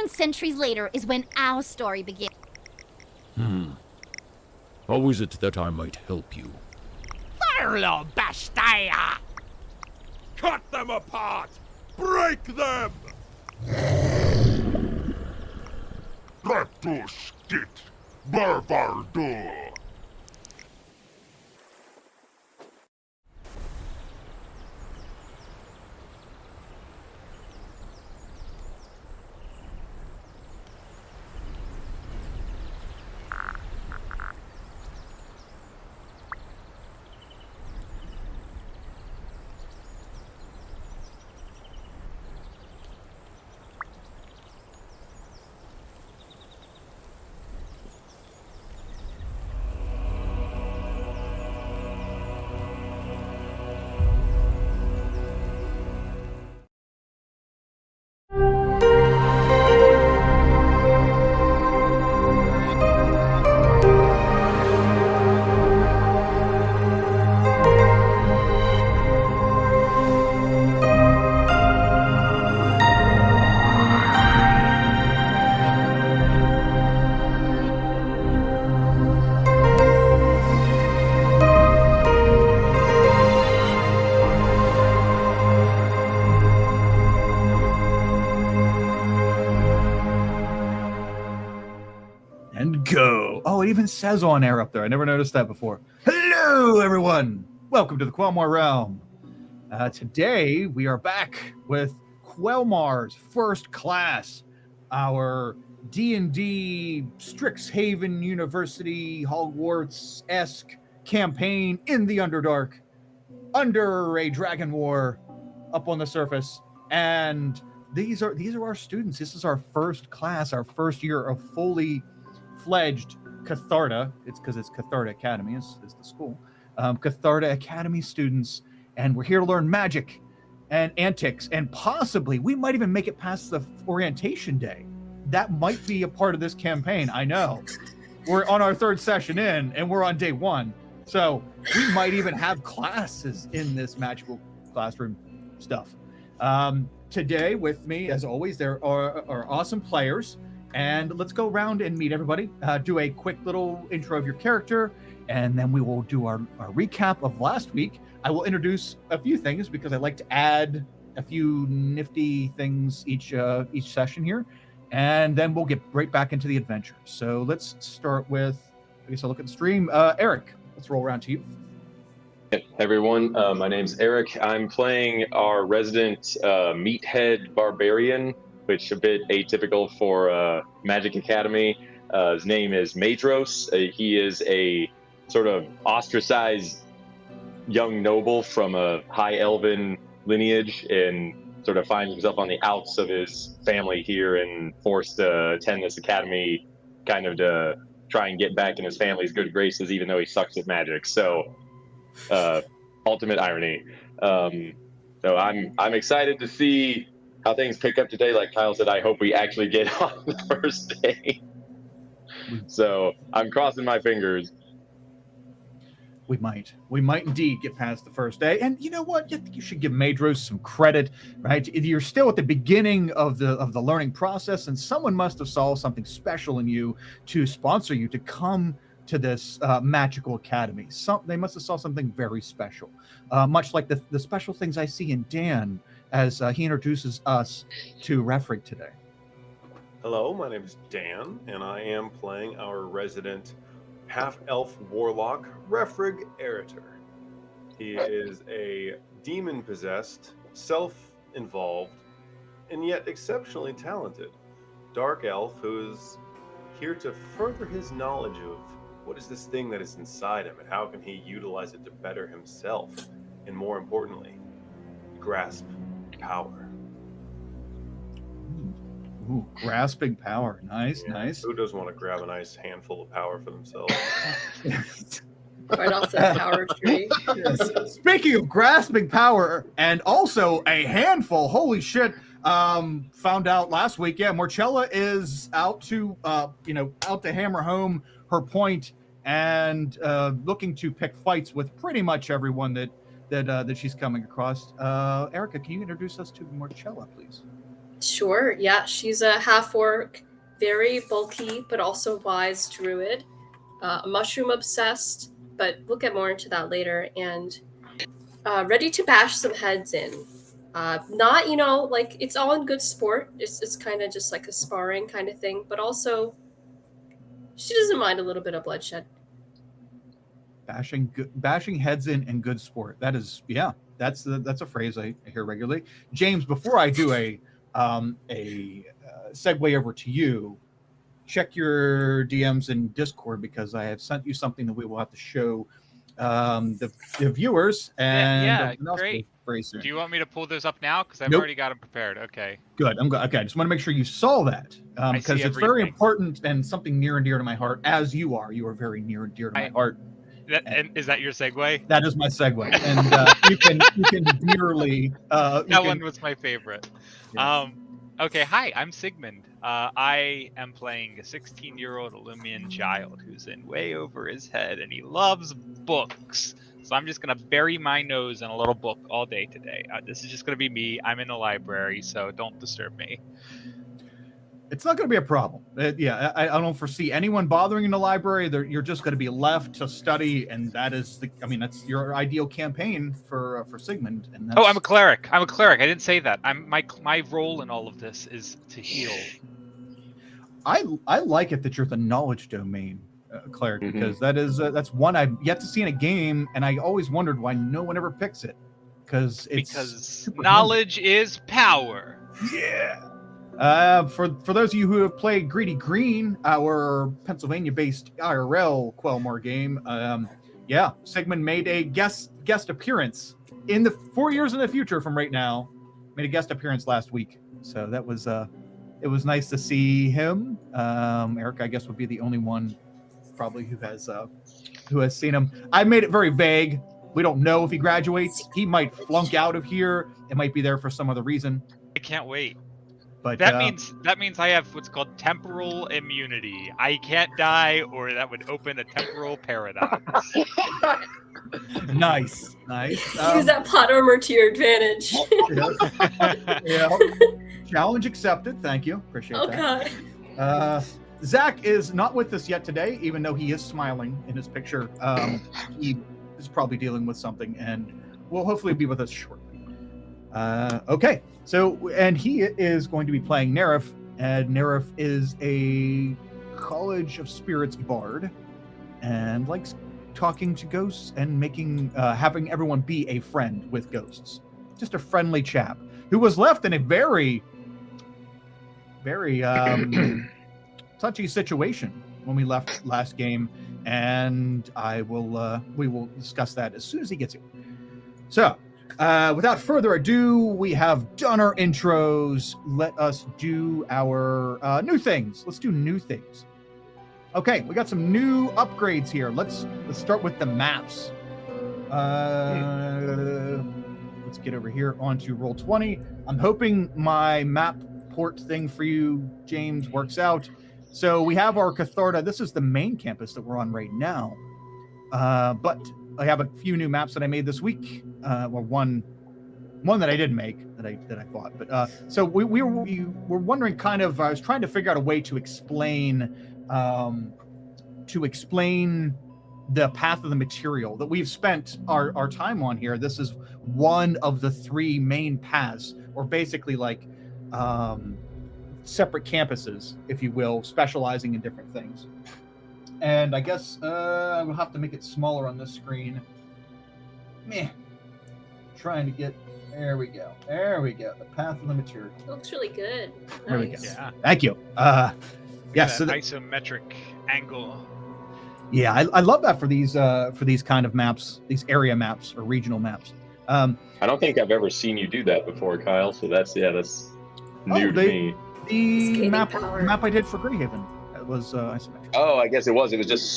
2,000 centuries later is when our story begins. How is it that I might help you? Farlo Bastaya! Cut them apart! Break them! Ratuskit! Barbardo! And go. Oh, it even says on air up there. I never noticed that before. Hello, everyone. Welcome to the Quelmar realm. Today, we are back with Quelmar's first class, our D&D Strixhaven University Hogwarts-esque campaign in the Underdark, under a dragon war up on the surface. And these are our students. This is our first class, our first year of fully fledged Catharta. It's because it's Catharta Academy is the school. Catharta Academy students, and we're here to learn magic and antics, and possibly we might even make it past the orientation day. That might be a part of this campaign. I know. We're on our third session in, and we're on day one. So we might even have classes in this magical classroom stuff. Today with me, as always, there are awesome players. And let's go around and meet everybody. Do a quick little intro of your character, and then we will do our recap of last week. I will introduce a few things because I like to add a few nifty things each session here, and then we'll get right back into the adventure. So let's start with, I guess I'll look at the stream. Eric, let's roll around to you. Hey everyone, my name's Eric. I'm playing our resident meathead barbarian, which is a bit atypical for Magic Academy. His name is Madros. He is a sort of ostracized young noble from a high elven lineage, and sort of finds himself on the outs of his family here and forced to attend this academy kind of to try and get back in his family's good graces, even though he sucks at magic. So ultimate irony. So I'm excited to see how things pick up today. Like Kyle said, I hope we actually get on the first day. So I'm crossing my fingers. We might indeed get past the first day. And you know what? You should give Madros some credit, right? You're still at the beginning of the learning process, and someone must have saw something special in you to sponsor you to come to this magical academy. They must have saw something very special, much like the special things I see in Dan as he introduces us to Refrig today. Hello, my name is Dan, and I am playing our resident half-elf warlock, Refrig Eritor. He is a demon-possessed, self-involved, and yet exceptionally talented dark elf who is here to further his knowledge of what is this thing that is inside him and how can he utilize it to better himself, and more importantly, grasp power. Ooh, grasping power. Nice, yeah. Nice. Who doesn't want to grab a nice handful of power for themselves? Right off that power tree. Yes. Speaking of grasping power, and also a handful, holy shit, found out last week, yeah, Marcella is out to hammer home her point and looking to pick fights with pretty much everyone that she's coming across. Erica, can you introduce us to Marcella, please? Sure, yeah. She's a half-orc, very bulky, but also wise druid. Mushroom obsessed, but we'll get more into that later. And ready to bash some heads in. Not, like it's all in good sport. It's kind of just like a sparring kind of thing, but also she doesn't mind a little bit of bloodshed. Bashing heads in good sport. That is, yeah, that's a phrase I hear regularly. James, before I do a segue over to you, check your DMs in Discord because I have sent you something that we will have to show the viewers and Yeah, everyone else great. very soon. Do you want me to pull those up now? Because I've Nope. already got them prepared. Okay. Good. I'm good. Okay. I just want to make sure you saw that because it's very important and something near and dear to my heart. As you are very near and dear to my heart. And is that your segue? That is my segue, and you can dearly. That one was my favorite. Yeah. Okay, hi, I'm Sigmund. I am playing a 16-year-old Illumian child who's in way over his head, and he loves books. So I'm just going to bury my nose in a little book all day today. This is just going to be me. I'm in the library, so don't disturb me. It's not going to be a problem. Yeah, I don't foresee anyone bothering in the library. You're just going to be left to study, and that's your ideal campaign for Sigmund. And that's... Oh, I'm a cleric. I didn't say that. My role in all of this is to heal. I like it that you're the knowledge domain cleric because that's one I've yet to see in a game, and I always wondered why no one ever picks it because knowledge is power. Yeah. For those of you who have played Greedy Green, our Pennsylvania-based IRL Quelmar game, Sigmund made a guest appearance in the 4 years in the future from right now. Made a guest appearance last week, so that was it was nice to see him. Eric, I guess, would be the only one probably who has seen him. I made it very vague. We don't know if he graduates. He might flunk out of here. It might be there for some other reason. I can't wait. But that means I have what's called temporal immunity. I can't die, or that would open a temporal paradox. Nice. Use that plot armor to your advantage. Yeah. Challenge accepted. Thank you. Appreciate that. God. Zach is not with us yet today, even though he is smiling in his picture. He is probably dealing with something, and will hopefully be with us shortly. Okay. So, and he is going to be playing Nerif, and Nerif is a College of Spirits bard, and likes talking to ghosts and having everyone be a friend with ghosts. Just a friendly chap who was left in a very, very touchy situation when we left last game, and we will discuss that as soon as he gets here. So. Without further ado, we have done our intros. Let us do our new things. Let's do new things. Okay, we got some new upgrades here. Let's start with the maps. Let's get over here onto Roll20. I'm hoping my map port thing for you, James, works out. So we have our Catharta. This is the main campus that we're on right now. But I have a few new maps that I made this week. One that I didn't make that I bought. But so we were wondering kind of. I was trying to figure out a way to explain the path of the material that we've spent our time on here. This is one of the three main paths, or basically like separate campuses, if you will, specializing in different things. And I guess I will have to make it smaller on this screen. Trying to get... There we go. The path of the material. It looks really good. There we go. Yeah. Thank you. So isometric angle. Yeah, I love that for these kind of maps, these area maps or regional maps. I don't think I've ever seen you do that before, Kyle. So that's new to me. The map I did for Greyhaven. Was isometric. Oh, I guess it was. It was just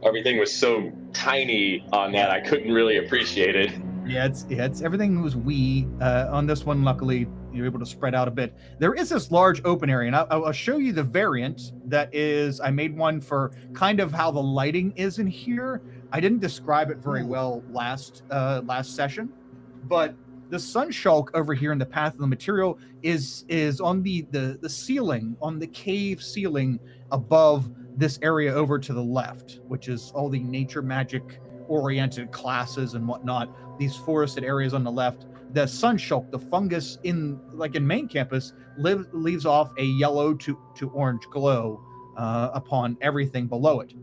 everything was so tiny on that. I couldn't really appreciate it. Yeah, it's everything was wee. On this one, luckily, you're able to spread out a bit. There is this large open area, and I'll show you the variant that is. I made one for kind of how the lighting is in here. I didn't describe it very well last session, but the sun shulk over here in the path of the material is on the ceiling, on the cave ceiling above this area over to the left, which is all the nature magic oriented classes and whatnot. These forested areas on the left. The sun shulk, the fungus in main campus, leaves off a yellow to orange glow upon everything below it.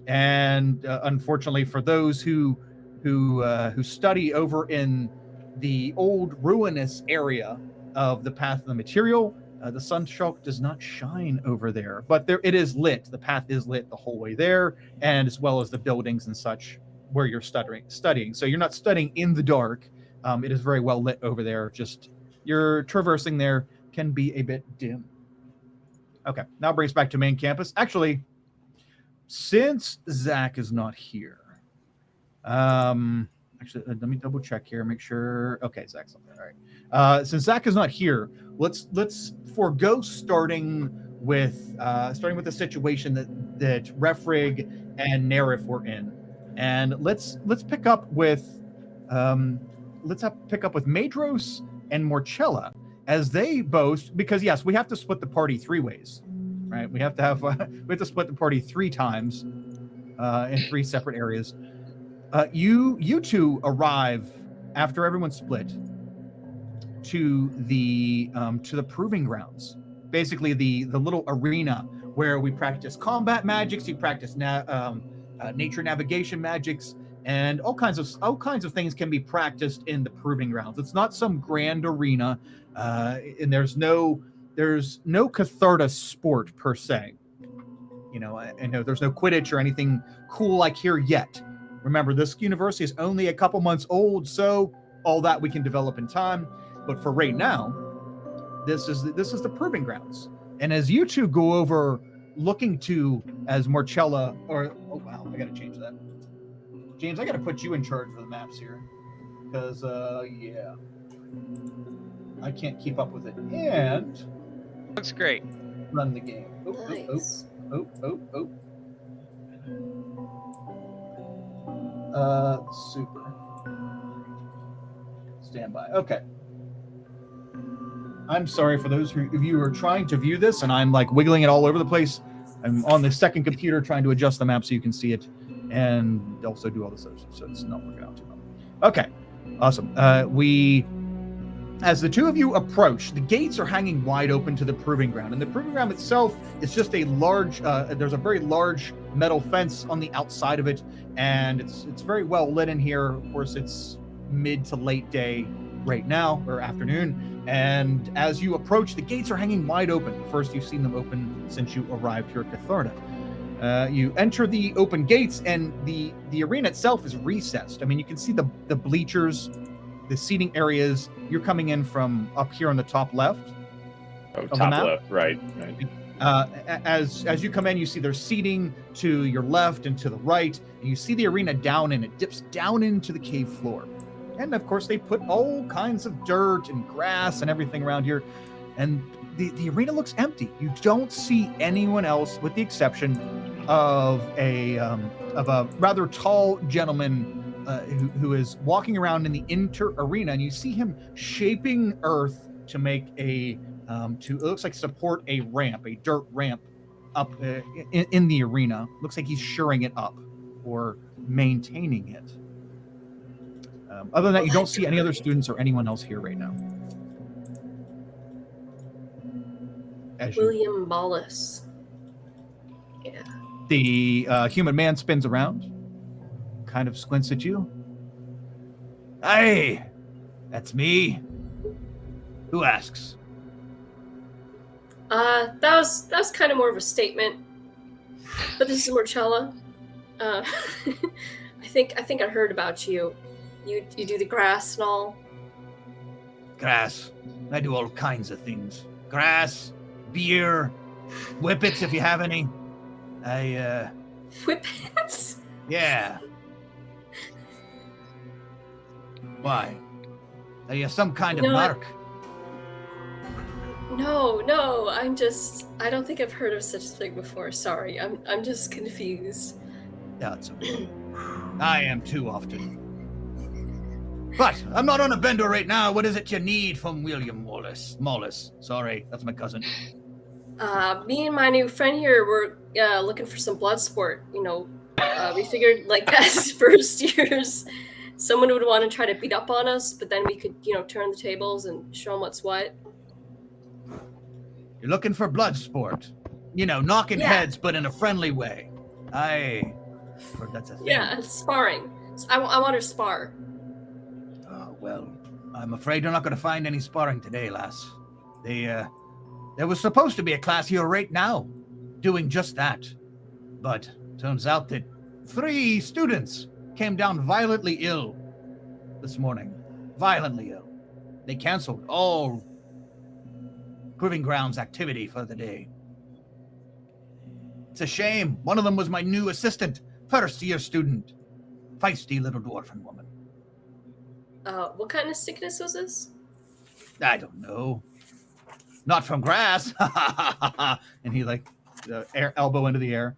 And unfortunately, for those who study over in the old ruinous area of the path of the material, the sun shulk does not shine over there, but it is lit. The path is lit the whole way there, and as well as the buildings and such where you're studying. So you're not studying in the dark. It is very well lit over there. Just your traversing there can be a bit dim. Okay, now brings back to main campus. Actually, since Zach is not here, actually, let me double check here, make sure. Okay, Zach's not there. All right. Since Zach is not here, let's forego starting with the situation that Refrig and Nerif were in, and let's pick up with Madros and Morchella, as they both, because yes, we have to split the party 3 ways, right? We have to split the party 3 times in 3 separate areas. You two arrive after everyone's split to the proving grounds, basically the little arena where we practice combat magics, you practice nature navigation magics, and all kinds of things can be practiced in the proving grounds. It's not some grand arena, and there's no Catharta sport per se. I know there's no Quidditch or anything cool like here yet. Remember, this university is only a couple months old, so all that we can develop in time. But for right now, this is the proving grounds. And as you two go over, looking to, as Morchella, oh wow, I got to change that. James, I got to put you in charge for the maps here, because yeah, I can't keep up with it. And looks great. Run the game. Nice. Super. Stand by. Okay. I'm sorry for those of you who are trying to view this, and I'm like wiggling it all over the place. I'm on the second computer trying to adjust the map so you can see it, and also do all this other stuff, so it's not working out too well. Okay, awesome. As the two of you approach, the gates are hanging wide open to the proving ground, and the proving ground itself is just a large. There's a very large metal fence on the outside of it, and it's very well lit in here. Of course, it's mid to late day right now, or afternoon, and as you approach, the gates are hanging wide open. First you've seen them open since you arrived here at Catharta. You enter the open gates, and the arena itself is recessed. I mean, you can see the bleachers, the seating areas. You're coming in from up here on the top left. Oh, top left, right. As you come in, you see there's seating to your left and to the right, and you see the arena down, and it dips down into the cave floor. And of course, they put all kinds of dirt and grass and everything around here, and the arena looks empty. You don't see anyone else, with the exception of a rather tall gentleman who is walking around in the inter arena, and you see him shaping earth to make it looks like support a ramp, a dirt ramp up in the arena. Looks like he's shoring it up or maintaining it. Other than that, you don't see any other students or anyone else here right now. William Mollis. Yeah. The human man spins around, kind of squints at you. Hey, that's me. Who asks? That was kind of more of a statement. But this is Morchella. I think I heard about you. You do the grass and all. Grass. I do all kinds of things. Grass, beer, whippets if you have any. Whippets? Yeah. Why? Are you some kind of narc? No, I don't think I've heard of such a thing before. Sorry, I'm just confused. That's okay. I am too often. But I'm not on a bender right now. What is it you need from William Wallace? Sorry, that's my cousin. Me and my new friend here were looking for some blood sport. We figured like as first years, someone would want to try to beat up on us, but then we could, turn the tables and show them what's what. You're looking for blood sport. Knocking heads, but in a friendly way. Aye. That's a thing. Yeah, sparring. I want to spar. Oh, well, I'm afraid you're not going to find any sparring today, lass. There was supposed to be a class here right now, doing just that. But turns out that 3 students came down violently ill this morning. Violently ill. They canceled all Proving Grounds activity for the day. It's a shame. One of them was my new assistant, first-year student. Feisty little dwarven woman. What kind of sickness was this? I don't know. Not from grass. And he elbow into the air.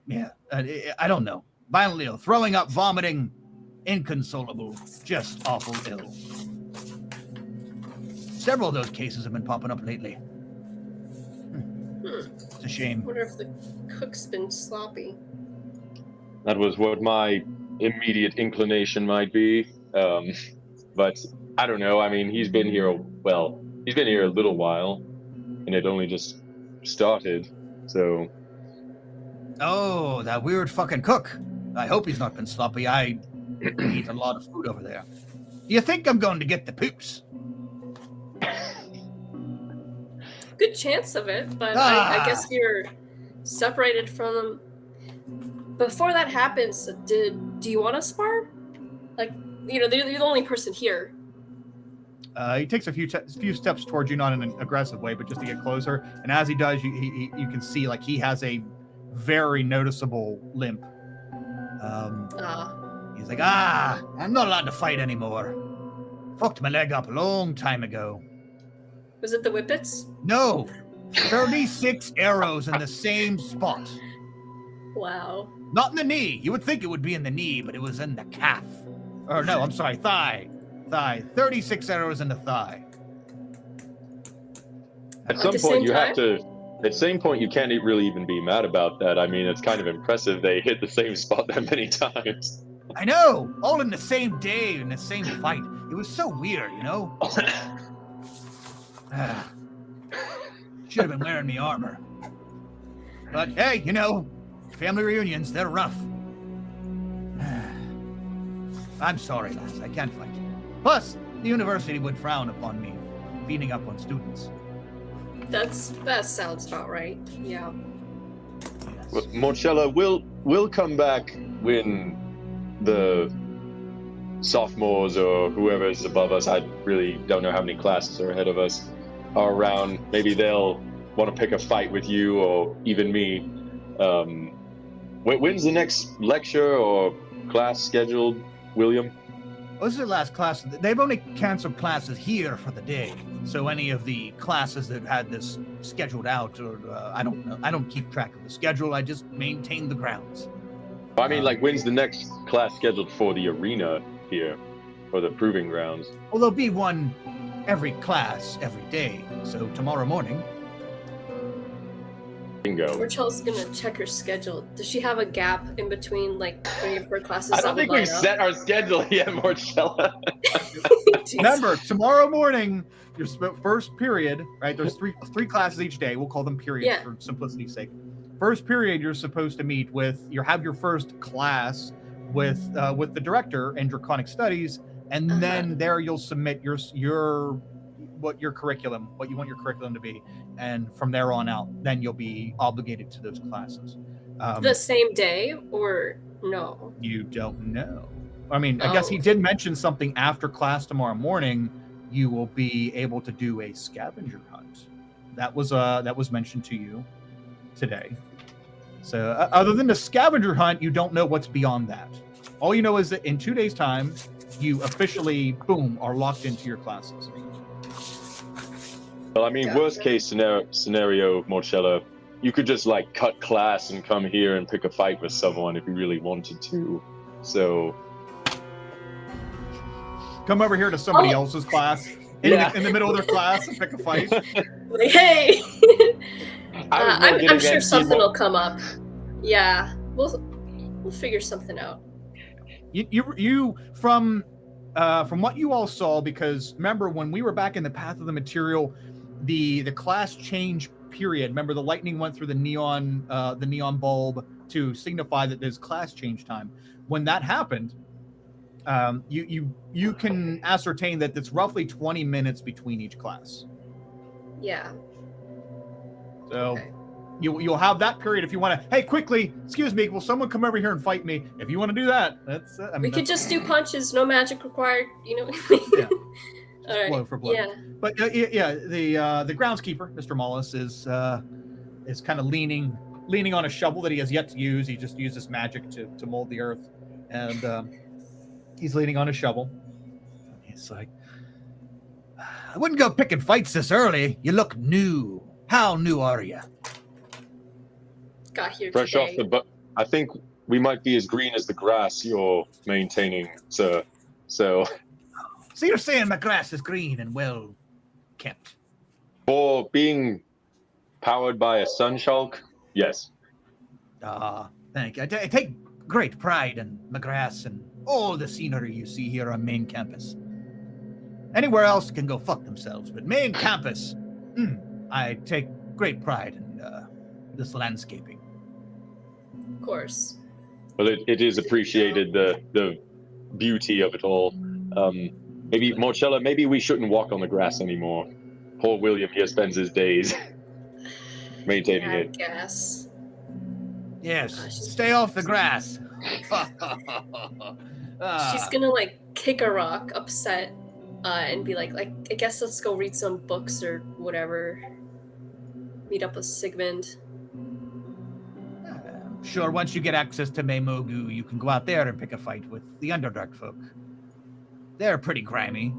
Yeah, I don't know. Violently ill, throwing up, vomiting, inconsolable, just awful ill. Several of those cases have been popping up lately. It's a shame. I wonder if the cook's been sloppy. That was what my immediate inclination might be. But I don't know. I mean, he's been here a little while, and it only just started. So. Oh, that weird fucking cook. I hope he's not been sloppy. I eat a lot of food over there. Do you think I'm going to get the poops? Good chance of it, but I guess you're separated from them. Before that happens, do you want to spar? You're the only person here. He takes a few steps towards you, not in an aggressive way, but just to get closer. And as he does, you can see he has a very noticeable limp. He's like, I'm not allowed to fight anymore. Fucked my leg up a long time ago. Was it the whippets? No, 36 arrows in the same spot. Wow. Not in the knee. You would think it would be in the knee, but it was in the calf. Or no, I'm sorry, thigh. 36 arrows in the thigh. At some point, you have to. At some point, you can't really even be mad about that. I mean, it's kind of impressive they hit the same spot that many times. I know, all in the same day, in the same fight. It was so weird, Should have been wearing me armor. But hey, family reunions, they're rough. I'm sorry, lass, I can't fight. Plus, the university would frown upon me beating up on students. That sounds about right. Yeah. Yes. Well, Marcella, we'll come back when the sophomores or whoever is above us, I really don't know how many classes are ahead of us, are around. Maybe they'll want to pick a fight with you or even me. When's the next lecture or class scheduled, William? Well, this is the last class. They've only canceled classes here for the day. So any of the classes that had this scheduled out, or I don't know. I don't keep track of the schedule. I just maintain the grounds. I mean, when's the next class scheduled for the arena here, or the Proving Grounds? Well, there'll be one every class every day. So tomorrow morning. Bingo. Marcella's gonna check her schedule. Does she have a gap in between, any of her classes? I don't think we've set our schedule yet, Marcella. Remember, tomorrow morning, your first period, right? There's three classes each day. We'll call them periods for simplicity's sake. First period, you're supposed to meet with, have your first class with the director in Draconic Studies, and then there you'll submit your curriculum, what you want your curriculum to be, and from there on out, then you'll be obligated to those classes. The same day, or no? You don't know. I mean, I guess he did mention something after class tomorrow morning. You will be able to do a scavenger hunt. That was mentioned to you today. So other than the scavenger hunt, you don't know what's beyond that. All you know is that in 2 days' time, you officially, boom, are locked into your classes. Well, I mean, worst case scenario, Marcella, you could just cut class and come here and pick a fight with someone if you really wanted to. So Come over here to somebody Oh. else's class Yeah. in the middle of their class and pick a fight. Like, hey, I'm sure something will come up. Yeah, we'll figure something out. You from what you all saw, because remember when we were back in the Path of the Material, the class change period. Remember the lightning went through the neon bulb to signify that there's class change time. When that happened, you can ascertain that it's roughly 20 minutes between each class. Yeah. So Okay. you'll have that period if you want to. Hey, quickly, excuse me, will someone come over here and fight me? If you want to do that, that's. We could just do punches, no magic required. You know. Yeah. All right. Blow for blow. Yeah. But the groundskeeper, Mr. Mollis, is kind of leaning on a shovel that he has yet to use. He just uses magic to mold the earth, and he's leaning on a shovel. He's like, I wouldn't go picking fights this early. You look new. How new are you? Got here fresh today. off the but I think we might be as green as the grass you're maintaining, sir. So you're saying my grass is green and well kept? for being powered by a sun shulk, yes. Thank you. I take great pride in my grass and all the scenery you see here on main campus. Anywhere else can go fuck themselves, but main campus, I take great pride in this landscaping. Of course. Well, it is appreciated, the beauty of it all. Maybe Marcella, maybe we shouldn't walk on the grass anymore. Poor William here spends his days maintaining Yeah, I it. guess. Yes, she's- stay off the grass. She's gonna like kick a rock, upset, and be like, I guess let's go read some books or whatever. Meet up with Sigmund. Sure, once you get access to Meimogu, you can go out there and pick a fight with the Underdark folk. They're pretty grimy.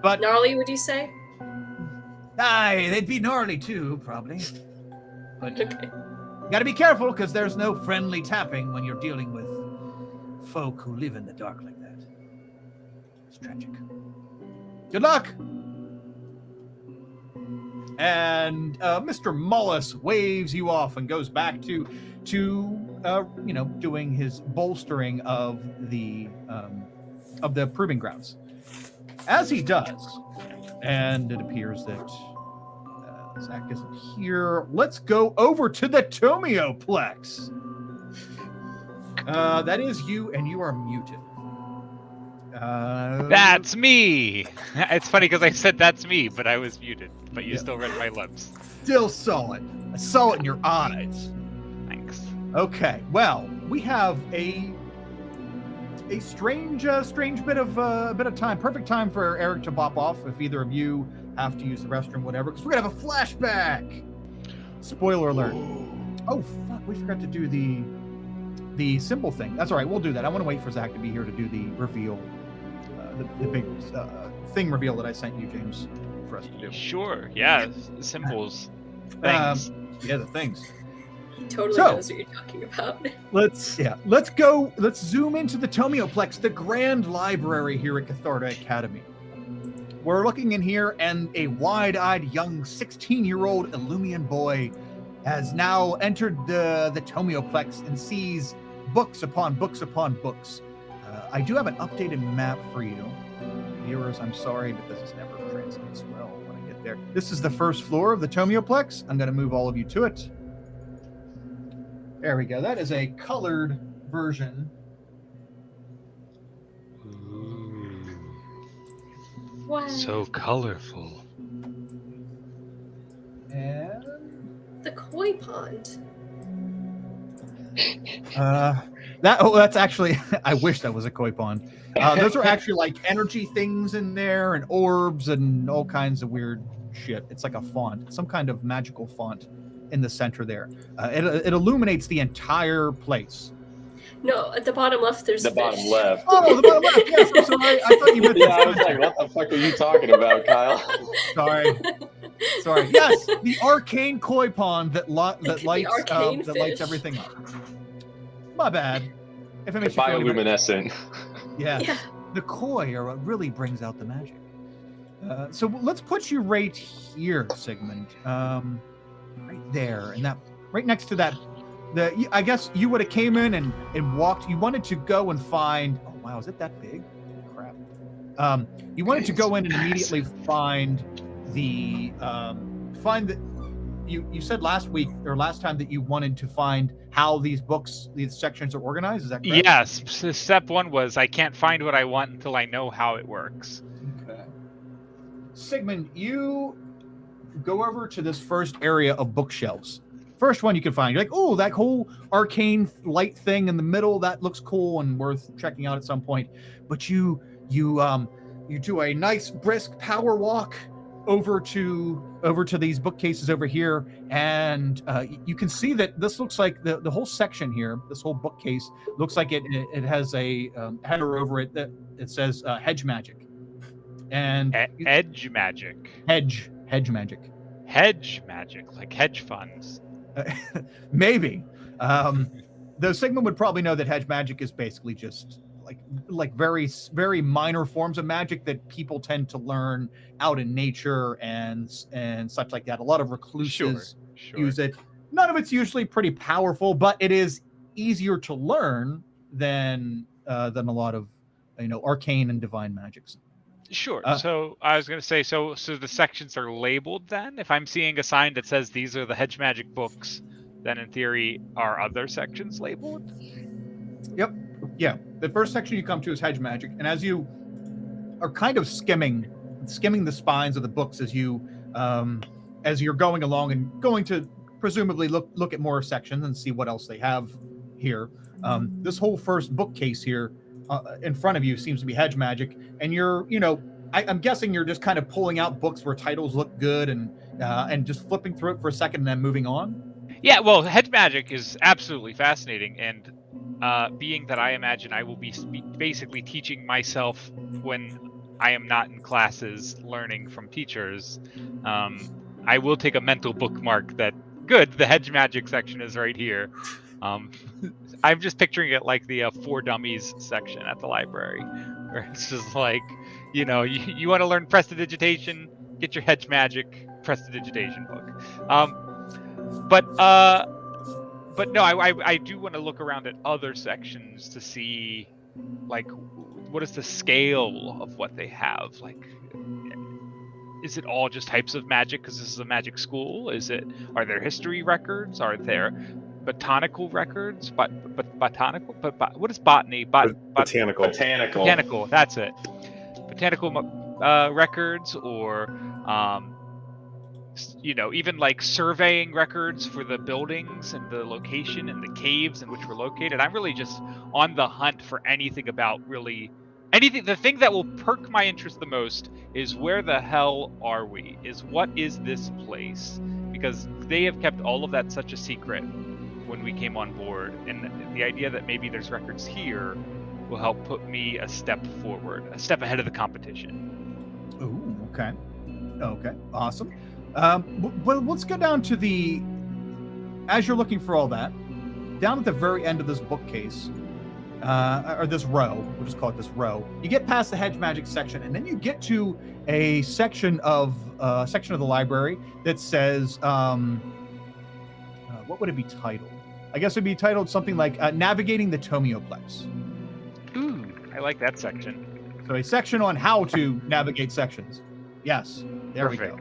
But Gnarly, would you say? aye, they'd be gnarly too, probably. But Okay. you gotta be careful, because there's no friendly tapping when you're dealing with folk who live in the dark like that. It's tragic. Good luck! And Mr. Mullis waves you off and goes back to doing his bolstering of the proving grounds. As he does, and it appears that Zach isn't here, let's go over to the Tomioplex. That is you, and you are muted. That's me. It's funny because I said that's me, but I was muted. But you still read my lips. Still saw it. I saw it in your eyes. Thanks. Okay, well, we have a strange bit of time. Perfect time for Eric to pop off if either of you have to use the restroom, whatever, because we're gonna have a flashback. Spoiler alert. Oh fuck, we forgot to do the symbol thing. That's all right, we'll do that. I want to wait for Zach to be here to do the reveal, the big thing reveal that I sent you, James, for us to do. Sure. Yeah. Symbols. Things. Yeah, the things. He totally So- knows what you're talking about. Let's zoom into the Tomioplex, the grand library here at Catharta Academy. We're looking in here, and a wide-eyed young 16-year-old Illumian boy has now entered the Tomioplex and sees books upon books upon books. I do have an updated map for you. Viewers, I'm sorry, but this never translates well when I get there. This is the first floor of the Tomioplex. I'm going to move all of you to it. There we go. That is a colored version. Wow. So colorful. And The koi pond. that's actually I wish that was a koi pond. Those are actually like energy things in there and orbs and all kinds of weird shit. It's like a font, some kind of magical font in the center there. It illuminates the entire place. No, at the bottom left, there's The fish. bottom left. Oh, the bottom left. Yes, I'm sorry. I thought you meant Yeah, I was like, what the fuck are you talking about, Kyle? Sorry. Yes, the arcane koi pond that lights arcane that lights fish. everything up. My bad. If it makes you feel any better. Bioluminescent. Yeah. Yeah. The koi are what really brings out the magic. So let's put you right here, Sigmund. Right there, and that right next to that. I guess you would have came in and walked. You wanted to go and find. Oh wow, is it that big? Crap. You wanted to go in and immediately find the You said last week or last time that you wanted to find how these sections are organized. Is that correct? Yes. Step one was I can't find what I want until I know how it works. Okay. Sigmund, you go over to this first area of bookshelves. First one you can find. You're like, oh, that whole arcane light thing in the middle, that looks cool and worth checking out at some point. But you do a nice brisk power walk over to these bookcases over here, and you can see that this looks like the whole section here, this whole bookcase looks like it has a header over it that it says hedge magic. And Edge magic. Hedge magic. Hedge magic, like hedge funds. Maybe. Though Sigmund would probably know that hedge magic is basically just like very, very minor forms of magic that people tend to learn out in nature and such like that. A lot of recluses use it. None of it's usually pretty powerful, but it is easier to learn than a lot of arcane and divine magics. Sure. So I was going to say, so the sections are labeled then? If I'm seeing a sign that says these are the hedge magic books, then in theory, are other sections labeled? Yep. Yeah. The first section you come to is hedge magic. And as you are kind of skimming the spines of the books as you're going along and going to presumably look at more sections and see what else they have here. This whole first bookcase here in front of you seems to be hedge magic, and I'm guessing you're just kind of pulling out books where titles look good and just flipping through it for a second and then moving on. Yeah, well, hedge magic is absolutely fascinating, and being that I imagine I will be basically teaching myself when I am not in classes, learning from teachers, I will take a mental bookmark that, good, the hedge magic section is right here. I'm just picturing it like the For Dummies section at the library, where it's just like, you want to learn prestidigitation, get your hedge magic prestidigitation book. But no, I do want to look around at other sections to see, like, what is the scale of what they have? Like, is it all just types of magic because this is a magic school? Are there history records? Are there botanical records? But what is botany? Botanical. Botanical. That's it. Botanical records, or even like surveying records for the buildings and the location and the caves in which we're located. I'm really just on the hunt for anything about anything. The thing that will perk my interest the most is where the hell are we? What is this place? Because they have kept all of that such a secret when we came on board, and the idea that maybe there's records here will help put me a step forward, a step ahead of the competition. Ooh, okay, awesome. Well, let's go down to as you're looking for all that, down at the very end of this bookcase, or this row, we'll just call it this row, you get past the hedge magic section, and then you get to a section of the library that says, what would it be titled? I guess it'd be titled something like Navigating the Tomioplex. Ooh, I like that section. So a section on how to navigate sections. Yes, there Perfect. We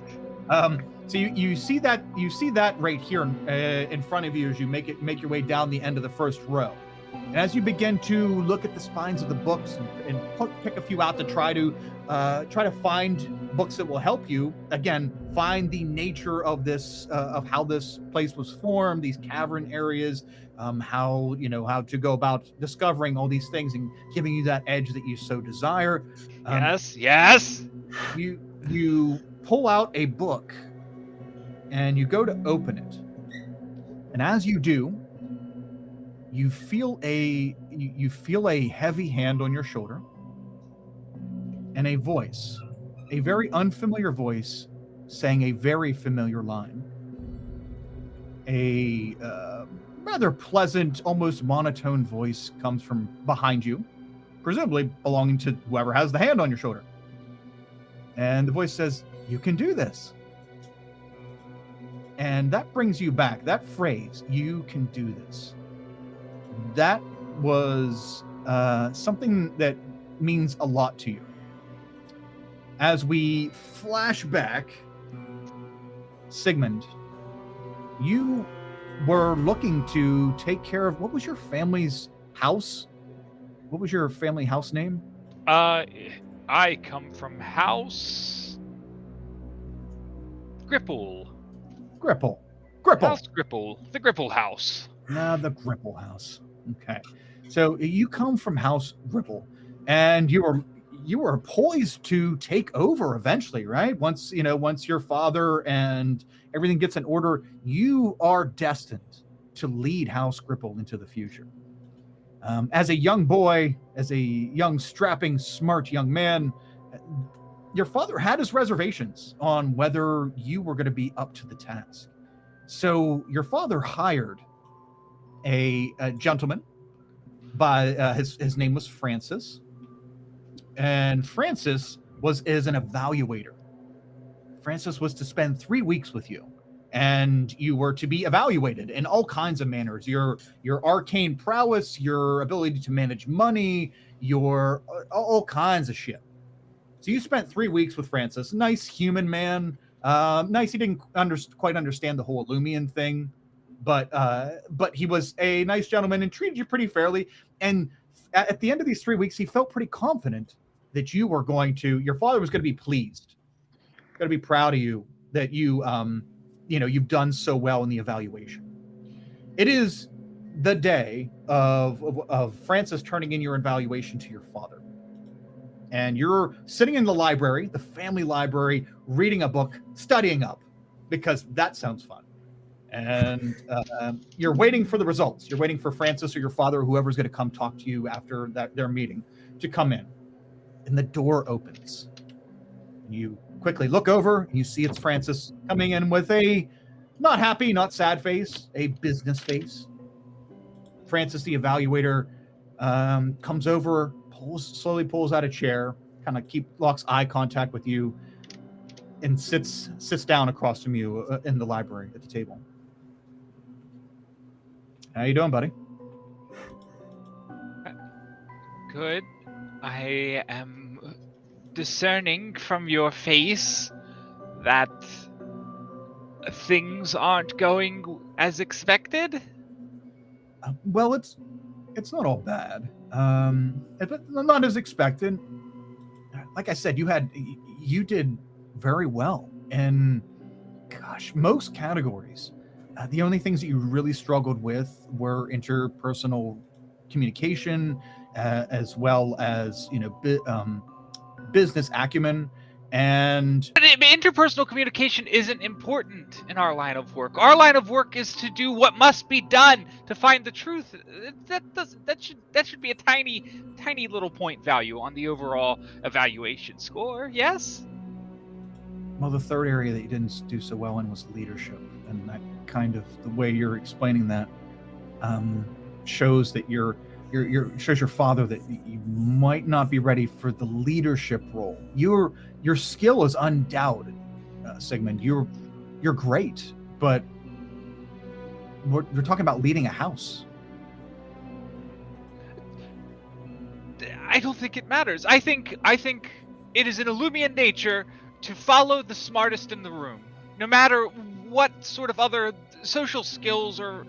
go. So you see that right here in front of you as you make your way down the end of the first row. And as you begin to look at the spines of the books and pick a few out to try to find books that will help you, again, find the nature of this, of how this place was formed, these cavern areas, how to go about discovering all these things and giving you that edge that you so desire. Yes. You pull out a book and you go to open it. And as you do, you feel a heavy hand on your shoulder and a voice, a very unfamiliar voice saying a very familiar line. rather pleasant, almost monotone voice comes from behind you, presumably belonging to whoever has the hand on your shoulder. And the voice says, "You can do this." And that brings you back. That phrase, "you can do this," that was something that means a lot to you. As we flash back, Sigmund, you were looking to take care of, what was your family's house? What was your family house name? I come from House Gripple. Gripple. House Gripple. The Gripple House. The Gripple House. Okay. So you come from House Gripple, and you were poised to take over eventually, right? Once your father and everything gets in order, you are destined to lead House Gripple into the future. As a young boy, as a young, strapping, smart young man, your father had his reservations on whether you were going to be up to the task. So your father hired a gentleman by his name was Francis, and Francis is an evaluator. Francis was to spend 3 weeks with you, and you were to be evaluated in all kinds of manners: your arcane prowess, your ability to manage money, your all kinds of shit. So you spent 3 weeks with Francis. Nice human man. Nice. He didn't quite understand the whole Illumian thing, but he was a nice gentleman and treated you pretty fairly. And at the end of these 3 weeks, he felt pretty confident that your father was going to be pleased, going to be proud of you, that you've done so well in the evaluation. It is the day of Francis turning in your evaluation to your father. And you're sitting in the library, the family library, reading a book, studying up, because that sounds fun. And you're waiting for the results. You're waiting for Francis or your father or whoever's going to come talk to you after their meeting to come in. And the door opens. You quickly look over, and you see it's Francis coming in with a not happy, not sad face, a business face. Francis, the evaluator, comes over, slowly pulls out a chair, kind of locks eye contact with you, and sits down across from you in the library at the table. How you doing, buddy? Good. I am discerning from your face that things aren't going as expected. Well, it's not all bad. But not as expected. Like I said, you did very well in, gosh, most categories. The only things that you really struggled with were interpersonal communication, as well as business acumen. And But interpersonal communication isn't important in our line of work. Our line of work is to do what must be done to find the truth. That should be a tiny little point value on the overall evaluation score. Yes. Well, the third area that you didn't do so well in was leadership, and that kind of the way you're explaining that shows that shows your father that you might not be ready for the leadership role. Your skill is undoubted, Sigmund. You're great, but we're talking about leading a house. I don't think it matters. I think it is an Illumian nature to follow the smartest in the room, no matter what sort of other social skills or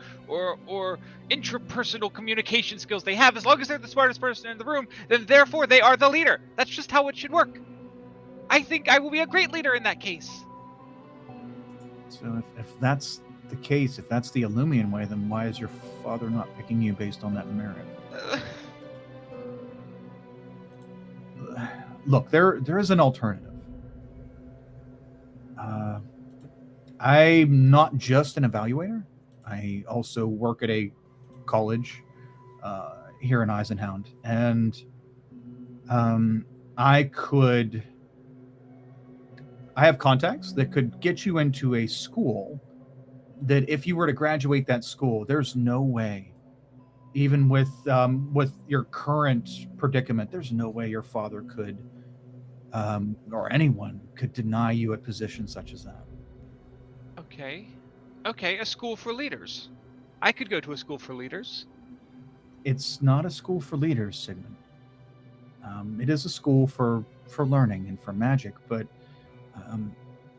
intrapersonal communication skills they have. As long as they're the smartest person in the room, then therefore they are the leader. That's just how it should work. I think I will be a great leader in that case. So if that's the case, if that's the Illumian way, then why is your father not picking you based on that merit? Look, there is an alternative. I'm not just an evaluator. I also work at a college here in Eisenhound, and I have contacts that could get you into a school that if you were to graduate that school, there's no way, even with your current predicament, there's no way your father could, or anyone could deny you a position such as that. Okay. Okay, a school for leaders. I could go to a school for leaders. It's not a school for leaders, Sigmund. It is a school for learning and for magic, but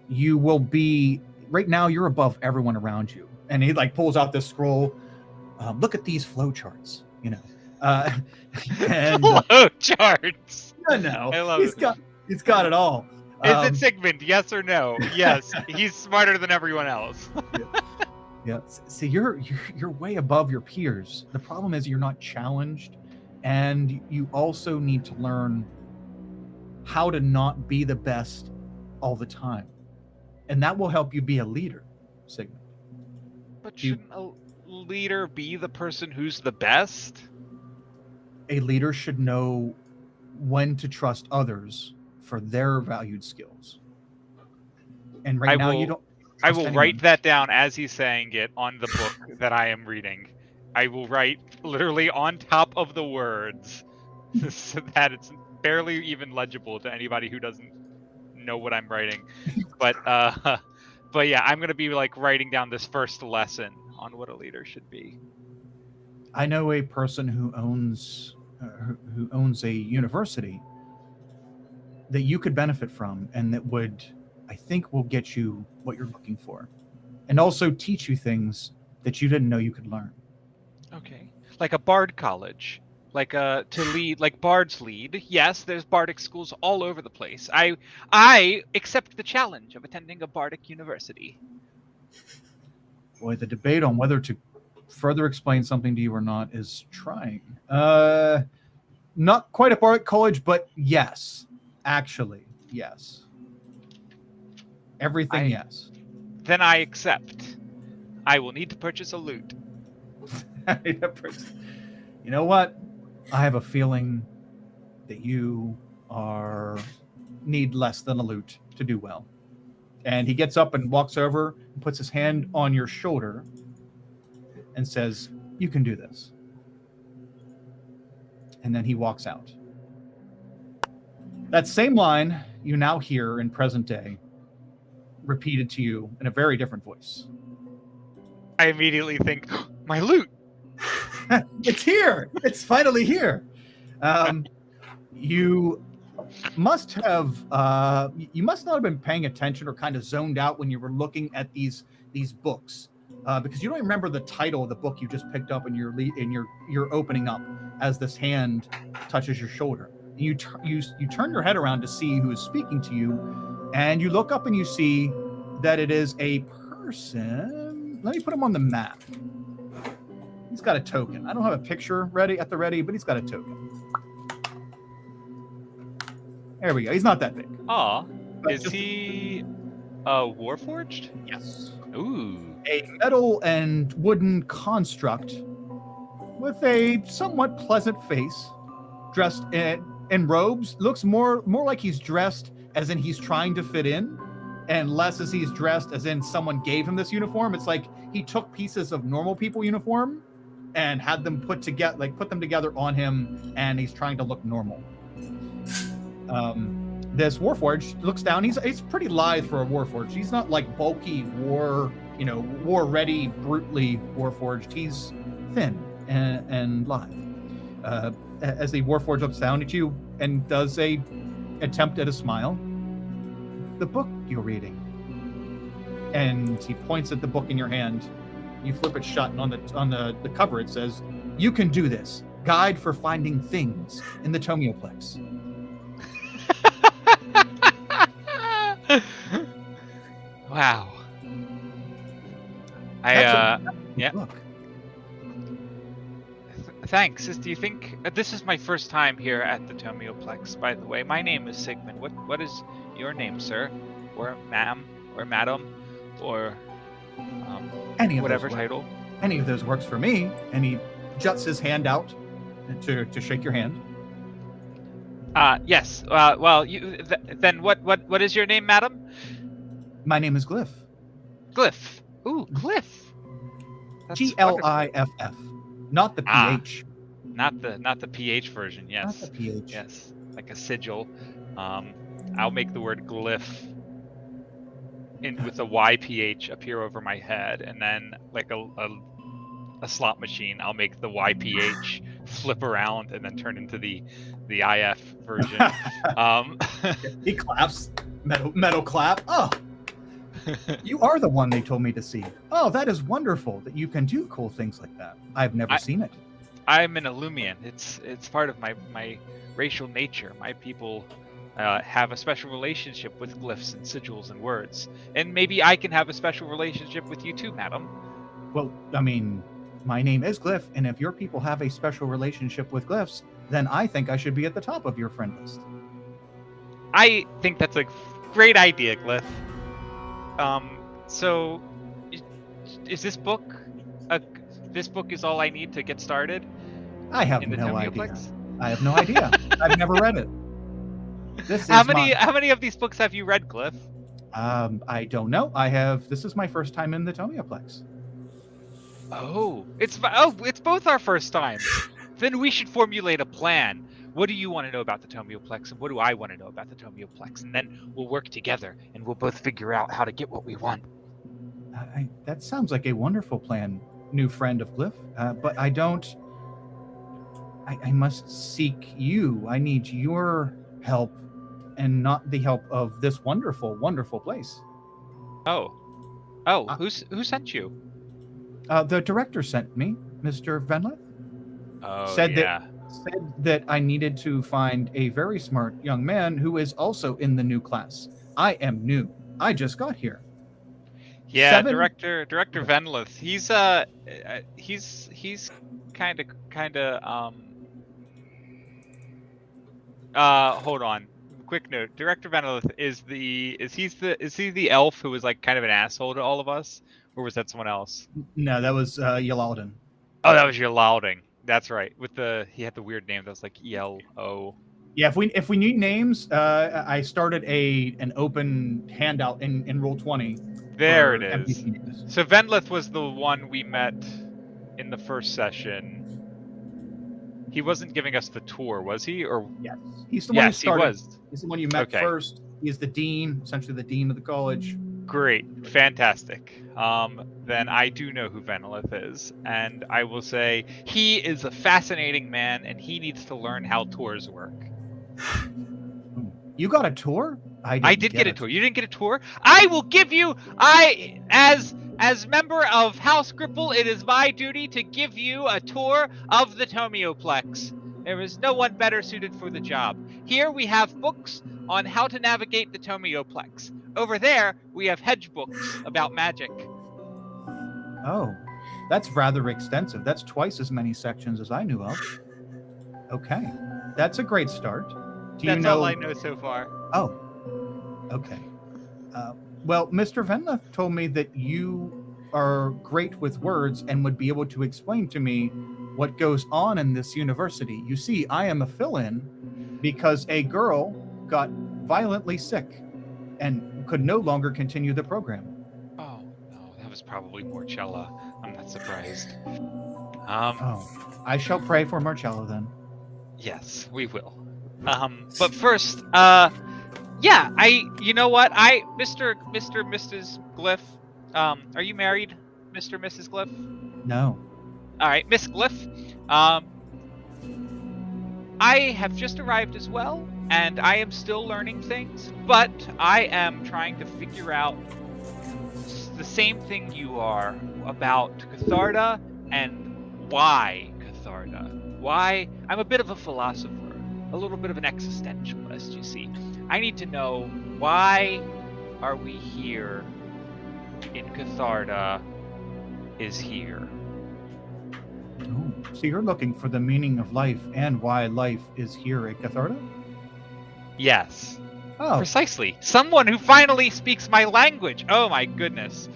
you will be right now. You're above everyone around you, and he like pulls out this scroll. Look at these flow charts, you know. And Flow charts. no, I love it. He's got it all. Is it Sigmund? Yes or no? Yes. He's smarter than everyone else. Yeah. See, you're way above your peers. The problem is you're not challenged, and you also need to learn how to not be the best all the time, and that will help you be a leader, Sigmund. But shouldn't a leader be the person who's the best? A leader should know when to trust others for their valued skills. And right now, you don't. I will write that down as he's saying it on the book that I am reading. I will write literally on top of the words so that it's barely even legible to anybody who doesn't know what I'm writing. But yeah, I'm gonna be like writing down this first lesson on what a leader should be. I know a person who owns a university that you could benefit from, and that would, I think, will get you what you're looking for, and also teach you things that you didn't know you could learn. Okay, like a bard college, like to lead, like bards lead. Yes, there's bardic schools all over the place. I accept the challenge of attending a bardic university. Boy, the debate on whether to further explain something to you or not is trying. Not quite a bardic college, but yes, actually, yes. Everything, yes. Then I accept. I will need to purchase a lute. You know what? I have a feeling that you need less than a lute to do well. And he gets up and walks over and puts his hand on your shoulder and says, "You can do this." And then he walks out. That same line you now hear in present day, repeated to you in a very different voice. I immediately think, my lute. It's here. It's finally here. You must not have been paying attention or kind of zoned out when you were looking at these books, because you don't remember the title of the book you just picked up, and you're opening up as this hand touches your shoulder. And you turn your head around to see who is speaking to you, and you look up and you see that it is a person. Let me put him on the map. He's got a token. I don't have a picture ready, but he's got a token. There we go. He's not that big. Aw. Is he Warforged? Yes. Ooh. A metal and wooden construct with a somewhat pleasant face, dressed in robes. Looks more like he's dressed as in he's trying to fit in, and less as he's dressed as in someone gave him this uniform. It's like he took pieces of normal people uniform and had them put them together on him, and he's trying to look normal. This Warforged looks down. He's pretty lithe for a Warforged. He's not like bulky war ready, brutally Warforged. He's thin and lithe. As the Warforged looks down at you and does a attempt at a smile. "The book you're reading." And he points at the book in your hand. You flip it shut, and on the cover it says, "You can do this. Guide for finding things in the Tomioplex." Wow. Yeah. Look. Thanks. Do you think this is my first time here at the Tomioplex? By the way, my name is Sigmund. What is your name, sir, or ma'am, or madam, or Any of whatever those title? Any of those works for me. And he juts his hand out to shake your hand. Yes. Well, then what is your name, madam? My name is Glyph. Glyph. Ooh, Glyph. That's wonderful. Gliff, not the Ah. PH. Not the PH version. Not Yes. the PH. Yes. Like a sigil. I'll make the word glyph with a YPH appear over my head, and then like a slot machine, I'll make the YPH flip around and then turn into the IF version. He claps. Metal clap. Oh, you are the one they told me to see. Oh, that is wonderful that you can do cool things like that. I've never seen it. I'm an Illumian. It's part of my racial nature. My people have a special relationship with glyphs and sigils and words, and maybe I can have a special relationship with you too, madam. Well, I mean, my name is Glyph, and if your people have a special relationship with glyphs, then I think I should be at the top of your friend list. I think that's a great idea, Glyph. So is this book is all I need to get started? I have in the no idea. Tomioplex? I have no idea. I've never read it. How many of these books have you read, Glyph? I don't know. This is my first time in the Tomioplex. Oh, it's both our first times. Then we should formulate a plan. What do you want to know about the Tomioplex, and what do I want to know about the Tomioplex? And then we'll work together, and we'll both figure out how to get what we want. That sounds like a wonderful plan, new friend of Glyph. But I don't. I must seek you. I need your help, and not the help of this wonderful, wonderful place. Who sent you? The director sent me, Mr. Venleth. Oh, said yeah. that I needed to find a very smart young man who is also in the new class. I am new. I just got here. Yeah, Director Venleth. He's kind of hold on. Quick note. Director Venleth is he the elf who was like kind of an asshole to all of us, or was that someone else? No, that was Yalaldin. Oh, that was your Louding. That's right. He had the weird name that was like ELO. Yeah, if we need names, I started an open handout in Roll20. There it is. So Venleth was the one we met in the first session. He wasn't giving us the tour, was he? Or yes, he's the one who started. He was. He's the one you met first. He is the dean, essentially the dean of the college. Great, fantastic. Then I do know who Venleth is, and I will say he is a fascinating man, and he needs to learn how tours work. You got a tour? I did get a tour. You didn't get a tour? I will give you. As member of House Gripple, it is my duty to give you a tour of the Tomioplex. There is no one better suited for the job. Here we have books on how to navigate the Tomioplex. Over there, we have hedge books about magic. Oh, that's rather extensive. That's twice as many sections as I knew of. Okay, that's a great start. That's all I know so far. Oh, okay. Well, Mr. Venleth told me that you are great with words and would be able to explain to me what goes on in this university. You see, I am a fill-in because a girl got violently sick and could no longer continue the program. Oh, no, that was probably Morchella. I'm not surprised. I shall pray for Marcella then. Yes, we will. But first, you know what? Mr. Mrs. Glyph, are you married, Mr. Mrs. Glyph? No. All right, Miss Glyph. I have just arrived as well, and I am still learning things, but I am trying to figure out the same thing you are about Catharda and why Catharda. Why? I'm a bit of a philosopher. A little bit of an existentialist, you see. I need to know, why are we here in Catharda is here? Oh, so you're looking for the meaning of life and why life is here at Catharda? Yes. Oh. Precisely. Someone who finally speaks my language. Oh my goodness.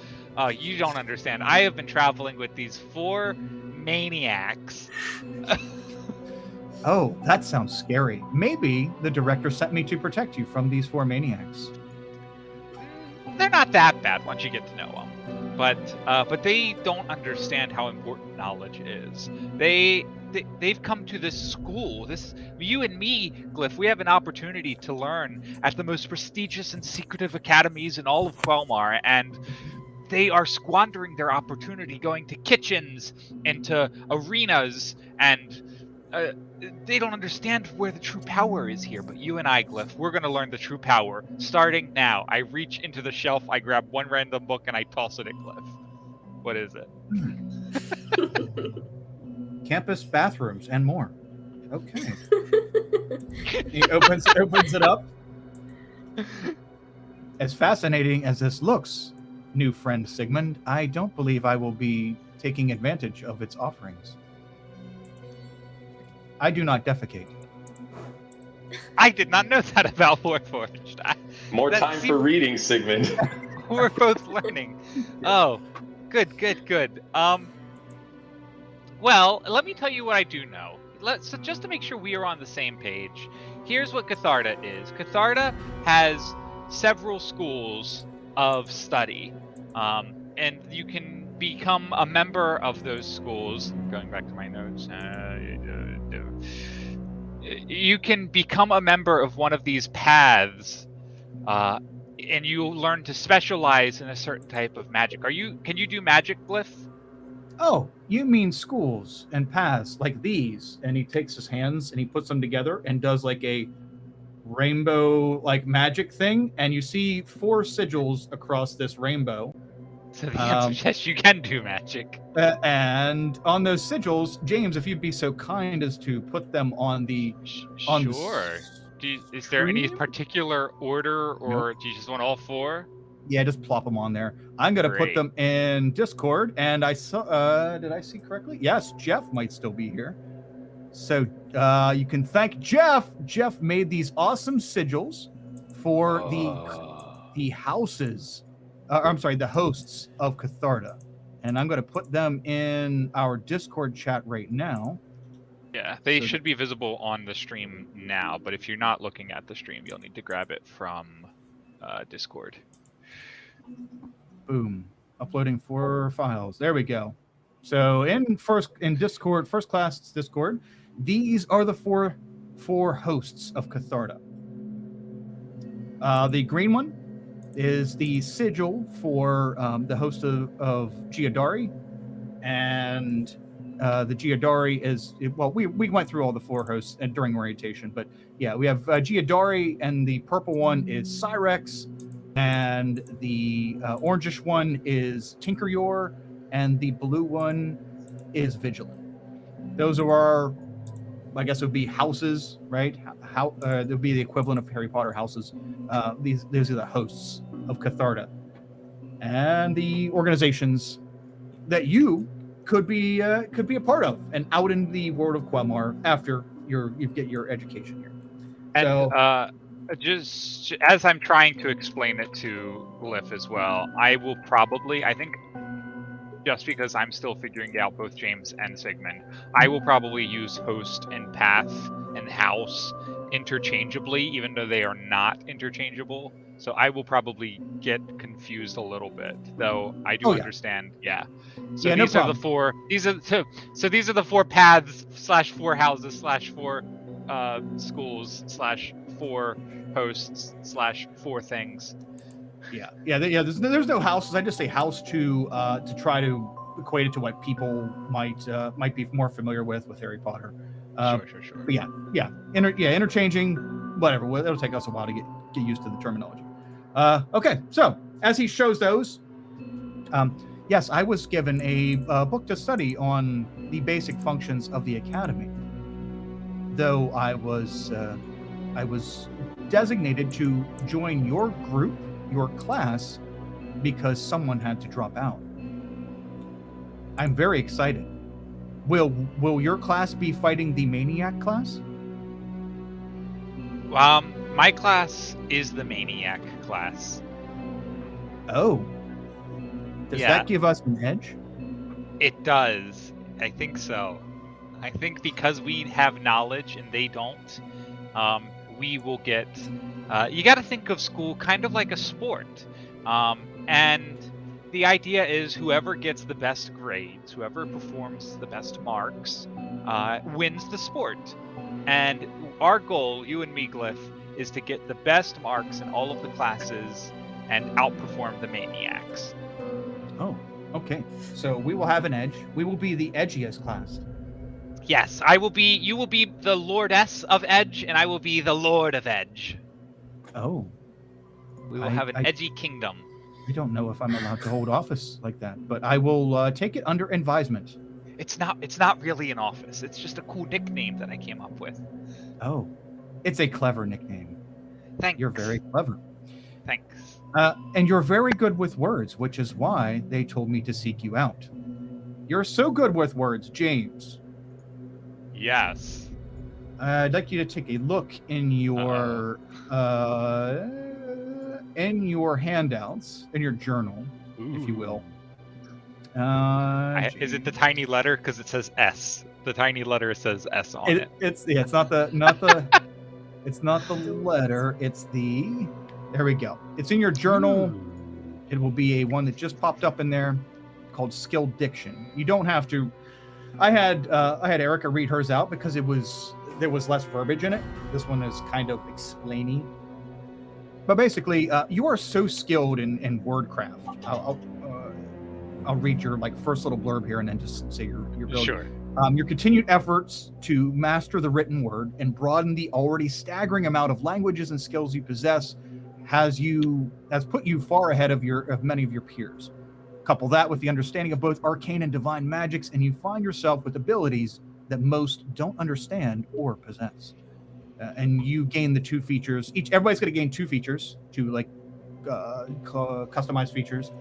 You don't understand. I have been traveling with these 4 maniacs. Oh, that sounds scary. Maybe the director sent me to protect you from these 4 maniacs. They're not that bad once you get to know them. but they don't understand how important knowledge is. They've come to this school. You and me, Glyph, we have an opportunity to learn at the most prestigious and secretive academies in all of Quelmar, and they are squandering their opportunity, going to kitchens and to arenas, and they don't understand where the true power is here. But you and I, Glyph, we're going to learn the true power starting now. I reach into the shelf, I grab one random book, and I toss it at Glyph. What is it? Campus bathrooms and more. Okay. He opens it up. As fascinating as this looks, new friend Sigmund, I don't believe I will be taking advantage of its offerings. I do not defecate. I did not know that about Warforged. More time for reading, Sigmund. We're both learning. Oh, good. Well, let me tell you what I do know. So just to make sure we are on the same page, here's what Catharta is. Catharta has several schools of study, and you can become a member of those schools. Going back to my notes, you can become a member of one of these paths, and you learn to specialize in a certain type of magic. Can you do magic, Glyph? Oh, you mean schools and paths like these? And he takes his hands and he puts them together and does like a rainbow like magic thing, and you see 4 sigils across this rainbow. So the answer is yes, you can do magic. And on those sigils, James, if you'd be so kind as to put them on the Sure. Is there any particular order, or do you just want all 4? Yeah, just plop them on there. I'm going to put them in Discord, and I saw, did I see correctly? Yes, Jeff might still be here. So you can thank Jeff. Jeff made these awesome sigils for the houses, I'm sorry, the hosts of Catharta. And I'm going to put them in our Discord chat right now. Yeah, they should be visible on the stream now, but if you're not looking at the stream, you'll need to grab it from Discord. Boom. Uploading 4 files. There we go. So in Discord, first class Discord, these are the four hosts of Catharta. The green one is the sigil for the host of Giadari, and the Giadari is, well, we went through all the 4 hosts and during orientation, but yeah, we have Giadari, and the purple one is Cyrex, and the orangish one is Tinkeryor, and the blue one is Vigilant. Those are our, I guess it would be houses, right? How it would be the equivalent of Harry Potter houses. These are the hosts of Catharta, and the organizations that you could be a part of, and out in the world of Quelmar after you get your education here. And so, just as I'm trying to explain it to Glyph as well, I will probably, I think, just because I'm still figuring out both James and Sigmund, I will probably use host and path and house interchangeably, even though they are not interchangeable. So I will probably get confused a little bit, though I do understand. Yeah. So yeah, these are the 4. These are so these are the 4 paths / 4 houses / 4 schools / 4 hosts / 4 things. Yeah. There's no houses. I just say house to try to equate it to what people might be more familiar with Harry Potter. Sure. But yeah, interchanging, whatever. It'll take us a while to get used to the terminology. Okay, so as he shows those, yes, I was given a book to study on the basic functions of the academy. Though I was designated to join your group, your class, because someone had to drop out. I'm very excited. Will your class be fighting the Maniac class? My class is the Maniac class. Oh. Does that give us an edge? It does. I think so. I think because we have knowledge and they don't, we will get... you got to think of school kind of like a sport. And the idea is whoever gets the best grades, whoever performs the best marks, wins the sport. And our goal, you and me, Glyph, is to get the best marks in all of the classes and outperform the maniacs. Oh, okay. So we will have an edge. We will be the edgiest class. Yes, I will be. You will be the Lordess of Edge, and I will be the Lord of Edge. Oh. We will have an edgy kingdom. I don't know if I'm allowed to hold office like that, but I will take it under advisement. It's not really an office. It's just a cool nickname that I came up with. Oh, it's a clever nickname. Thanks. You're very clever. Thanks. And you're very good with words, which is why they told me to seek you out. You're so good with words, James. Yes. I'd like you to take a look in your handouts, in your journal, if you will. Is it the tiny letter? Because it says S. The tiny letter says S on it. It's not the it's not the letter. It's the. There we go. It's in your journal. It will be a one that just popped up in there, called Skill Diction. You don't have to. I had Erica read hers out because there was less verbiage in it. This one is kind of explaining. But basically, you are so skilled in wordcraft. I'll read your first little blurb here and then just say your build. Sure. Your continued efforts to master the written word and broaden the already staggering amount of languages and skills you possess has put you far ahead of many of your peers. Couple that with the understanding of both arcane and divine magics, and you find yourself with abilities that most don't understand or possess. And you gain the 2 features. Everybody's going to gain 2 features, 2 customized features.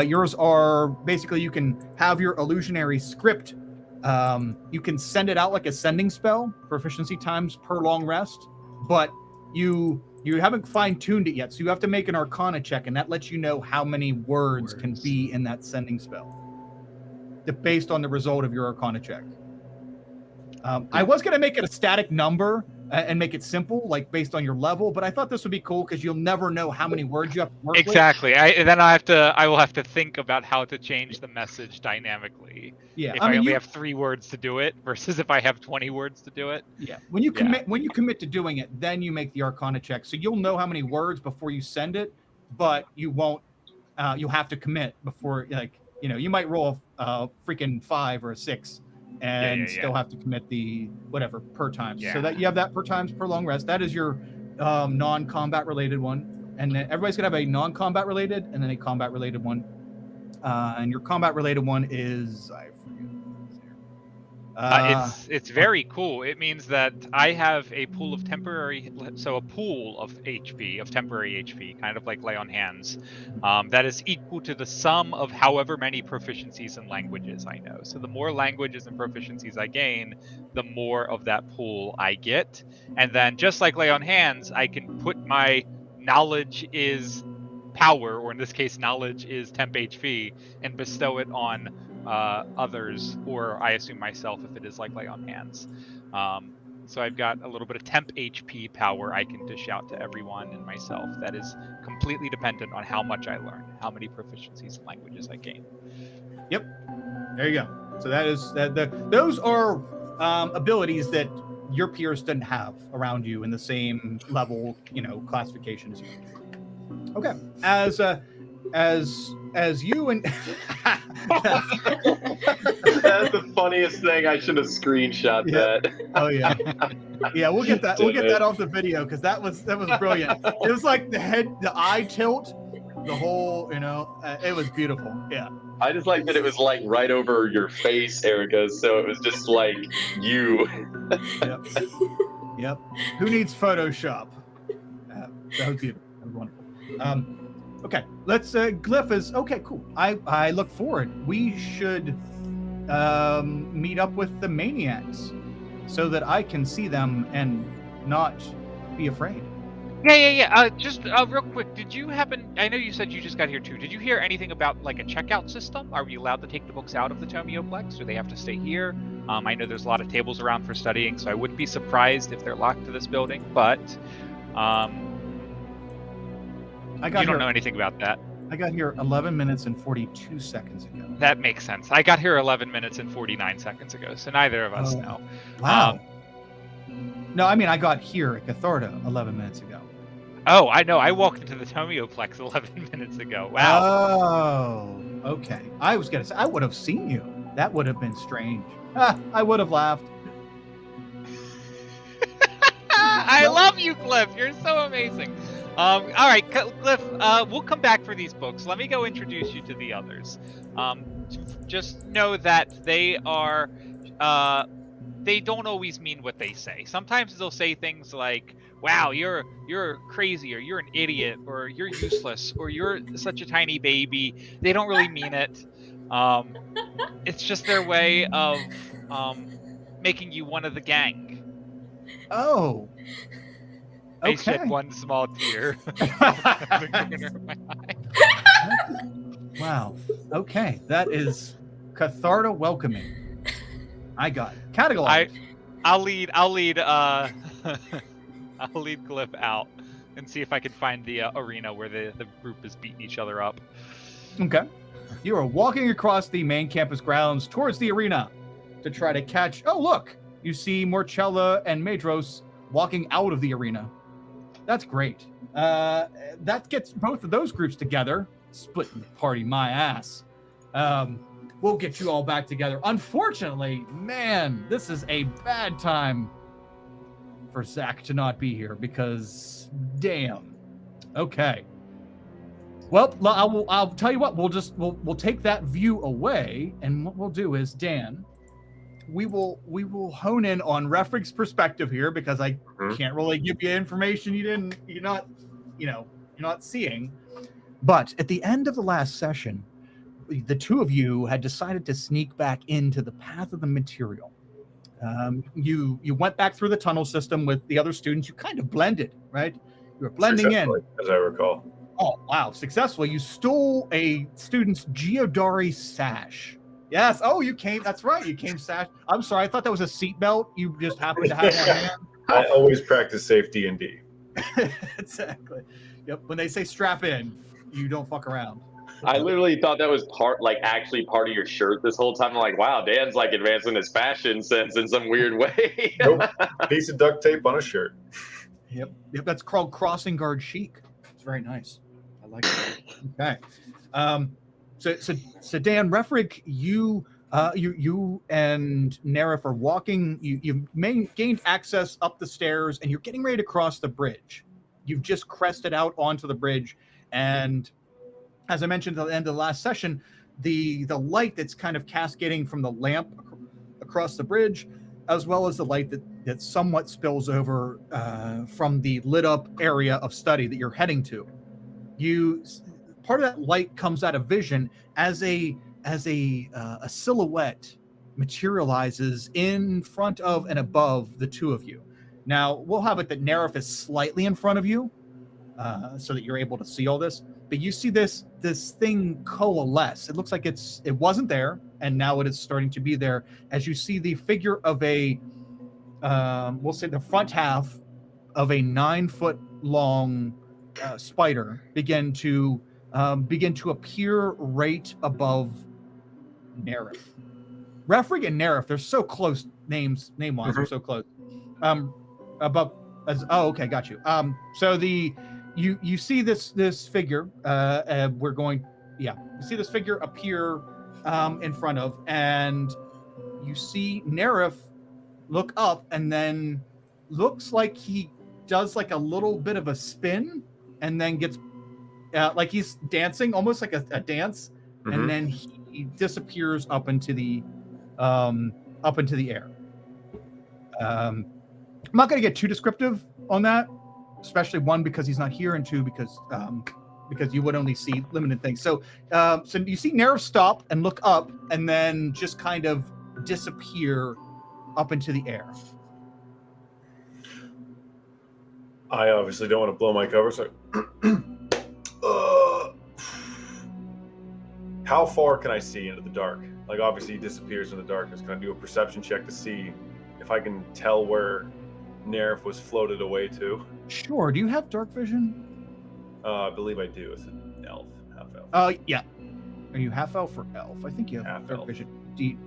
Yours are basically you can have your illusionary script. You can send it out like a sending spell, proficiency times per long rest, but you haven't fine-tuned it yet, so you have to make an Arcana check, and that lets you know how many words can be in that sending spell, based on the result of your Arcana check. I was going to make it a static number and make it simple, based on your level, but I thought this would be cool because you'll never know how many words you have to work with. Exactly. I will have to think about how to change the message dynamically. Yeah. If I only have 3 words to do it versus if I have 20 words to do it. Yeah. When you commit to doing it, then you make the Arcana check. So you'll know how many words before you send it, but you won't. You'll have to commit before, you might roll a freaking 5 or a 6. And still have to commit the whatever per time. So that you have that per times per long rest. That is your non-combat related one. And then everybody's gonna have a non-combat related and then a combat related one. And your combat related one is It's very cool. It means that I have a pool of temporary HP, of temporary HP, kind of like lay on hands, that is equal to the sum of however many proficiencies and languages I know. So the more languages and proficiencies I gain, the more of that pool I get. And then just like lay on hands, I can put my knowledge is power, or in this case, knowledge is temp HP, and bestow it on others, or I assume myself if it is like lay on hands. So I've got a little bit of temp HP power I can dish out to everyone and myself that is completely dependent on how much I learn, how many proficiencies and languages I gain. Yep. There you go. So those are abilities that your peers didn't have around you in the same level, classification as you. Okay. As you and that's the funniest thing. I should have screenshot that. Oh yeah, we'll get that. We'll get that off the video because that was brilliant. It was like the eye tilt, the whole. It was beautiful. Yeah. I just like that it was right over your face, Erica. So it was just like you. Yep. Who needs Photoshop? That was beautiful. That was wonderful. Okay, let's Glyph is okay, cool. I look forward. We should meet up with the maniacs so that I can see them and not be afraid. Yeah. Just real quick, did you happen? I know you said you just got here too. Did you hear anything about a checkout system? Are we allowed to take the books out of the Tomioplex, or they have to stay here? I know there's a lot of tables around for studying, so I wouldn't be surprised if they're locked to this building. But you don't know anything about that. I got here 11 minutes and 42 seconds ago. That makes sense. I got here 11 minutes and 49 seconds ago, so neither of us know. Wow. No, I mean, I got here at Catharta 11 minutes ago. Oh, I know. I walked into the Tomioplex 11 minutes ago. Wow. Oh, okay. I was going to say, I would have seen you. That would have been strange. I would have laughed. I love you, Cliff. You're so amazing. All right, Cliff, we'll come back for these books. Let me go introduce you to the others. Just know that they are, they don't always mean what they say. Sometimes they'll say things like, wow, you're crazy, or you're an idiot, or you're useless, or you're such a tiny baby. They don't really mean it. It's just their way of making you one of the gang. Oh. I Okay. shed one small tear. Wow. Okay. That is Catharta welcoming. I got it. Categorize. I'll lead I'll lead Cliff out and see if I can find the arena where the group is beating each other up. Okay. You are walking across the main campus grounds towards the arena to try to catch. Oh, look. You see Morchella and Madros walking out of the arena. That's great. That gets both of those groups together. Splitting the party, my ass. We'll get you all back together. Unfortunately, man, this is a bad time for Zach to not be here because, damn. Okay. Well, I'll tell you what. We'll take that view away, and what we'll do is, Dan, we will hone in on Refrig's perspective here because I can't really give you information you're not seeing. But at the end of the last session, the two of you had decided to sneak back into the path of the material. You went back through the tunnel system with the other students. You kind of blended, right? You were blending in, as I recall. Oh wow! Successfully, you stole a student's Geodari sash. Yes. Oh, you came. That's right. You came sash. I'm sorry. I thought that was a seatbelt. You just happened to have on hand. I always practice safe D&D. Exactly. Yep. When they say strap in, you don't fuck around. I literally thought that was actually part of your shirt this whole time. I'm like, wow, Dan's like advancing his fashion sense in some weird way. Nope. Piece of duct tape on a shirt. Yep. That's called crossing guard chic. It's very nice. I like it. Okay. So Dan Refrig, you and Nerif are walking. You gained access up the stairs, and you're getting ready to cross the bridge. You've just crested out onto the bridge, and as I mentioned at the end of the last session, the light that's kind of cascading from the lamp across the bridge, as well as the light that somewhat spills over from the lit up area of study that you're heading to. Part of that light comes out of vision as a silhouette materializes in front of and above the two of you. Now we'll have it that Nerif is slightly in front of you, so that you're able to see all this. But you see this thing coalesce. It looks like it wasn't there, and now it is starting to be there. As you see the figure of we'll say the front half of a 9-foot long spider begin to appear right above Nerif. Refrig and Nerif, they're so close name-wise, they're so close. Okay, got you. So you see this figure. You see this figure appear in front of, and you see Nerif look up, and then looks like he does like a little bit of a spin, and then gets like he's dancing, almost like a dance, and then he disappears up into the air. I'm not going to get too descriptive on that, especially one because he's not here, and two because you would only see limited things. So you see Nerif stop and look up, and then just kind of disappear up into the air. I obviously don't want to blow my cover, so how far can I see into the dark? Like, obviously he disappears in the darkness. Can I do a perception check to see if I can tell where Nerif was floated away to? Sure. Do you have dark vision? I believe I do. It's an elf. half elf. Yeah. Are you half elf or elf? I think you have Half dark elf. vision.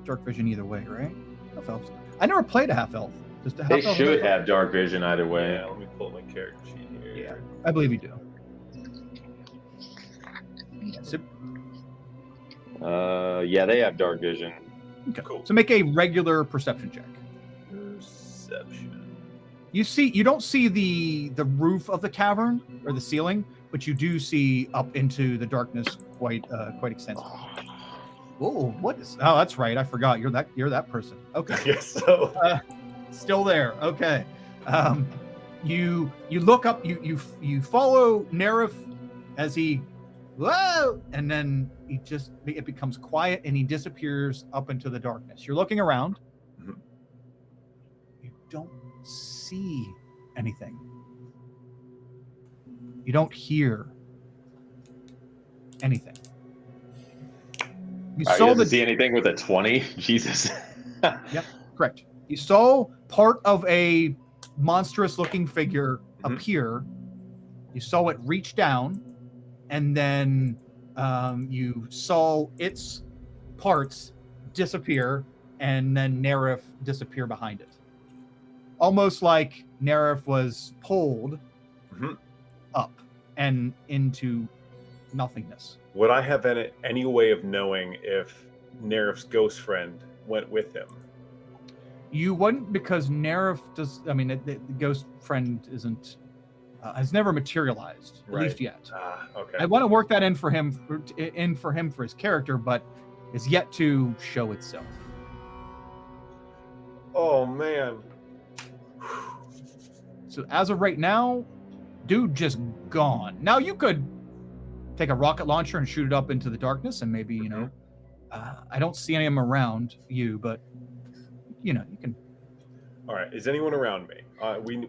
Dark vision either way, right? Half elf. I never played a half elf. Does the half They elf should have dark vision either way. Yeah, let me pull up my character sheet here. Yeah, I believe you do. So, Yeah, they have dark vision. okay. Cool. So make a regular perception check. Perception. You don't see the roof of the cavern or the ceiling, but you do see up into the darkness quite extensively. Oh, what is? Oh, that's right. I forgot. You're that person. Okay. Yes. So. Still there. Okay. You look up. You follow Nerif as he, whoa, and then it becomes quiet and he disappears up into the darkness. You're looking around. Mhm. You don't see anything. You don't hear anything. You He saw doesn't see anything with a 20. Jesus. Yep, correct. You saw part of a monstrous-looking figure appear. You saw it reach down, and then you saw its parts disappear, and then Nerif disappear behind it. Almost like Nerif was pulled up and into nothingness. Would I have any way of knowing if Nerif's ghost friend went with him? You wouldn't, because Nerif does. I mean, the ghost friend isn't has never materialized, at least yet. Okay. I want to work that in for him for his character, but is yet to show itself. Oh man. So as of right now, dude just gone. Now you could take a rocket launcher and shoot it up into the darkness, and maybe I don't see any of them around you, but you can. All right. Is anyone around me?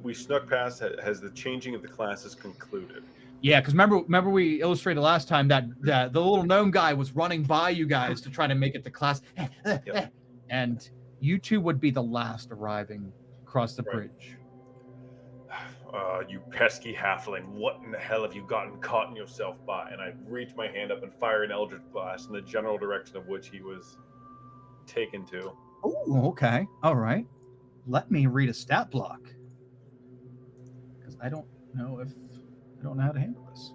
We snuck past. Has the changing of the classes concluded? Yeah, because remember we illustrated last time that the little gnome guy was running by you guys to try to make it to class, and you two would be the last arriving across the bridge. You pesky halfling! What in the hell have you gotten caught in yourself by? And I reach my hand up and fire an eldritch blast in the general direction of which he was taken to. Oh, okay, all right. Let me read a stat block, because I don't know how to handle this.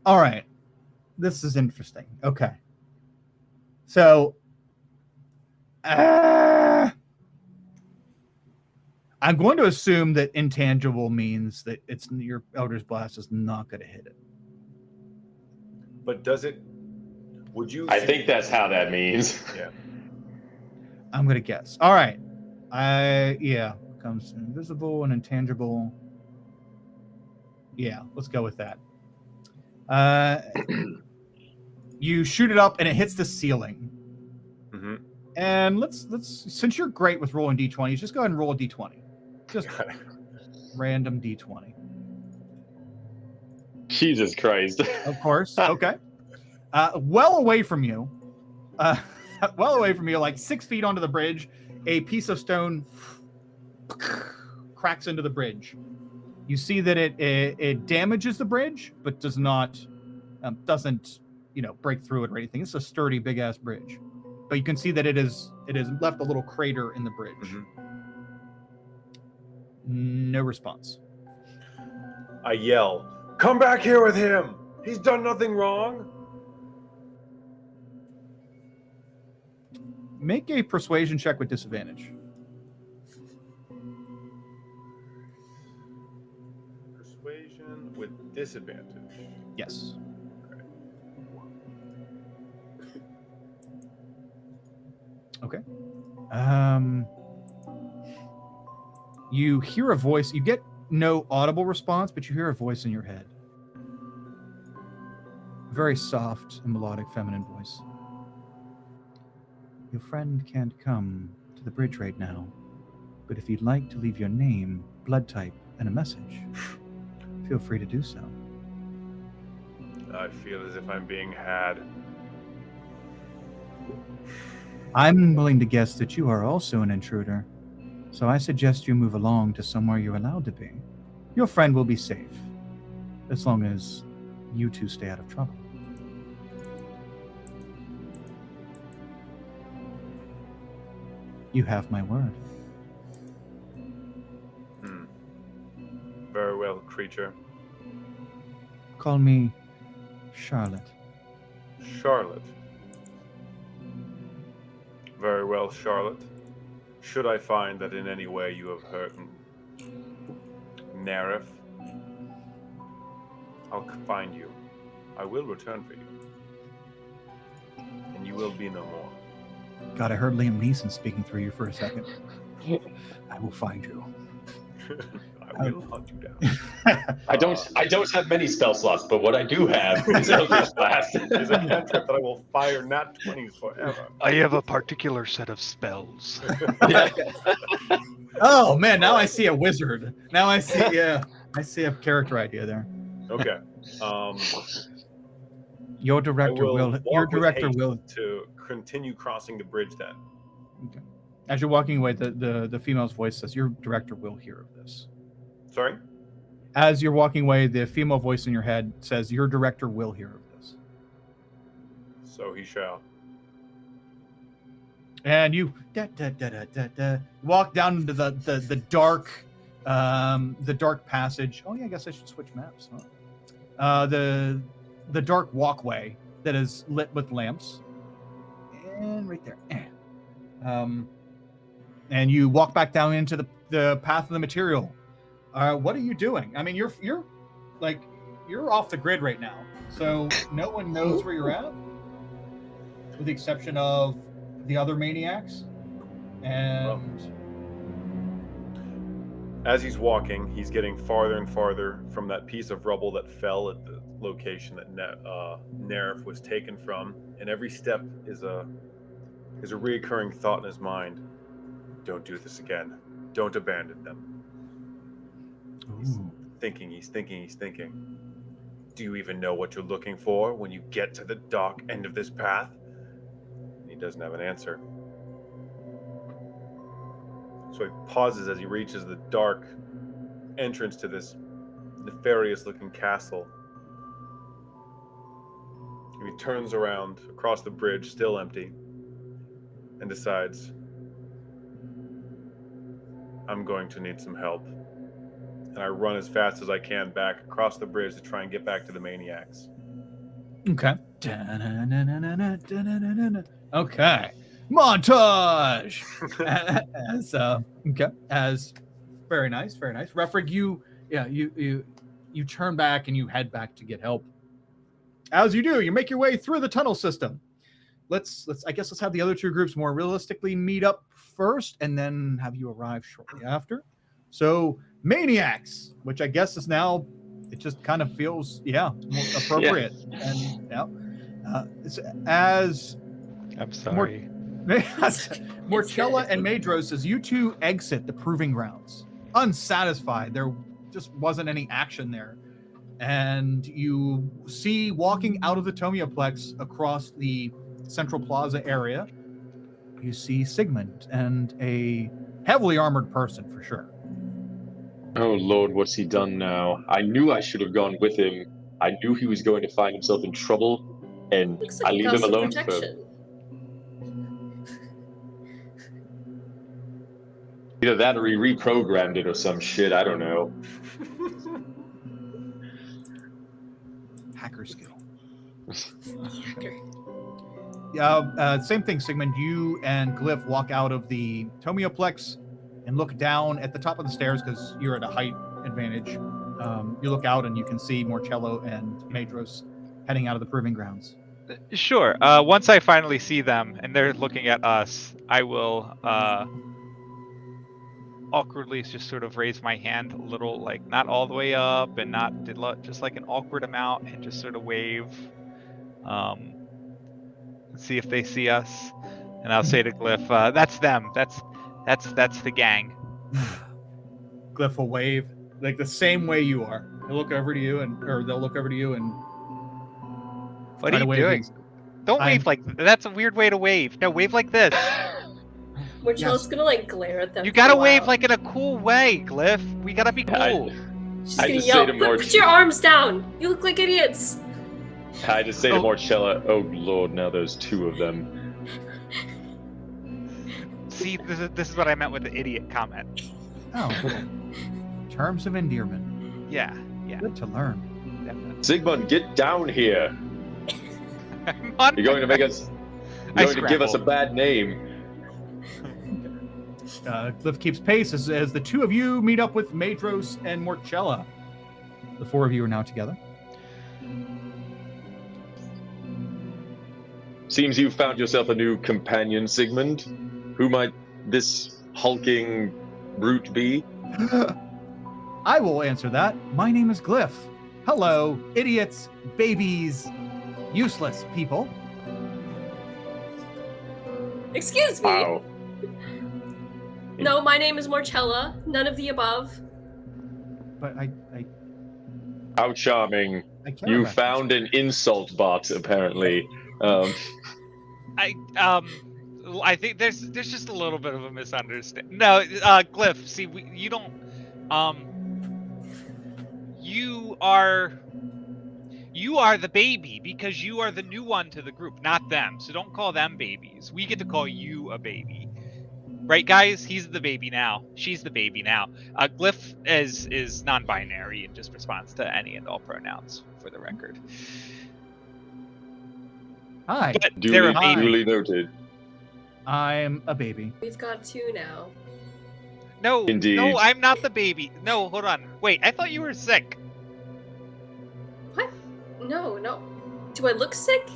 All right, this is interesting. Okay, so I'm going to assume that intangible means that your Elder's Blast is not going to hit it. But does it? Would you? I think that's how that means. Yeah. I'm going to guess. All right. Comes invisible and intangible. Yeah, let's go with that. You shoot it up and it hits the ceiling. Mm-hmm. And let's since you're great with rolling d20s, just go ahead and roll a d20. Just random d20. Jesus Christ. Of course. Okay. Well away from you, like 6 feet onto the bridge, a piece of stone cracks into the bridge. You see that it damages the bridge, but doesn't break through it or anything. It's a sturdy, big ass bridge. But you can see that it has left a little crater in the bridge. Mm-hmm. No response. I yell, "Come back here with him! He's done nothing wrong!" Make a persuasion check with disadvantage. Persuasion with disadvantage. Yes. Okay. You hear a voice. You get no audible response, but you hear a voice in your head. A very soft and melodic feminine voice. Your friend can't come to the bridge right now, but if you'd like to leave your name, blood type, and a message, feel free to do so. I feel as if I'm being had. I'm willing to guess that you are also an intruder. So I suggest you move along to somewhere you're allowed to be. Your friend will be safe, as long as you two stay out of trouble. You have my word. Very well, creature. Call me Charlotte. Charlotte. Very well, Charlotte. Should I find that in any way you have hurt Nerif, I'll find you. I will return for you. And you will be no more. God, I heard Liam Neeson speaking through you for a second. I will find you. I will hunt you down. I don't have many spell slots, but what I do have is Eldritch Blast. Is a cantrip that I will fire nat 20s forever. I have a particular set of spells. Oh man, now I see a wizard. Now I see I see a character idea there. Okay. Your director will to continue crossing the bridge then. Okay. As you're walking away, the female's voice says, "Your director will hear of this." Sorry? As you're walking away, the female voice in your head says, "Your director will hear of this." So he shall. And you walk down into the dark passage. Oh yeah, I guess I should switch maps. Huh? The dark walkway that is lit with lamps, and right there. And you walk back down into the path of the material. What are you doing? I mean, you're off the grid right now, so no one knows where you're at, with the exception of the other maniacs. And as he's walking, he's getting farther and farther from that piece of rubble that fell at the location that Nerif was taken from, and every step is a reoccurring thought in his mind. Don't do this again. Don't abandon them. He's thinking. Do you even know what you're looking for when you get to the dark end of this path? He doesn't have an answer. So he pauses as he reaches the dark entrance to this nefarious looking castle. And he turns around across the bridge, still empty, and decides, I'm going to need some help. And I run as fast as I can back across the bridge to try and get back to the maniacs. Okay. Okay. Montage. As very nice. Refrig, you turn back and you head back to get help. As you do, you make your way through the tunnel system. Let's have the other two groups more realistically meet up first, and then have you arrive shortly after. So maniacs, which I guess is now, it just kind of feels more appropriate. Yeah. And as I'm sorry. Morchella and Madros, as you two exit the proving grounds, unsatisfied, there just wasn't any action there. And you see walking out of the Tomioplex across the Central Plaza area, you see Sigmund and a heavily armored person for sure. Oh Lord, what's he done now? I knew I should have gone with him. I knew he was going to find himself in trouble, and Looks like I he leave got him some alone protection. either that or he reprogrammed it or some shit. I don't know. Hacker skill. Hacker. Same thing, Sigmund. You and Glyph walk out of the Tomioplex and look down at the top of the stairs because you're at a height advantage. You look out and you can see Morcello and Madros heading out of the proving grounds. Sure. Once I finally see them and they're looking at us, I will awkwardly just sort of raise my hand a little, like not all the way up and not just like an awkward amount, and just sort of wave. See if they see us, and I'll say to Glyph, "That's them. That's the gang." Glyph will wave like the same way you are. They'll look over to you and What Try are to you wave doing? these. Don't wave like that's a weird way to wave. No, wave like this. Marcella's gonna like glare at them. You for gotta a wave while. like in a cool way, Glyph. We gotta be cool. She's I gonna just yell, say to March- put your arms down! You look like idiots! I just say to Marcella, "Oh Lord, now there's two of them." See, this is what I meant with the idiot comment. Oh, terms of endearment. Yeah. Good to learn. Sigmund, get down here. On You're going to make us. I You're going to give us a scrambled. bad name. Glyph keeps pace as the two of you meet up with Madros and Morchella. The four of you are now together. Seems you've found yourself a new companion, Sigmund. Who might this hulking brute be? I will answer that. My name is Glyph. Hello, idiots, babies, useless people. Excuse me! Wow. No, my name is Marcella. None of the above. But I How charming. care You about found an insult bot, apparently. I think there's just a little bit of a misunderstanding. No, Glyph, see, you don't. You are the baby because you are the new one to the group, not them. So don't call them babies. We get to call you a baby. Right, guys? He's the baby now. She's the baby now. Glyph is non-binary and just responds to any and all pronouns, for the record. Hi, But they're a baby. Duly noted. I'm a baby. We've got two now. No, Indeed. no, I'm not the baby. No, hold on. Wait, I thought you were sick. What? No. Do I look sick?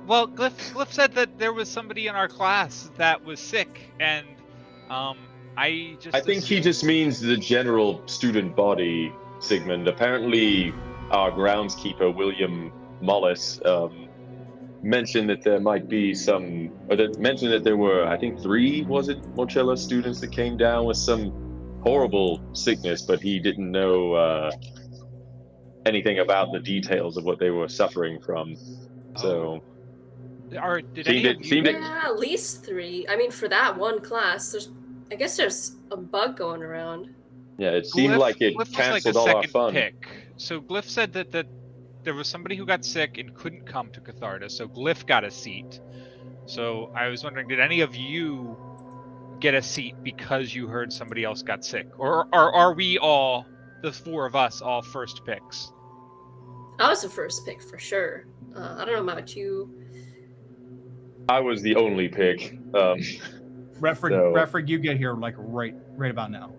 Well, Glyph said that there was somebody in our class that was sick, and I think he just means the general student body, Sigmund. Apparently, our groundskeeper, William Mullis, mentioned that there might be some, or that mentioned that there were, I think 3, was it, Morcella students that came down with some horrible sickness, but he didn't know anything about the details of what they were suffering from. So, Did Seemed any it- of seemed you? it- Yeah, at least 3. I mean, for that one class, I guess there's a bug going around. yeah, it seemed like it Glyph was canceled like all a our second fun. pick. So Glyph said that there was somebody who got sick and couldn't come to Catharta, so Glyph got a seat. So I was wondering, did any of you get a seat because you heard somebody else got sick, or are we all, the 4 of us, all first picks? I was the first pick for sure. I don't know about you. I was the only pick. Refrig, you get here like right about now.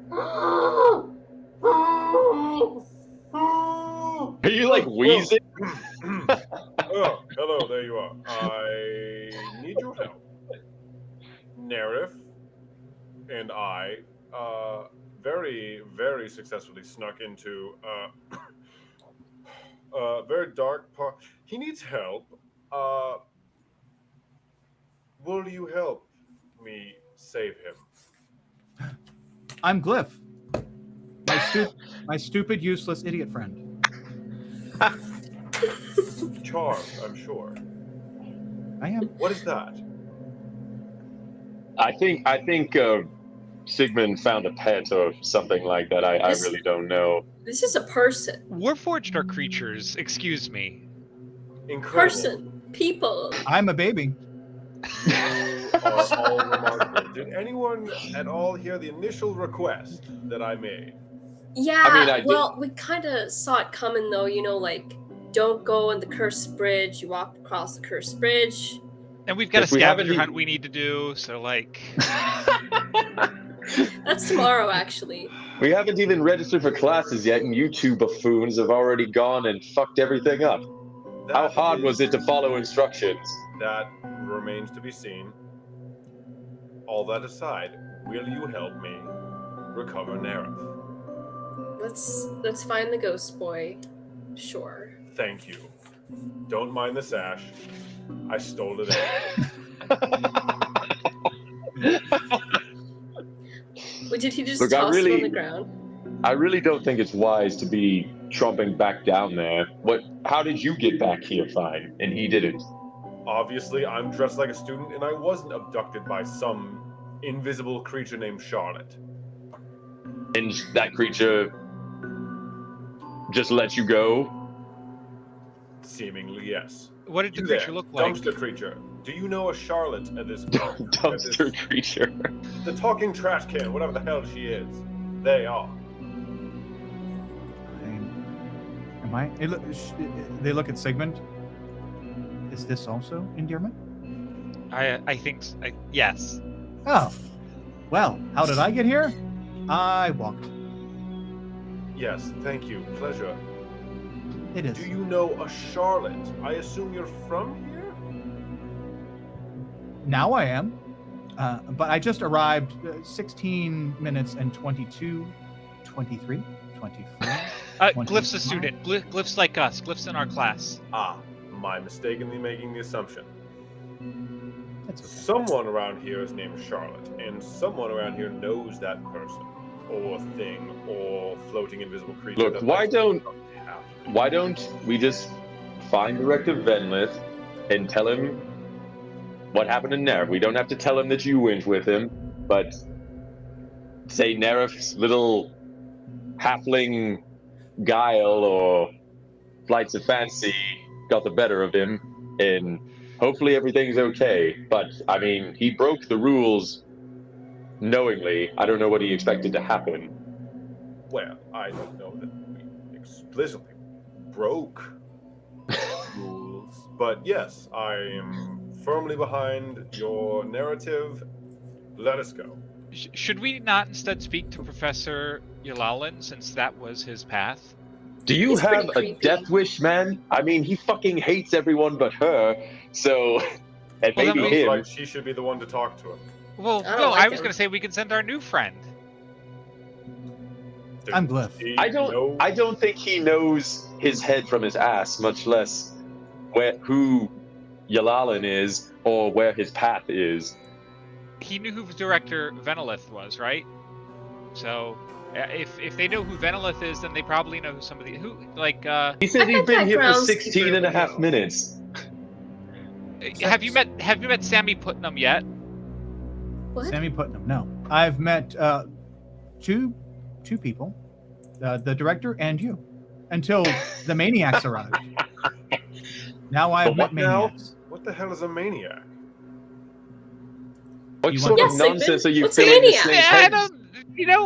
Are you like wheezing? Oh, hello, there you are. I need your help. Nerif and I very, very successfully snuck into a very dark part. He needs help. Will you help me save him? I'm Glyph. My stupid, useless idiot friend. Charmed, I'm sure. I am. What is that? I think Sigmund found a pet or something like that. I really don't know. This is a person. Warforged are creatures. Excuse me. Incredible. Person. People. I'm a baby. Are all remarkable. Did anyone at all hear the initial request that I made? Yeah, I mean, I well, we kind of saw it coming though, like, don't go on the cursed bridge, you walk across the cursed bridge. And we've got If a we haven't scavenger hunt we need to do, so like... That's tomorrow, actually. We haven't even registered for classes yet, and you two buffoons have already gone and fucked everything up. How hard was it to follow instructions? That remains to be seen. All that aside, will you help me recover Nerif? Let's find the ghost boy. Sure. Thank you. Don't mind the sash. I stole it anyway. Wait, did he just Look, I toss it on really- the ground? I really don't think it's wise to be tromping back down there. How did you get back here fine, and he didn't? Obviously, I'm dressed like a student, and I wasn't abducted by some invisible creature named Charlotte. And that creature just let you go? Seemingly, yes. What did the You creature there, look like? Dumpster creature. Do you know a Charlotte at this Dumpster creature. The talking trash can, whatever the hell she is. They are. Am I? They look at Sigmund. Is this also endearment? I think yes. Oh, well. How did I get here? I walked. Yes, thank you. Pleasure. It is. Do you know a Charlotte? I assume you're from here? Now I am. But I just arrived 16 minutes and 22, 23, 24. Glyph's a student. Glyph's like us. Glyph's in our class. Ah, my mistakenly making the assumption. That's okay. Someone around here is named Charlotte, and someone around here knows that person, or thing, or floating invisible creature. Look, that why likes don't to happen. why don't we just find Director Venlith and tell him what happened to Nerf? We don't have to tell him that you went with him, but say Nerf's little halfling guile or flights of fancy got the better of him, and hopefully everything's okay. But, I mean, he broke the rules knowingly. I don't know what he expected to happen. Well, I don't know that we explicitly broke rules, but yes, I am firmly behind your narrative. Let us go. Should we not instead speak to Professor Yalalan, since that was his path? Do you He's pretty have a creepy. death wish, man? I mean, he fucking hates everyone but her, so... And Well, then maybe we- Looks him. like she should be the one to talk to him. Well, I don't no, like I was him. going to say we can send our new friend. Does I'm Glyph. he I know- don't think he knows his head from his ass, much less who Yalalan is or where his path is. He knew who Director Venelith was, right? So, if they know who Venelith is, then they probably know who somebody who He said I he'd bet been that here for groundskeeper 16 and a half would know. minutes. Have you met Sammy Putnam yet? What? Sammy Putnam. No, I've met two people, the director and you, until the maniacs arrived. Now I've But met what now? maniacs. What the hell is a maniac? What You sort want- of Yeah, Sigmund, nonsense are you what's a filling this maniac? thing's Yeah, I head? don't.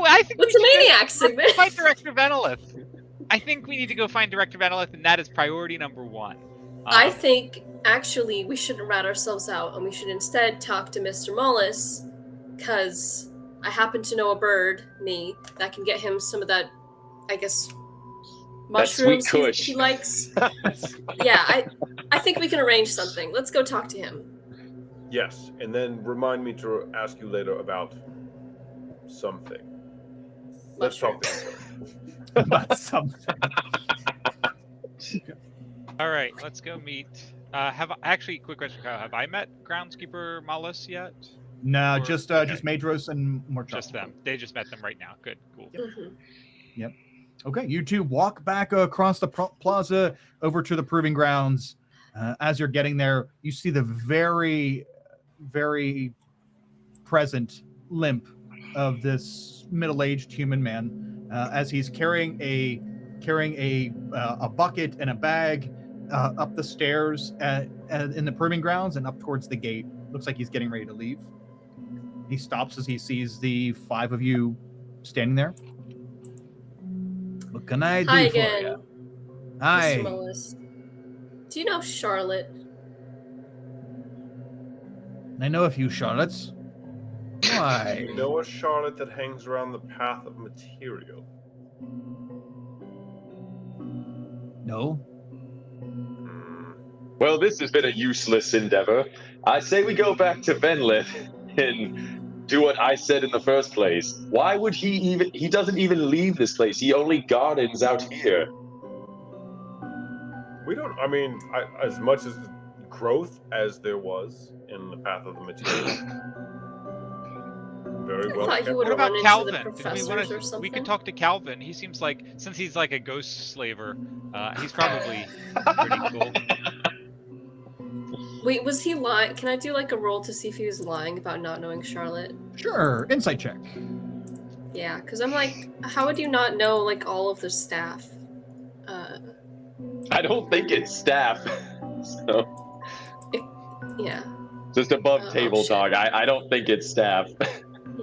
I think What's a we should maniac, Sigmund? find Director Venelith. I think we need to go find Director Venelith, and that is priority number one. I think actually we shouldn't rat ourselves out, and we should instead talk to Mr. Mullis, because I happen to know a bird, that can get him some of that, I guess, That sweet mushrooms kush. he likes. Yeah, I think we can arrange something. Let's go talk to him. Yes, and then remind me to ask you later about something. Let's talk to him first. About something. All right, let's go meet. Quick question, Kyle. Have I met Groundskeeper Mullis yet? No, Or- just okay. Madros and Morchuk. Just them. They just met them right now. Good, cool. Mhm. Okay, you two walk back across the plaza over to the proving grounds. As you're getting there, you see the very, very present limp of this middle-aged human man as he's carrying a bucket and a bag up the stairs in the proving grounds and up towards the gate. Looks like he's getting ready to leave. He stops as he sees the five of you standing there. What can I do Hi for again, you? Hi. Mr. Mullis. Do you know Charlotte? I know a few Charlottes. Why? You know a Charlotte that hangs around the path of material? No. Well, this has been a useless endeavor. I say we go back to Venlith and do what I said in the first place. Why would he doesn't even leave this place. He only gardens out here. We don't, I mean, as much as growth as there was in the path of the material, Very I well. thought you kept. would What have about run into the Calvin? Do we professors want or to? something. We could talk to Calvin. He seems like, since he's like a ghost slaver, he's probably pretty cool. Wait, was he lying? Can I do like a roll to see if he was lying about not knowing Charlotte? Sure, insight check. Yeah, because I'm like, how would you not know like all of the staff? I don't think it's staff. So Yeah. just above Oh, table shit. talk. I don't think it's staff.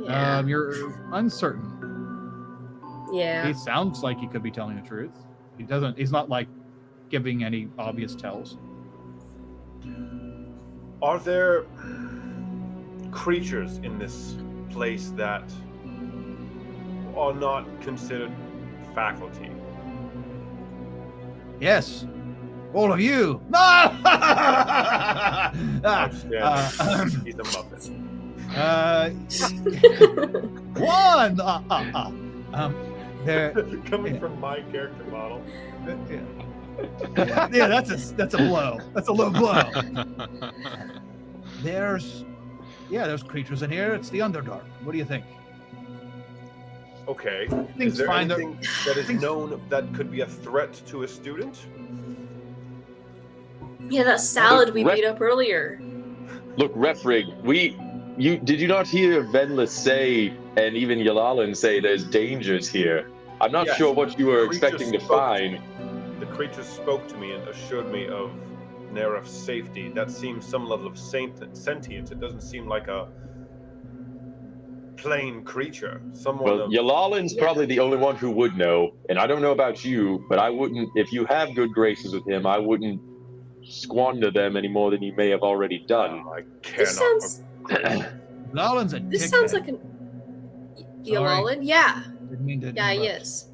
Yeah. You're uncertain. Yeah. He sounds like he could be telling the truth. He doesn't. He's not like giving any obvious tells. Are there creatures in this place that are not considered faculty? Yes, all of you. No! Outstanding. He's a muppet. One. There. Coming from my character model. Yeah, that's a blow. That's a low blow. There's creatures in here. It's the Underdark. What do you think? Okay. Things Is there fine, anything that is known that could be a threat to a student? Yeah, that salad we beat up earlier. Look, Refrig, did you not hear Venlis say, and even Yalalan say, there's dangers here? I'm not Yes, sure what you were the creatures expecting to spoke find. The creatures spoke to me and assured me of Neref's safety. That seems some level of sentience. It doesn't seem like a plain creature. Someone. Well, Yalalan's probably the only one who would know, and I don't know about you, but I wouldn't. If you have good graces with him, I wouldn't squander them any more than you may have already done. I This cannot. sounds. Lalan's a This dickhead. sounds like an. Yalalan? Yeah. Didn't mean to Yeah, he interrupt. is.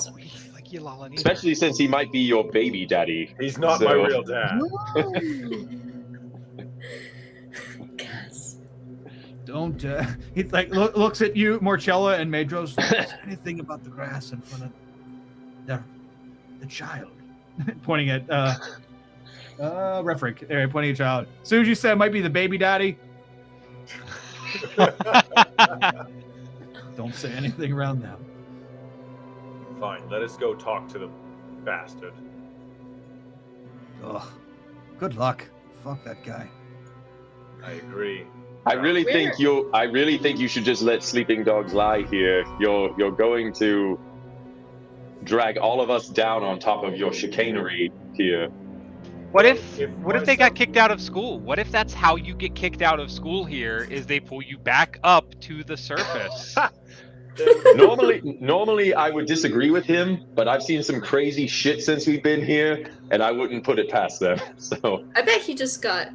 Oh, he like Yalalan either. Especially since he might be your baby daddy. He's not my So- real dad. Yes. Don't. He like looks at you, Morcella and Medros. Anything about the grass in front of the child? Pointing at Refric. Pointing at child. As soon as you said it might be the baby daddy, don't say anything around them. Fine, let us go talk to the bastard. Ugh. Good luck. Fuck that guy. I agree. I really think you should just let sleeping dogs lie here. You're going to drag all of us down on top of your chicanery here. What if my they got son- kicked out of school? What if that's how you get kicked out of school here, is they pull you back up to the surface? Normally I would disagree with him, but I've seen some crazy shit since we've been here, and I wouldn't put it past them. So I bet he just got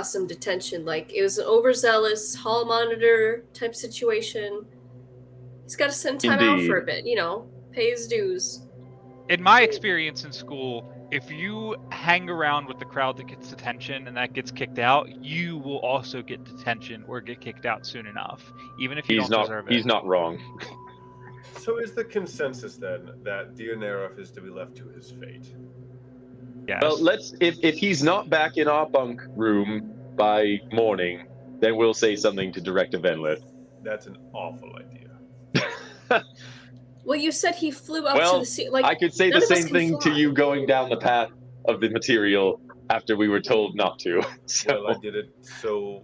some detention. Like it was an overzealous hall monitor type situation. He's got to send time out for a bit, pay his dues. In my experience in school, if you hang around with the crowd that gets detention and that gets kicked out, you will also get detention or get kicked out soon enough, even if you don't deserve it. He's not wrong. So is the consensus then that dear Neref is to be left to his fate? Yes. Well, if he's not back in our bunk room by morning, then we'll say something to Director Venlith. That's an awful idea. Well, you said he flew up to Well, the sea. Like I could say none the of us same can thing to fly. you going down the path of the material after we were told not to. So Well, I did it so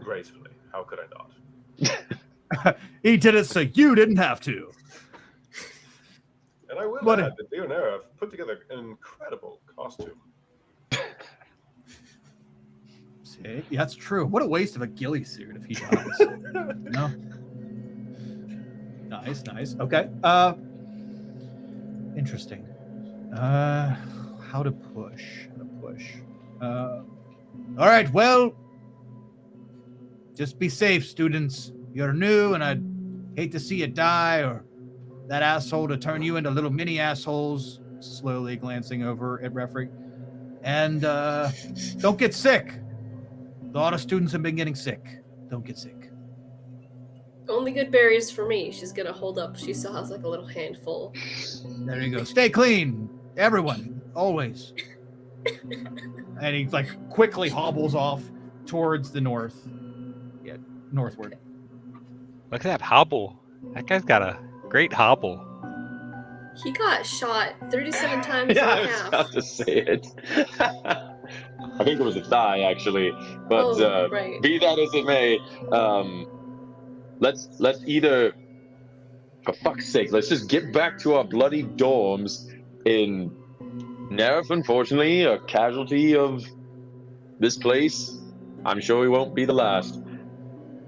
gracefully. How could I not? He did it so you didn't have to. And I will But- add that dear Neref put together an incredible costume. See, yeah, that's true. What a waste of a ghillie suit if he dies. No. Nice. Okay. Interesting. How to push? All right. Well, just be safe, students. You're new, and I'd hate to see you die, or that asshole to turn you into little mini assholes. Slowly glancing over at Refrig, and don't get sick. A lot of students have been getting sick. Don't get sick. Only good berries for me. She's gonna hold up. She still has like a little handful. There you go. Stay clean, everyone, always. And he like quickly hobbles off towards the north. Yeah, northward. Look at that hobble. That guy's got a great hobble. He got shot 37 times Yeah, I in was half. about to say it. I think it was a thigh, actually. But Oh, right. be that as it may, let's either, for fuck's sake, let's just get back to our bloody dorms. In Nerf, unfortunately, a casualty of this place. I'm sure we won't be the last.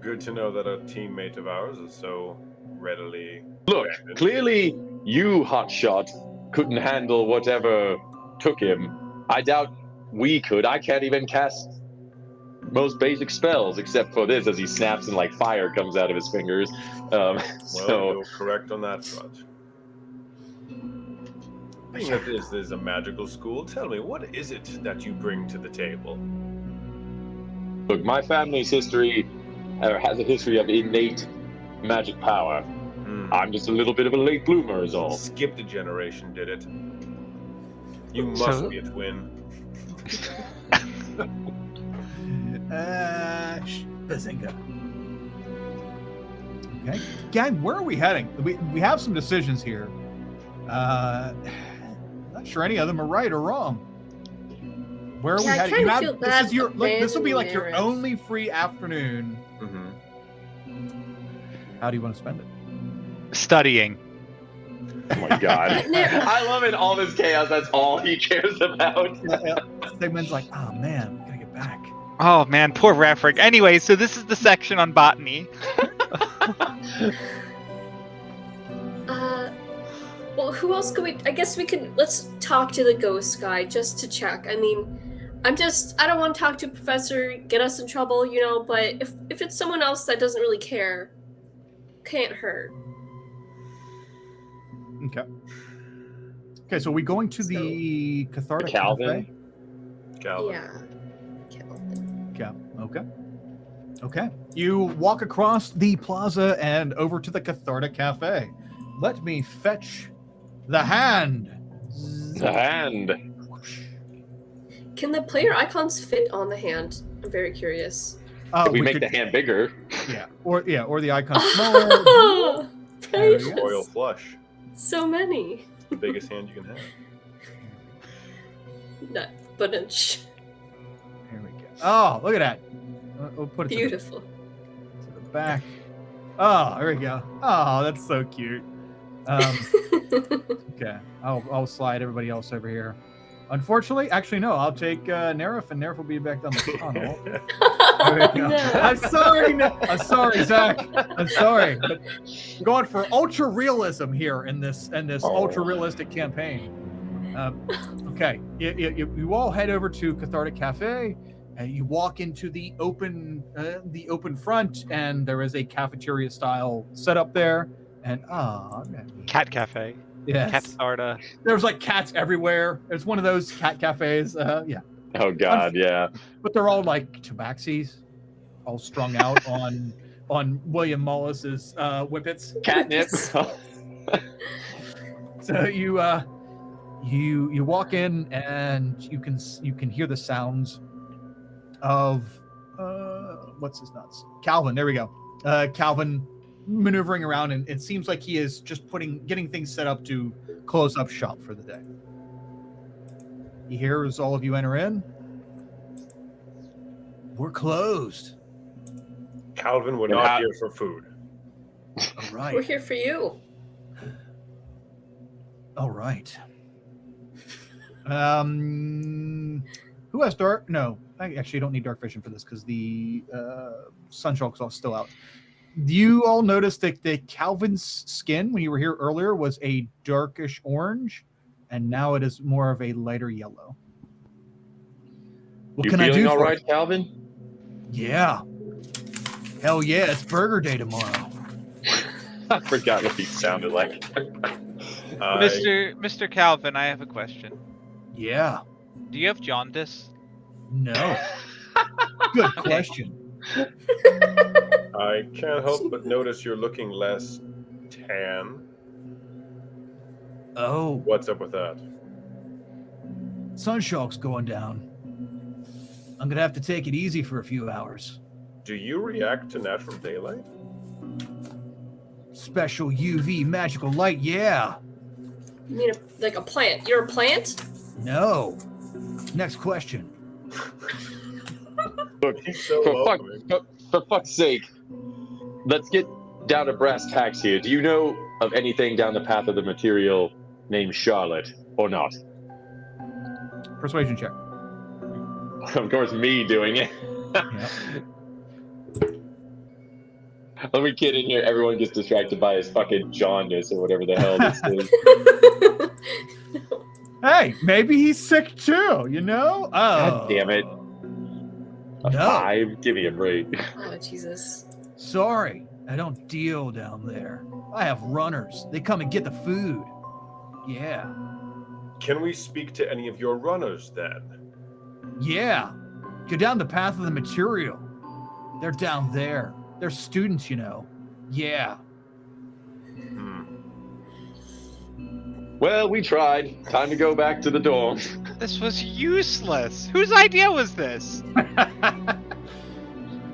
Good to know that a teammate of ours is so readily. Look, abandoned. clearly you, hotshot, couldn't handle whatever took him. I doubt we could. I can't even cast most basic spells except for this, as he snaps and like fire comes out of his fingers. Well, So you're correct on that front. Being that this is a magical school, tell me, what is it that you bring to the table? look, my family's history has a history of innate magic power. I'm just a little bit of a late bloomer, is all. Skipped a generation, did it? You must be a twin. Bazinga. Okay, gang, where are we heading? We have some decisions here. Not sure any of them are right or wrong. Where are we Yeah, I heading? kinda You feel have, bad this is your look, this will be like your abandoning only free afternoon. Mm-hmm. How do you want to spend it? Studying. Oh my god. I love it. All this chaos, that's all he cares about. Sigmund's like, oh man, we gotta get back. Oh man, poor Rafrig. Anyway, so this is the section on botany. Well, who else could we? I guess we could. Let's talk to the ghost guy just to check. I mean, I don't want to talk to Professor, get us in trouble, you know. But if it's someone else that doesn't really care, can't hurt. Okay. Okay, so are we going to the Cathartic Calvin? Cafe? Calvin. Yeah. Calvin. Yeah. Okay. Okay. You walk across the plaza and over to the Cathartic Cafe. Let me fetch the hand. The hand. Can the player icons fit on the hand? I'm very curious. If we make the hand bigger. Yeah. Or the icon smaller. Oh, There precious. it is. Royal flush. So many. The biggest hand you can have. Nut, but Here we go. Oh, look at that. We'll put it beautiful. to the back. Oh, there we go. Oh, that's so cute. Okay, I'll slide everybody else over here. Unfortunately, actually no, I'll take Nerif, and Nerif will be back down the tunnel. There we go. No. I'm sorry, I'm sorry, Zach. I'm sorry, but we're going for ultra realism here in this ultra realistic campaign. Okay, you all head over to Cathartic Cafe, and you walk into the open front, and there is a cafeteria style setup there. And Cat cafe. yes, Cat Sarda. there's like cats everywhere. It's one of those cat cafes. Yeah, Oh god, yeah. but they're all like tabaxis, all strung out on William Mollis's whippets. Catnip. So you walk in and you can hear the sounds of what's his nuts? Calvin. There we go. Calvin maneuvering around, and it seems like he is just getting things set up to close up shop for the day. He hears all of you enter in. We're closed. Calvin, we're Yeah. not here for food. All right. We're here for you. All right. Who has dark? No, I actually don't need dark vision for this because the Sunshock's all still out. Do you all notice that Calvin's skin when you were here earlier was a darkish orange, and now it is more of a lighter yellow? What You can I feeling do all for right, you? Calvin? Yeah. Hell yeah, it's Burger Day tomorrow. I forgot what he sounded like. Mr. Calvin, I have a question. Yeah. Do you have jaundice? No. Good question. I can't help but notice you're looking less tan. Oh, What's up with that? Sunshock's going down. I'm gonna have to take it easy for a few hours. Do you react to natural daylight? Special UV magical light, yeah. You mean like a plant? You're a plant? No. Next question. Look, So for fuck's sake, let's get down to brass tacks here. Do you know of anything down the path of the material named Charlotte, or not? Persuasion check. Of course, me doing it. Yep. Let me kid in here. Everyone gets distracted by his fucking jaundice or whatever the hell this is. Hey, maybe he's sick too, you know? Oh. God damn it. A No. 5? Give me a break. Oh, Jesus. Sorry, I don't deal down there. I have runners. They come and get the food. Yeah. Can we speak to any of your runners then? Yeah. Go down the path of the material. They're down there. They're students, you know. Yeah. Well, we tried. Time to go back to the dorm. This was useless. Whose idea was this?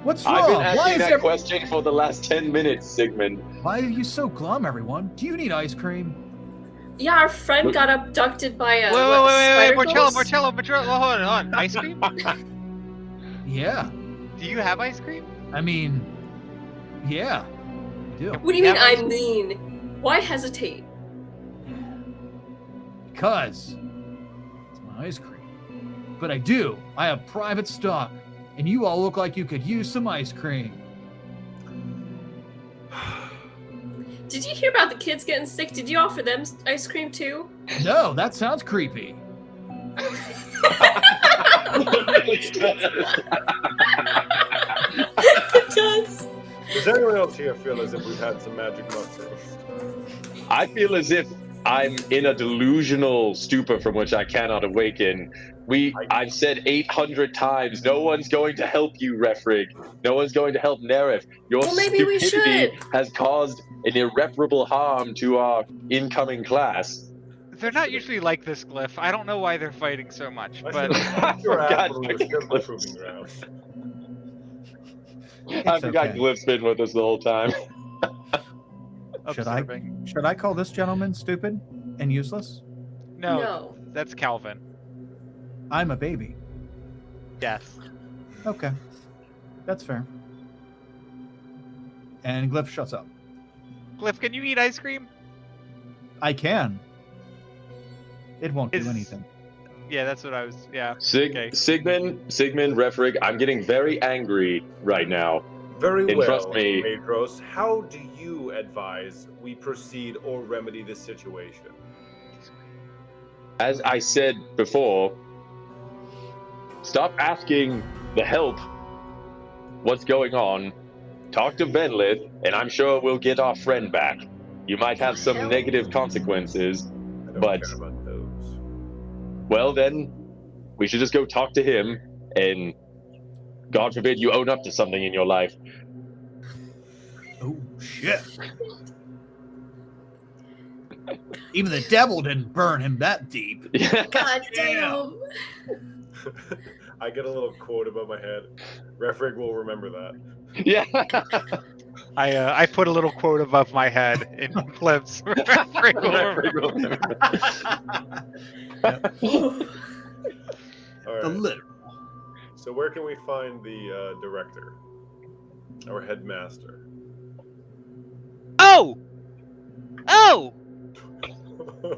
What's I've been wrong? asking that question for the last 10 minutes, Sigmund. Why are you so glum, everyone? Do you need ice cream? Yeah, our friend got abducted by a Wait, spider ghost? Marcello, hold on. Ice cream? Yeah. Do you have ice cream? I mean, yeah. I do. What do you mean, I mean? Why hesitate? Because it's my ice cream. But I do. I have private stock. And you all look like you could use some ice cream. Did you hear about the kids getting sick? Did you offer them ice cream too? No, that sounds creepy. It does. Does anyone else here feel as if we've had some magic mushrooms? I feel as if I'm in a delusional stupor from which I cannot awaken. I've said 800 times, no one's going to help you, Refrig. No one's going to help Nerif. Your Well, maybe we stupidity should. has caused an irreparable harm to our incoming class. They're not usually like this, Glyph. I don't know why they're fighting so much, but You're God, at when we were still Glyph. mushrooming around. I forgot okay. Glyph's been with us the whole time. observing. Should I call this gentleman stupid and useless? No, that's Calvin. I'm a baby. Yes. Okay. That's fair. And Glyph shuts up. Glyph, can you eat ice cream? I can. It won't do Is- anything. Yeah, that's what I was. Yeah. Okay. Sigmund, Refrig, I'm getting very angry right now. Very And well, trust me- Madros. How do you advise we proceed or remedy this situation? As I said before, stop asking the help what's going on. Talk to Venlith, and I'm sure we'll get our friend back. You might have some negative consequences, I don't but care about those. well then, we should just go talk to him, and God forbid you own up to something in your life. Oh, shit. Even the devil didn't burn him that deep. God damn. I get a little quote above my head. Refrig will remember that. Yeah. I put a little quote above my head in Glyph's. All right. The literal. So where can we find the director? Our headmaster. Oh!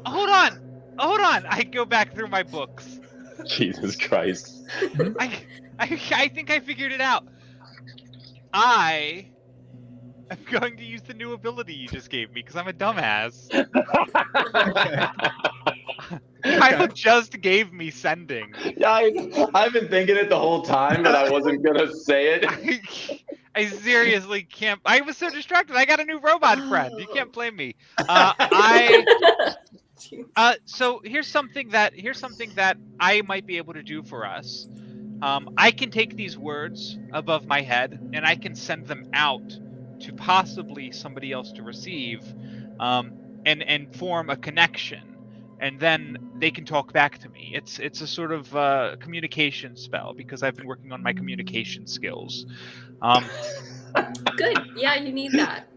Hold on! I go back through my books. Jesus Christ. I think I figured it out. I am going to use the new ability you just gave me because I'm a dumbass. Kyle just gave me sending. Yeah, I've been thinking it the whole time, but I wasn't gonna say it. I seriously can't. I was so distracted. I got a new robot friend. You can't blame me. So here's something that I might be able to do for us. I can take these words above my head and I can send them out to possibly somebody else to receive, and form a connection, and then they can talk back to me. It's a sort of communication spell because I've been working on my communication skills. Good. Yeah, you need that.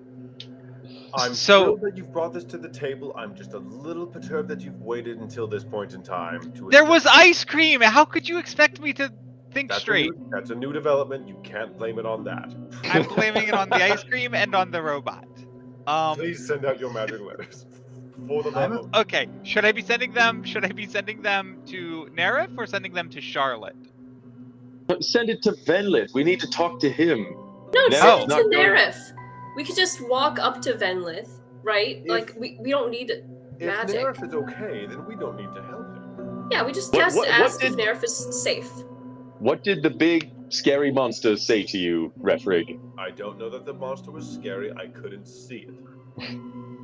I'm So- thrilled that you've brought this to the table. I'm just a little perturbed that you've waited until this point in time to. There was ice cream. How could you expect me to think straight? That's a new development. You can't blame it on that. I'm blaming it on the ice cream and on the robot. Please send out your magic letters. For the love of. Okay. Should I be sending them? Should I be sending them to Nerif or sending them to Charlotte? Send it to Venlith. We need to talk to him. No, Nerif's send it not to going- Nerif. We could just walk up to Venlith, right? If- Like we don't need If magic. Nerif is okay, then we don't need to help him. Yeah, we just What- cast what ask did- if Nerif is safe. What did the big scary monster say to you, Refrig? I don't know that the monster was scary. I couldn't see it.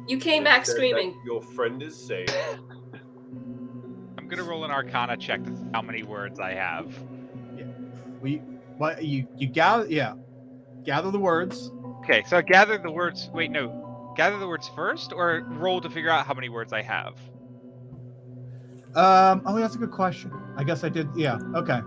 You came It back said that screaming. Your friend is safe. I'm gonna roll an Arcana check to see how many words I have. You gather gather the words. Okay, so gather the words. Wait, no. Gather the words first, or roll to figure out how many words I have. Oh, that's a good question. I guess I did. Yeah. Okay.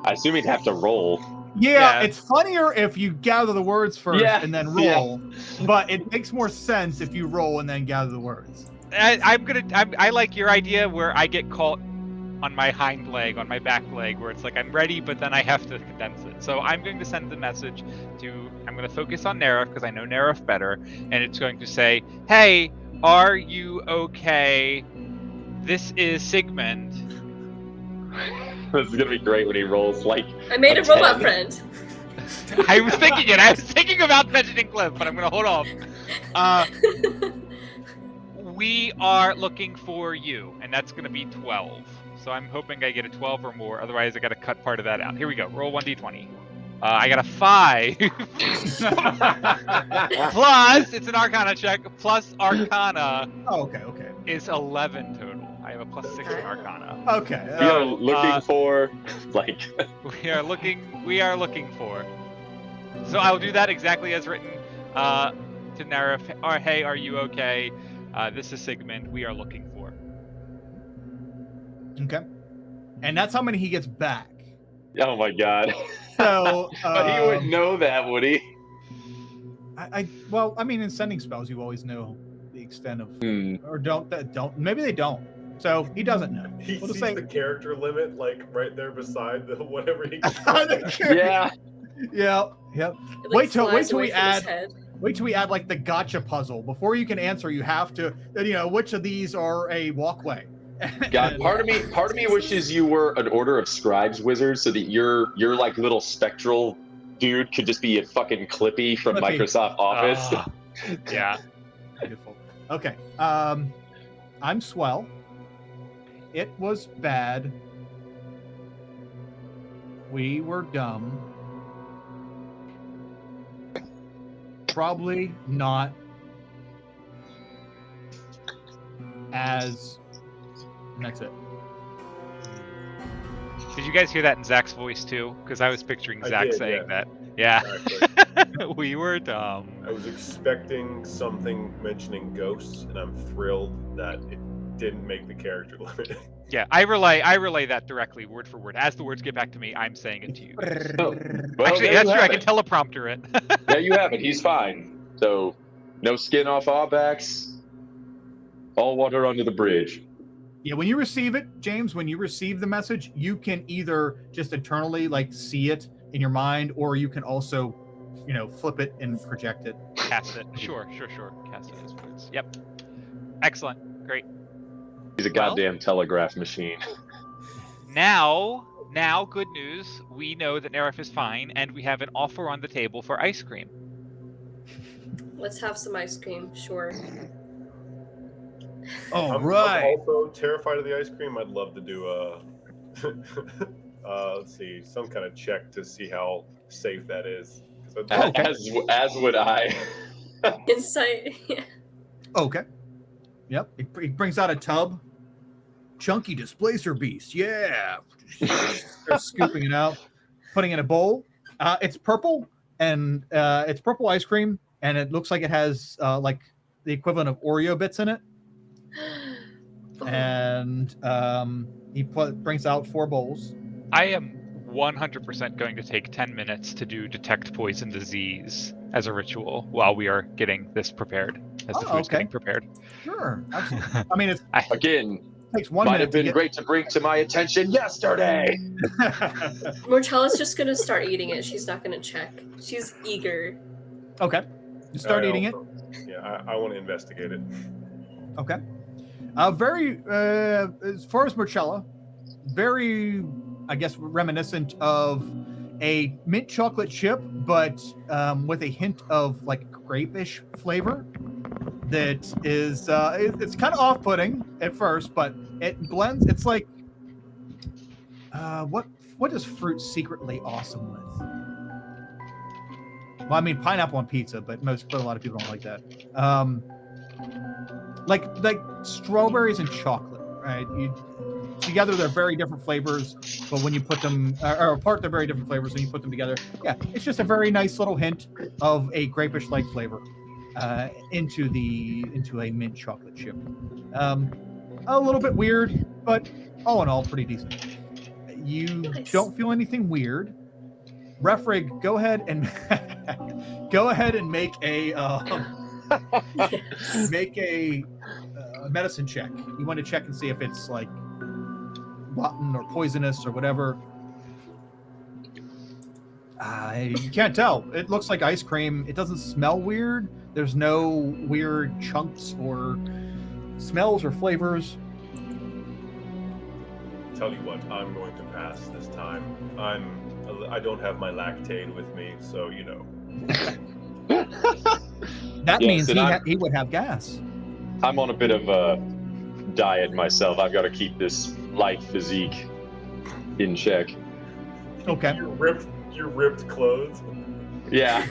I assume he'd have to roll. Yeah, Yeah. it's funnier if you gather the words first Yeah, and then yeah. roll, but it makes more sense if you roll and then gather the words. I like your idea where I get caught on my hind leg, on my back leg, where it's like I'm ready, but then I have to condense it. So I'm going to send the message I'm going to focus on Nerif because I know Nerif better, and it's going to say, "Hey, are you okay? This is Sigmund." This is gonna be great when he rolls like. I made a 10. robot friend. I was thinking it. I was thinking about mentioning Cliff, but I'm going to hold off. We are looking for you, and that's going to be 12. So I'm hoping I get a 12 or more. Otherwise, I got to cut part of that out. Here we go. Roll 1d20. I got a 5. Plus, it's an Arcana check. Plus Arcana Oh, okay. is 11 total. I have a plus 6 in Arcana. Okay. We are looking for like. We are looking for. So I'll do that exactly as written to Nerif. Or, hey, are you okay? This is Sigmund. We are looking for. Okay. And that's how many he gets back. Oh my god. So, But he wouldn't know that, would he? well, I mean, in sending spells, you always know the extent of, Hmm. or don't. Maybe they don't. So he doesn't know. He We'll just sees say, the character limit like right there beside the whatever he. Yeah. Yeah. Yep. It, Wait till flies we away from his add- head. Wait till we add like the gotcha puzzle. Before you can answer, you have to, which of these are a walkway. God, part of me wishes you were an Order of Scribes wizard, so that your like little spectral dude could just be a fucking Clippy from Clippy. Microsoft Office. Ah, yeah. Beautiful. Okay. I'm Swell. It was bad. We were dumb. Probably not as. And that's it. Did you guys hear that in Zach's voice too? Because I was picturing I Zach did, saying yeah. that. Yeah. Exactly. We were dumb. I was expecting something mentioning ghosts, and I'm thrilled that it didn't make the character limit. Yeah, I relay that directly, word for word. As the words get back to me, I'm saying it to you. Oh, well, Actually, there that's you true. I have can it. teleprompter it. There you have it. He's fine. So, no skin off our backs. All water under the bridge. Yeah, when you receive it, James, when you receive the message, you can either just internally like see it in your mind, or you can also, flip it and project it. Cast it. Sure. Cast it as words. Yep. Excellent. Great. He's a Well- goddamn telegraph machine. Now, good news. We know that Nerif is fine, and we have an offer on the table for ice cream. Let's have some ice cream, sure. All I'm also terrified of the ice cream. I'd love to do let's see, some kind of check to see how safe that is. 'Cause As would I. Insight. Okay. Yep. He brings out a tub. Chunky displacer beast. Yeah. Starts scooping it out, putting it in a bowl. It's purple, and it's purple ice cream, and it looks like it has like the equivalent of Oreo bits in it. And he brings out 4 bowls. I am 100% going to take 10 minutes to do detect poison disease as a ritual while we are getting this prepared. as the Oh, food's okay. getting prepared. Sure, absolutely. I mean, it Again, takes 1 might minute have been great to bring to my attention yesterday. Mortella's just gonna start eating it. She's not gonna check. She's eager. Okay, you start I eating it. also- Yeah, I want to investigate it. Okay. Very, as far as Marcella, very, I guess, reminiscent of a mint chocolate chip, but with a hint of like grape-ish flavor. That is, it's kind of off-putting at first, but it blends. It's like, what is fruit secretly awesome with? Well, I mean pineapple on pizza, but a lot of people don't like that. Like strawberries and chocolate, right? Together they're very different flavors, but when you put them or apart, they're very different flavors. When you put them together, yeah, it's just a very nice little hint of a grapish-like flavor into a mint chocolate chip. A little bit weird, but all in all, pretty decent. You Nice. don't feel anything weird. Refrig, go ahead and make a Yes. make a medicine check. You want to check and see if it's like rotten or poisonous or whatever. You can't tell. It looks like ice cream. It doesn't smell weird. There's no weird chunks or smells or flavors. Tell you what, I'm going to pass this time. I don't have my lactate with me, so you know. That Yes, means and he would have gas. I'm on a bit of a diet myself. I've got to keep this light physique in check. Okay. Your ripped clothes. Yeah.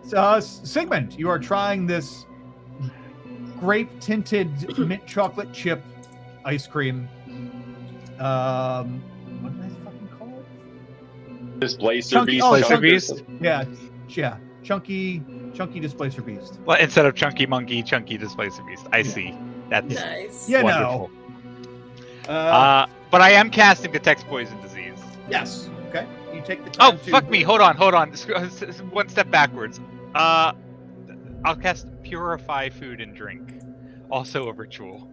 So, Sigmund, you are trying this grape-tinted mint chocolate chip ice cream. What did I fucking call it? Displacer Chunky- beast. oh, Displacer beast? Yeah. Chunky Displacer Beast. Well, instead of chunky monkey, chunky displacer beast. I see. That's Nice. Yeah, wonderful. no. But I am casting detect poison disease. Yes. Okay. You take the Oh, time to... fuck me. Hold on. One step backwards. I'll cast Purify Food and Drink. Also a ritual.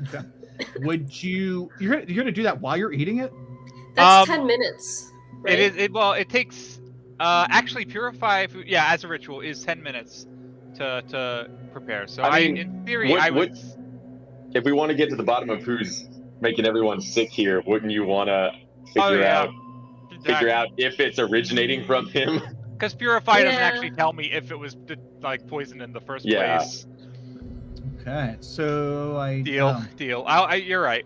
Okay. Would you... You're gonna do that while you're eating it? That's 10 minutes. Right? It takes... actually, Purify Food... Yeah, as a ritual, is 10 minutes to prepare. So, I mean, in theory, I would... If we want to get to the bottom of who's making everyone sick here, wouldn't you want to figure out if it's originating from him? Because Purify doesn't Yeah. actually tell me if it was poison in the first Yeah. place. Okay. So I... Deal. You're right.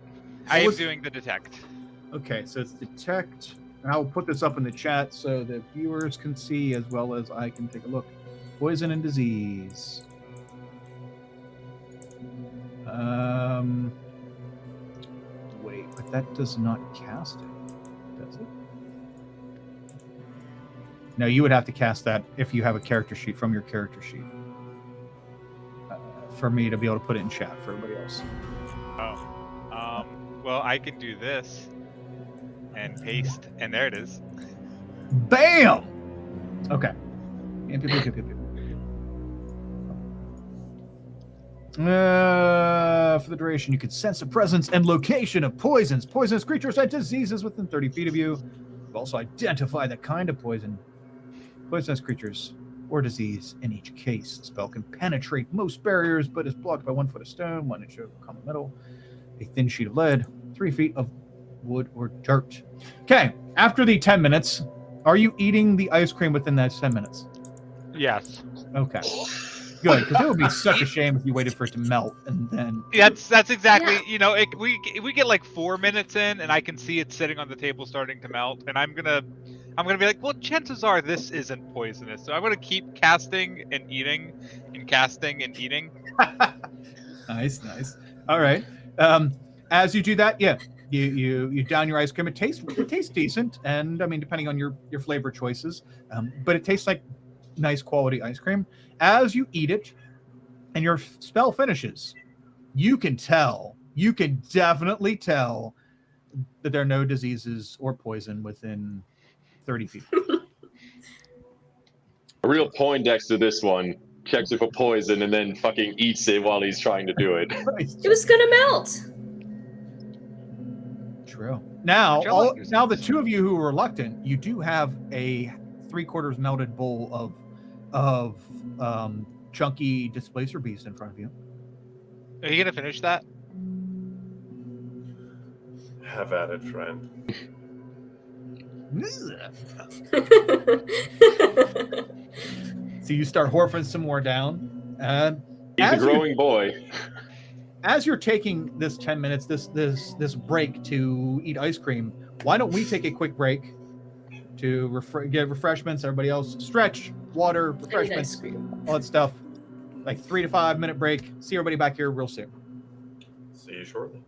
I am doing the detect. Okay, so it's detect. And I'll put this up in the chat so the viewers can see as well as I can take a look. Poison and disease. Wait, but that does not cast it, does it? No, you would have to cast that if you have a character sheet from your character sheet. For me to be able to put it in chat for everybody else. Oh. Well, I can do this and paste, and there it is. Bam! Okay. For the duration, you can sense the presence and location of poisons, poisonous creatures, and diseases within 30 feet of you. You also identify the kind of poison, poisonous creatures, or disease in each case. The spell can penetrate most barriers, but is blocked by 1 foot of stone, 1 inch of common metal, a thin sheet of lead, 3 feet of wood or dirt. Okay, after the 10 minutes, are you eating the ice cream within that 10 minutes? Yes. Okay. Good, because it would be such a shame if you waited for it to melt and then... That's exactly, Yeah. We get like 4 minutes in, and I can see it sitting on the table starting to melt, and I'm gonna be like, well, chances are this isn't poisonous, so I'm gonna keep casting and eating, and casting and eating. Nice. All right. As you do that, yeah, you down your ice cream. It tastes decent, and I mean, depending on your flavor choices, but it tastes like nice quality ice cream. As you eat it, and your spell finishes, you can definitely tell that there are no diseases or poison within 30 feet. A real Poindexter, this one. checks it for poison and then fucking eats it while he's trying to do it. It was gonna melt. True. Now, I feel like there's now the this. two of you who are reluctant, you do have a 3/4 melted bowl of chunky displacer beast in front of you. Are you gonna finish that? Have at it, friend. So you start horfing some more down. He's a As you- growing boy. As you're taking this 10 minutes, this break to eat ice cream, why don't we take a quick break to get refreshments? Everybody else, stretch, water, Ice refreshments, cream. all that stuff. Like 3 to 5 minute break. See everybody back here real soon. See you shortly.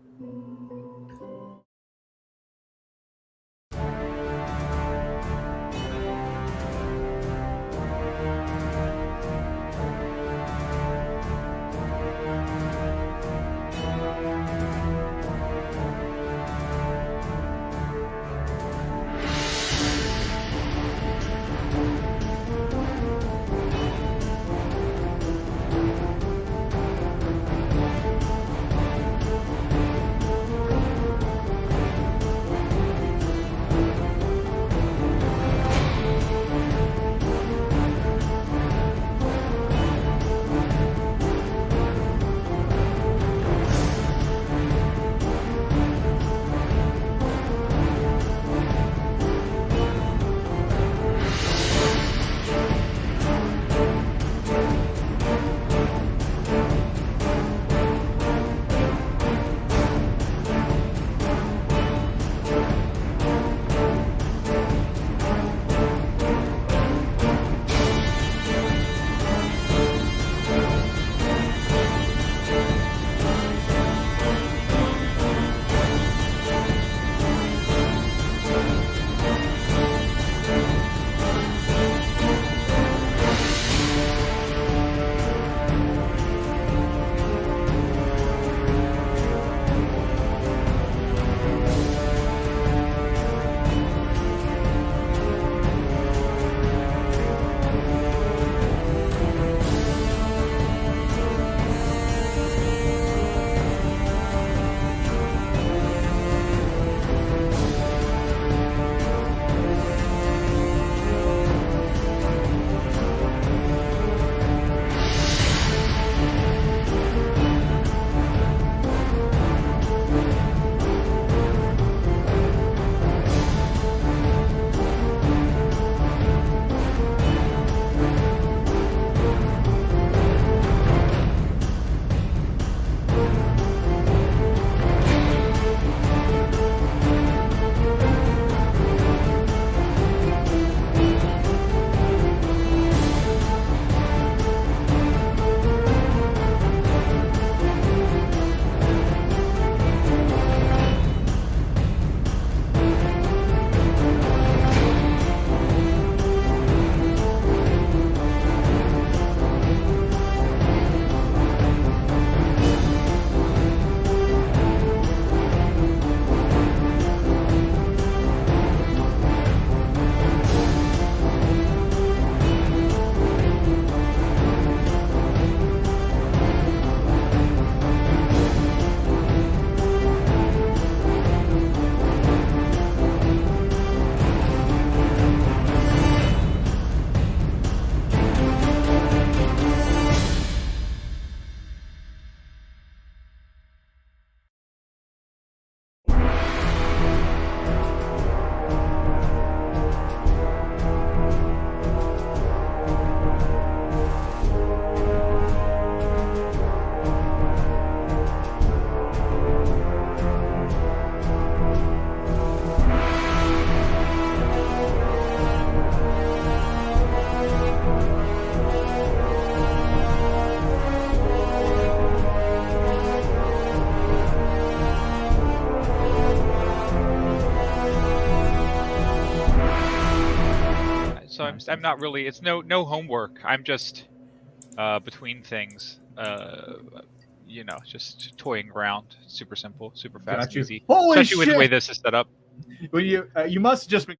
So I'm not really. It's no homework. I'm just between things. Just toying around. Super simple, super fast, Got and you. easy. Holy Especially with the way shit! this is set up. Well, you must just be.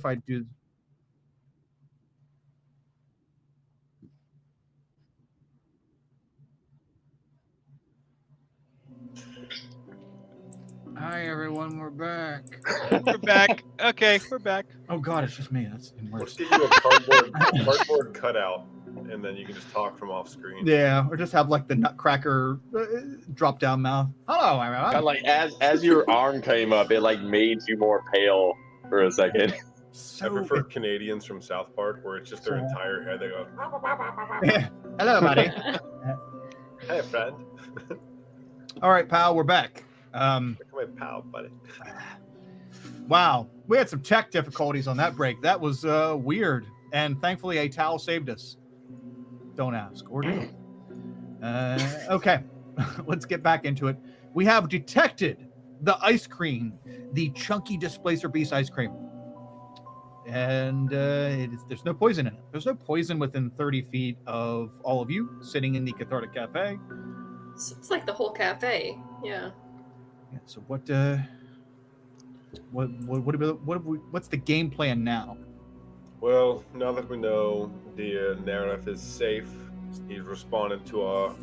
if I do. Hi everyone, we're back. We're back. Okay, we're back. Oh god, it's just me. That's even Let's worse. give you a cardboard cutout, and then you can just talk from off screen. Yeah, or just have like the Nutcracker drop down mouth. Hello, everyone. Kind of like as your arm came up, it like made you more pale for a second. So I prefer Canadians from South Park, where it's just their entire head. They go, hello, buddy. "Hey, friend." All right, pal, we're back. Come here, pal, buddy. Wow, we had some tech difficulties on that break. That was weird, and thankfully a towel saved us. Don't ask or do. Okay, let's get back into it. We have detected the ice cream, the chunky displacer beast ice cream, and there's no poison in it. There's no poison within 30 feet of all of you sitting in the Cathartic Cafe. So it's like the whole cafe. Yeah. Yeah, so what's the game plan now? Well, now that we know the narrative is safe, he's responded to our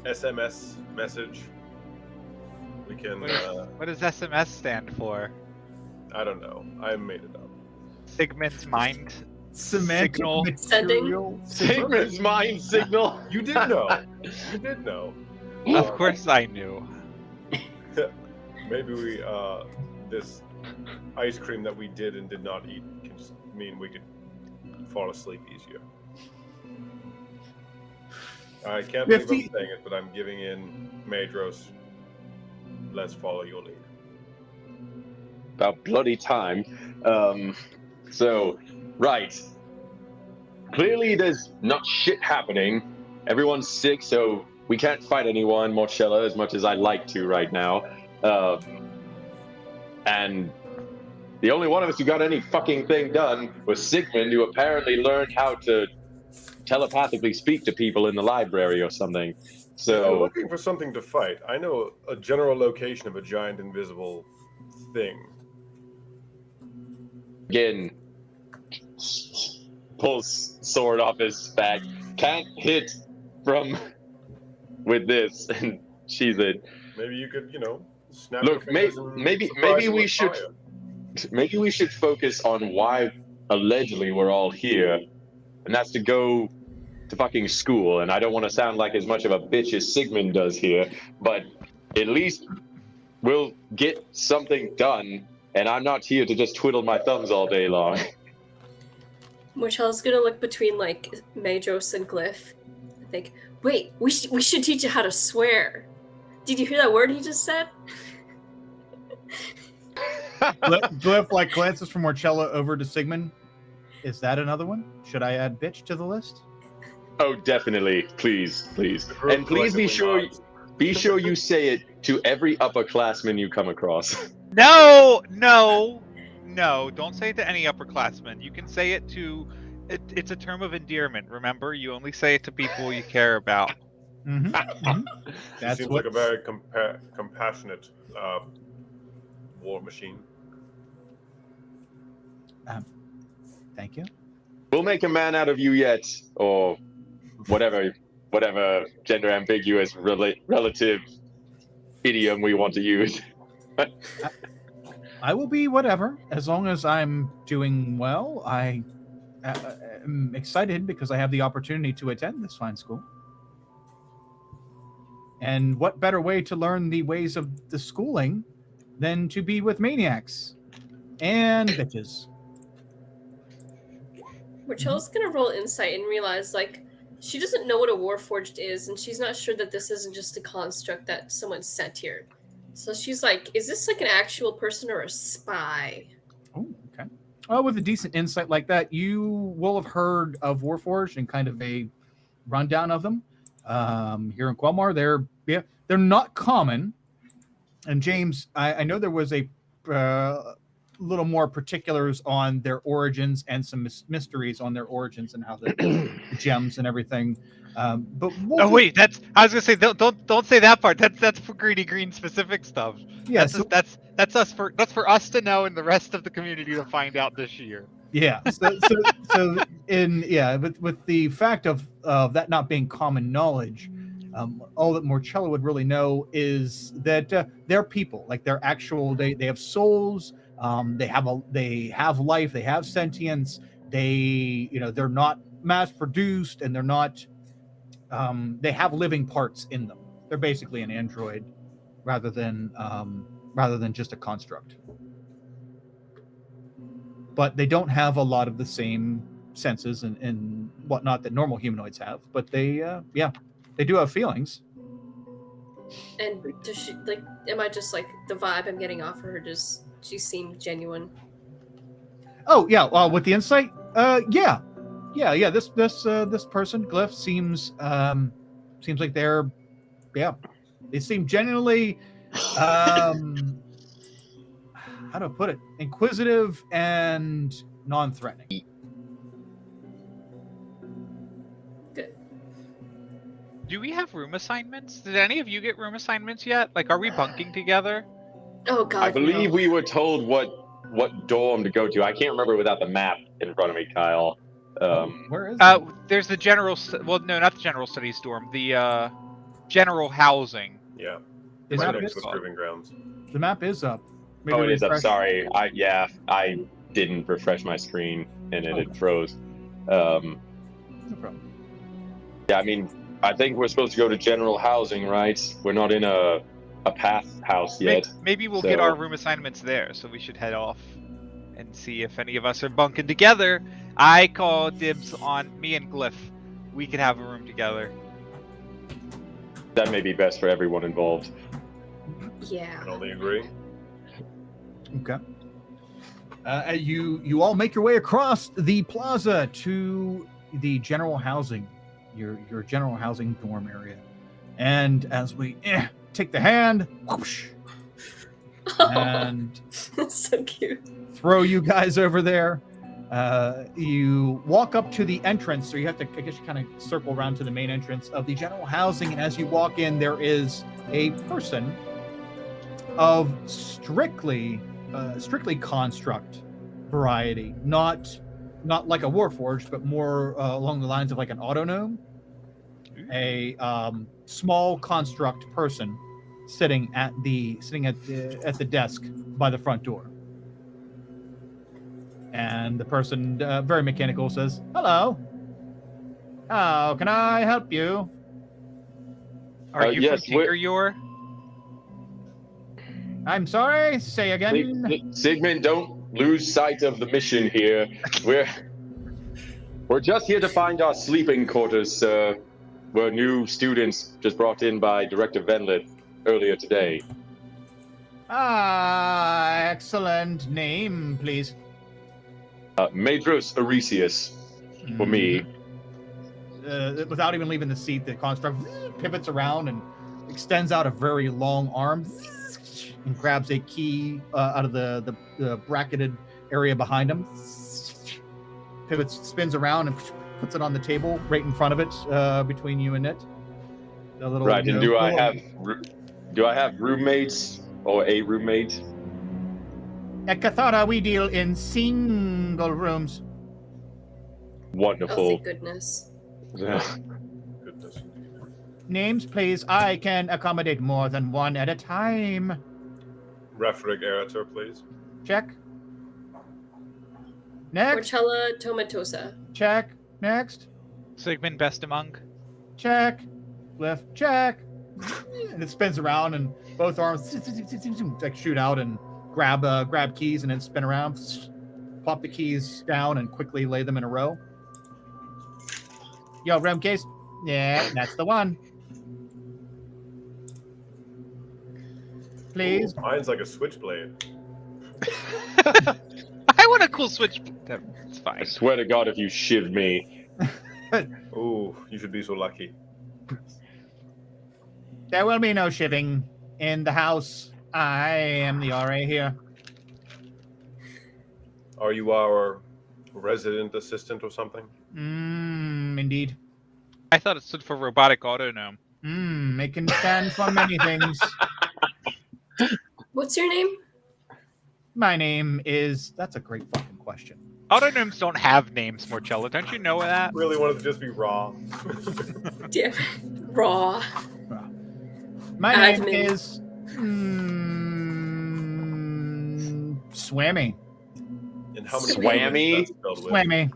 SMS message. We can. What does SMS stand for? I don't know. I made it up. Sigmund's mind Semantic signal. material. Sigmund's mind signal. You did know. You did know. Of course I knew. Maybe we this ice cream that we did and did not eat can just mean we could fall asleep easier. I can't believe I'm saying it, but I'm giving in Madros. Let's follow your lead. About bloody time. So, right. Clearly there's not shit happening. Everyone's sick, so we can't fight anyone, Marcella, as much as I'd like to right now. And the only one of us who got any fucking thing done was Sigmund, who apparently learned how to telepathically speak to people in the library or something. I'm So, looking for something to fight. I know a general location of a giant invisible thing. again, pulls sword off his back. Can't hit from with this, and she's it. Maybe you could, snap. Look, your fingers and maybe surprise him we with should fire. maybe we should focus on why allegedly we're all here, and that's to go to fucking school. And I don't want to sound like as much of a bitch as Sigmund does here, but at least we'll get something done. And I'm not here to just twiddle my thumbs all day long. Michelle's gonna look between like Madros and Glyph. I think, wait, we should teach you how to swear. Did you hear that word he just said? Glyph like glances from Marcella over to Sigmund. Is that another one? Should I add bitch to the list? Oh, definitely, please, and please be sure you say it to every upperclassman you come across. No, don't say it to any upperclassmen. You can say it to. It's a term of endearment. Remember, you only say it to people you care about. Mm-hmm. Mm-hmm. She seems like a very compassionate war machine. Thank you. We'll make a man out of you yet, or whatever gender ambiguous relative idiom we want to use. I will be whatever, as long as I'm doing well. I am excited because I have the opportunity to attend this fine school. And what better way to learn the ways of the schooling than to be with maniacs and bitches? Michelle's gonna roll insight and realize like she doesn't know what a warforged is, and she's not sure that this isn't just a construct that someone sent here. So she's like, is this like an actual person or a spy? Oh, okay. Well, with a decent insight like that, you will have heard of Warforged and kind of a rundown of them. Here in Quelmar, they're not common. And James, I know there was a little more particulars on their origins and some mysteries on their origins and how the gems and everything. But Oh wait, I was gonna say don't say that part. That's for Greedy Green specific stuff. Yeah, That's just, that's for us to know and the rest of the community to find out this year. yeah. With the fact of that not being common knowledge, all that Morcello would really know is that they're people, like they're actual. They have souls. They have life. They have sentience. They're not mass produced, and they're not. They have living parts in them. They're basically an android, rather than just a construct. But they don't have a lot of the same senses and whatnot that normal humanoids have. But they do have feelings. And does she like? Am I just like the vibe I'm getting off her? Does she seem genuine? Oh yeah, well, with the insight, yeah. This person, Glyph, seems like they seem genuinely, how to put it, inquisitive and non-threatening. Good. Do we have room assignments? Did any of you get room assignments yet? Like, are we bunking together? Oh God. I believe no. we were told what dorm to go to. I can't remember without the map in front of me, Kyle. Where is it? There's the general. Well, no, not the general studies dorm. The general housing. Yeah. The Right map next is to the Proving Grounds. The map is up. Maybe Oh, it is up. refresh. Sorry. I didn't refresh my screen and it froze. No problem. Yeah, I mean, I think we're supposed to go to general housing, right? We're not in a path house yet. Maybe we'll get our room assignments there, so we should head off and see if any of us are bunking together. I call dibs on me and Glyph. We could have a room together. That may be best for everyone involved. Yeah. I only agree. Okay. You all make your way across the plaza to the general housing, your general housing dorm area, and as we take the hand, whoosh, and That's so cute. throw you guys over there. You walk up to the entrance, so you have to, I guess, you kind of circle around to the main entrance of the general housing, and as you walk in, there is a person of strictly construct variety, not like a warforged, but more along the lines of like an autognome, a small construct person sitting at the desk by the front door. And the person, very mechanical, says, "Hello. How can I help you?" Are you yes, from Tinker I'm sorry. Say again. Sigmund, don't lose sight of the mission here. We're just here to find our sleeping quarters, sir. We're new students just brought in by Director Venlith earlier today. Excellent. Name, please. Madros Aresius, for me. Without even leaving the seat, the construct pivots around and extends out a very long arm and grabs a key out of the bracketed area behind him. Pivots, spins around, and puts it on the table right in front of it, between you and it. Right, and do I have roommates or a roommate? At Cathara, we deal in single rooms. Wonderful. Oh, thank goodness. Goodness. Names, please. I can accommodate more than one at a time. Refrig Erator, please. Check. Next. Porcella Tomatosa. Check. Next. Sigmund Bestamung. Check. Left. Check. And it spins around, and both arms like shoot out and grab keys, and then spin around, plop the keys down, and quickly lay them in a row. Yo, room case. Yeah, that's the one. Please. Ooh, mine's like a switchblade. I want a cool switch. That's fine. I swear to God, if you shiv me. Ooh, you should be so lucky. There will be no shivving in the house. I am the RA here. Are you our resident assistant or something? Indeed. I thought it stood for robotic autonome. It can stand for many things. What's your name? My name is. That's a great fucking question. Autonomes don't have names, Morcello. Don't you know that? Really wanted to just be raw. Damn. Raw. My name Admin. is. Swammy. And how many Swammy? is that spelled with? Swammy.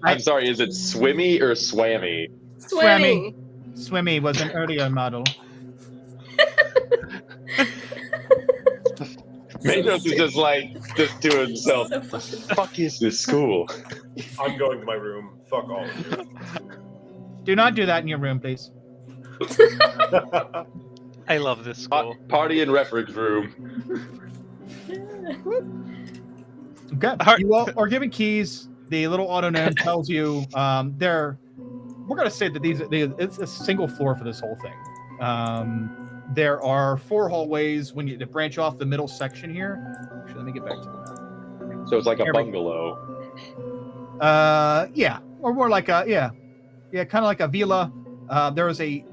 I'm sorry, is it swimmy or swammy? Swimmy. Swimmy was an earlier model. Manos is just to himself. So fucking- Fuck is this school? I'm going to my room. Fuck all of you. Do not do that in your room, please. I love this school. Party in Refrig's room. Okay. You all are given keys. The little autonome tells you we're going to say that it's a single floor for this whole thing. There are 4 hallways when you branch off the middle section here. Actually, let me get back to the map. So it's like a There we- bungalow. Yeah, or more like a kind of like a villa. There is I'm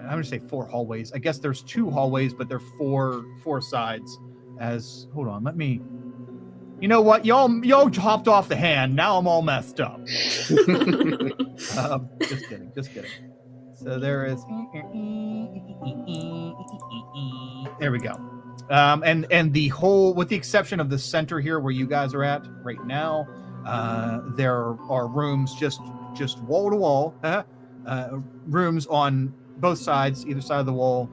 going to say 4 hallways. I guess there's 2 hallways, but they're four sides. Hold on, let me. You know what? Y'all hopped off the hand. Now I'm all messed up. Just kidding. So there is. There we go. And the whole, with the exception of the center here where you guys are at right now, there are rooms just wall to wall. Rooms on both sides, either side of the wall,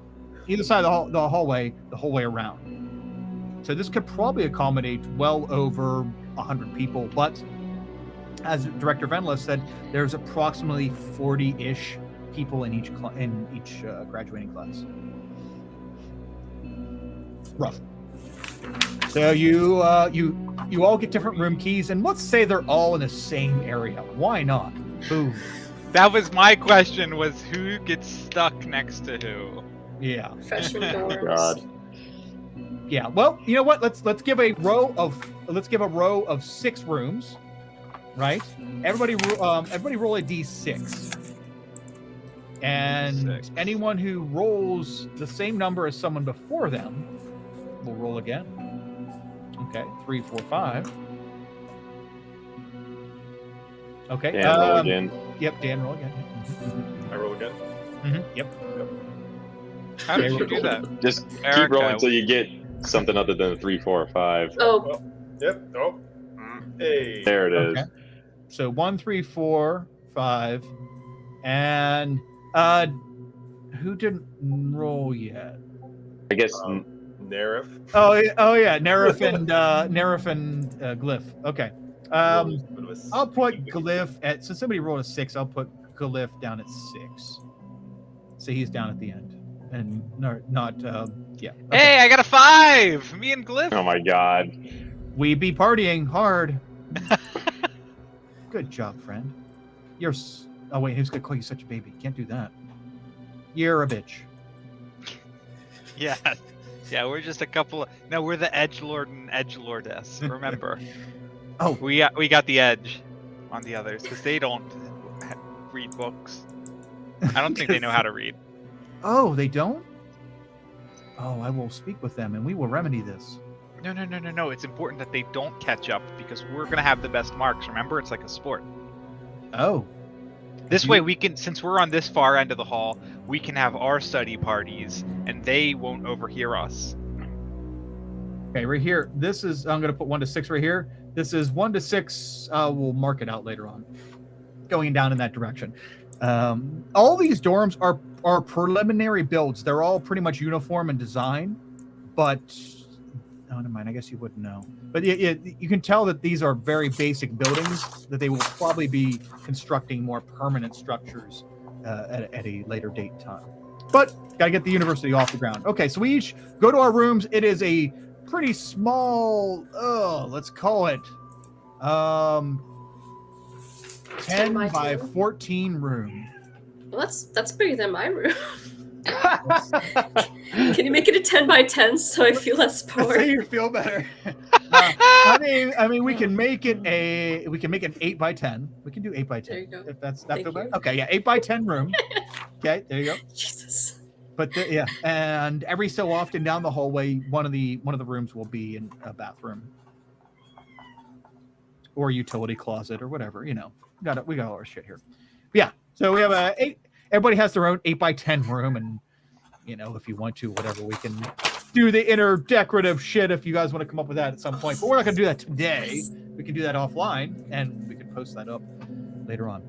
either side of the hallway, the whole way around. So this could probably accommodate well over 100 people, but as Director Venla said, there's approximately 40-ish people in each graduating class. Rough. So you all get different room keys, and let's say they're all in the same area. Why not? Boom. That was my question: was who gets stuck next to who? Yeah. Freshman dorms. God. Yeah. Well, you know what? Let's give a row of 6 rooms, right? Everybody roll a d6, and 6. anyone who rolls the same number as someone before them will roll again. Okay, 3, 4, 5. Okay. Dan, roll again. Yep, Dan, roll again. I roll again. Yep. How did you do that? Just keep Erica. rolling until you get something other than a 3, 4, or 5. Oh, Yep. Oh. Hey. There it is. Okay. So 1, 3, 4, 5, and who didn't roll yet? I guess Nerif. Oh yeah, Nerif and Glyph. Okay. I'll put Glyph at, since somebody rolled a 6, I'll put Glyph down at 6. So he's down at the end, and not yeah. Okay. Hey, I got a 5. Me and Glyph. oh my god. We be partying hard. Good job, friend. Oh wait, who's gonna call you such a baby? Can't do that. You're a bitch. Yeah. Yeah, we're just a couple of... No, we're the edgelord and edgelordess, remember. Oh. We got the edge on the others, because they don't read books. I don't think they know how to read. Oh, they don't? Oh, I will speak with them, and we will remedy this. No. It's important that they don't catch up, because we're going to have the best marks. Remember, it's like a sport. Oh. This way we can, since we're on this far end of the hall, we can have our study parties, and they won't overhear us. Okay, right here. This is, I'm going to put 1 to 6 right here. This is 1 to 6. We'll mark it out later on. Going down in that direction. All these dorms are preliminary builds. They're all pretty much uniform in design, but oh, never mind. I guess you wouldn't know. But you can tell that these are very basic buildings, that they will probably be constructing more permanent structures at a later date and time. But gotta get the university off the ground. Okay, so we each go to our rooms. It is a pretty small, let's call it 10 by 14 room. well, that's bigger than my room. Can you make it a 10 by 10 so I feel less That's how bored? you feel better. I mean, we can make it an 8x10. We can do 8x10. There you go. If that's Thank feel better. you. Okay, yeah, 8x10 room. Okay, there you go. Jesus. But yeah, and every so often down the hallway, one of the rooms will be in a bathroom or a utility closet or whatever. You know, we got all our shit here. But yeah, so we have everybody has their own 8x10 room, and you know, if you want to, whatever, we can do the inner decorative shit if you guys want to come up with that at some point. But we're not going to do that today. We can do that offline, and we can post that up later on.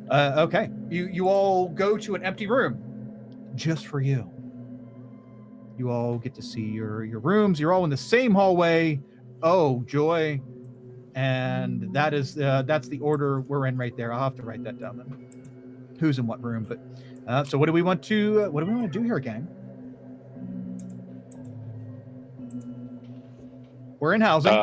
Okay, you all go to an empty room just for you. You all get to see your rooms. You're all in the same hallway. Oh, joy. And that's the order we're in right there. I'll have to write that down then. Who's in what room? But so what do we want to do here, gang? We're in housing.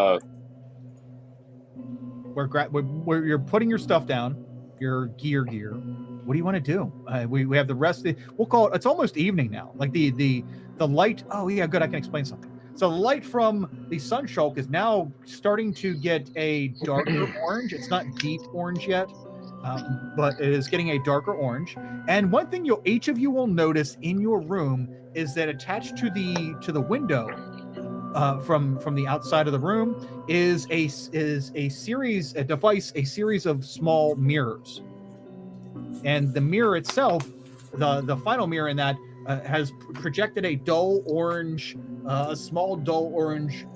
Where you're putting your stuff down, your gear. What do you want to do? We have the rest of we'll call it, it's almost evening now. Like the light. Oh yeah, good. I can explain something. So the light from the sun shulk is now starting to get a darker orange. It's not deep orange yet, but it is getting a darker orange. And one thing each of you will notice in your room is that attached to the window from the outside of the room is a series of small mirrors. And the mirror itself, the final mirror in that, has projected a small dull orange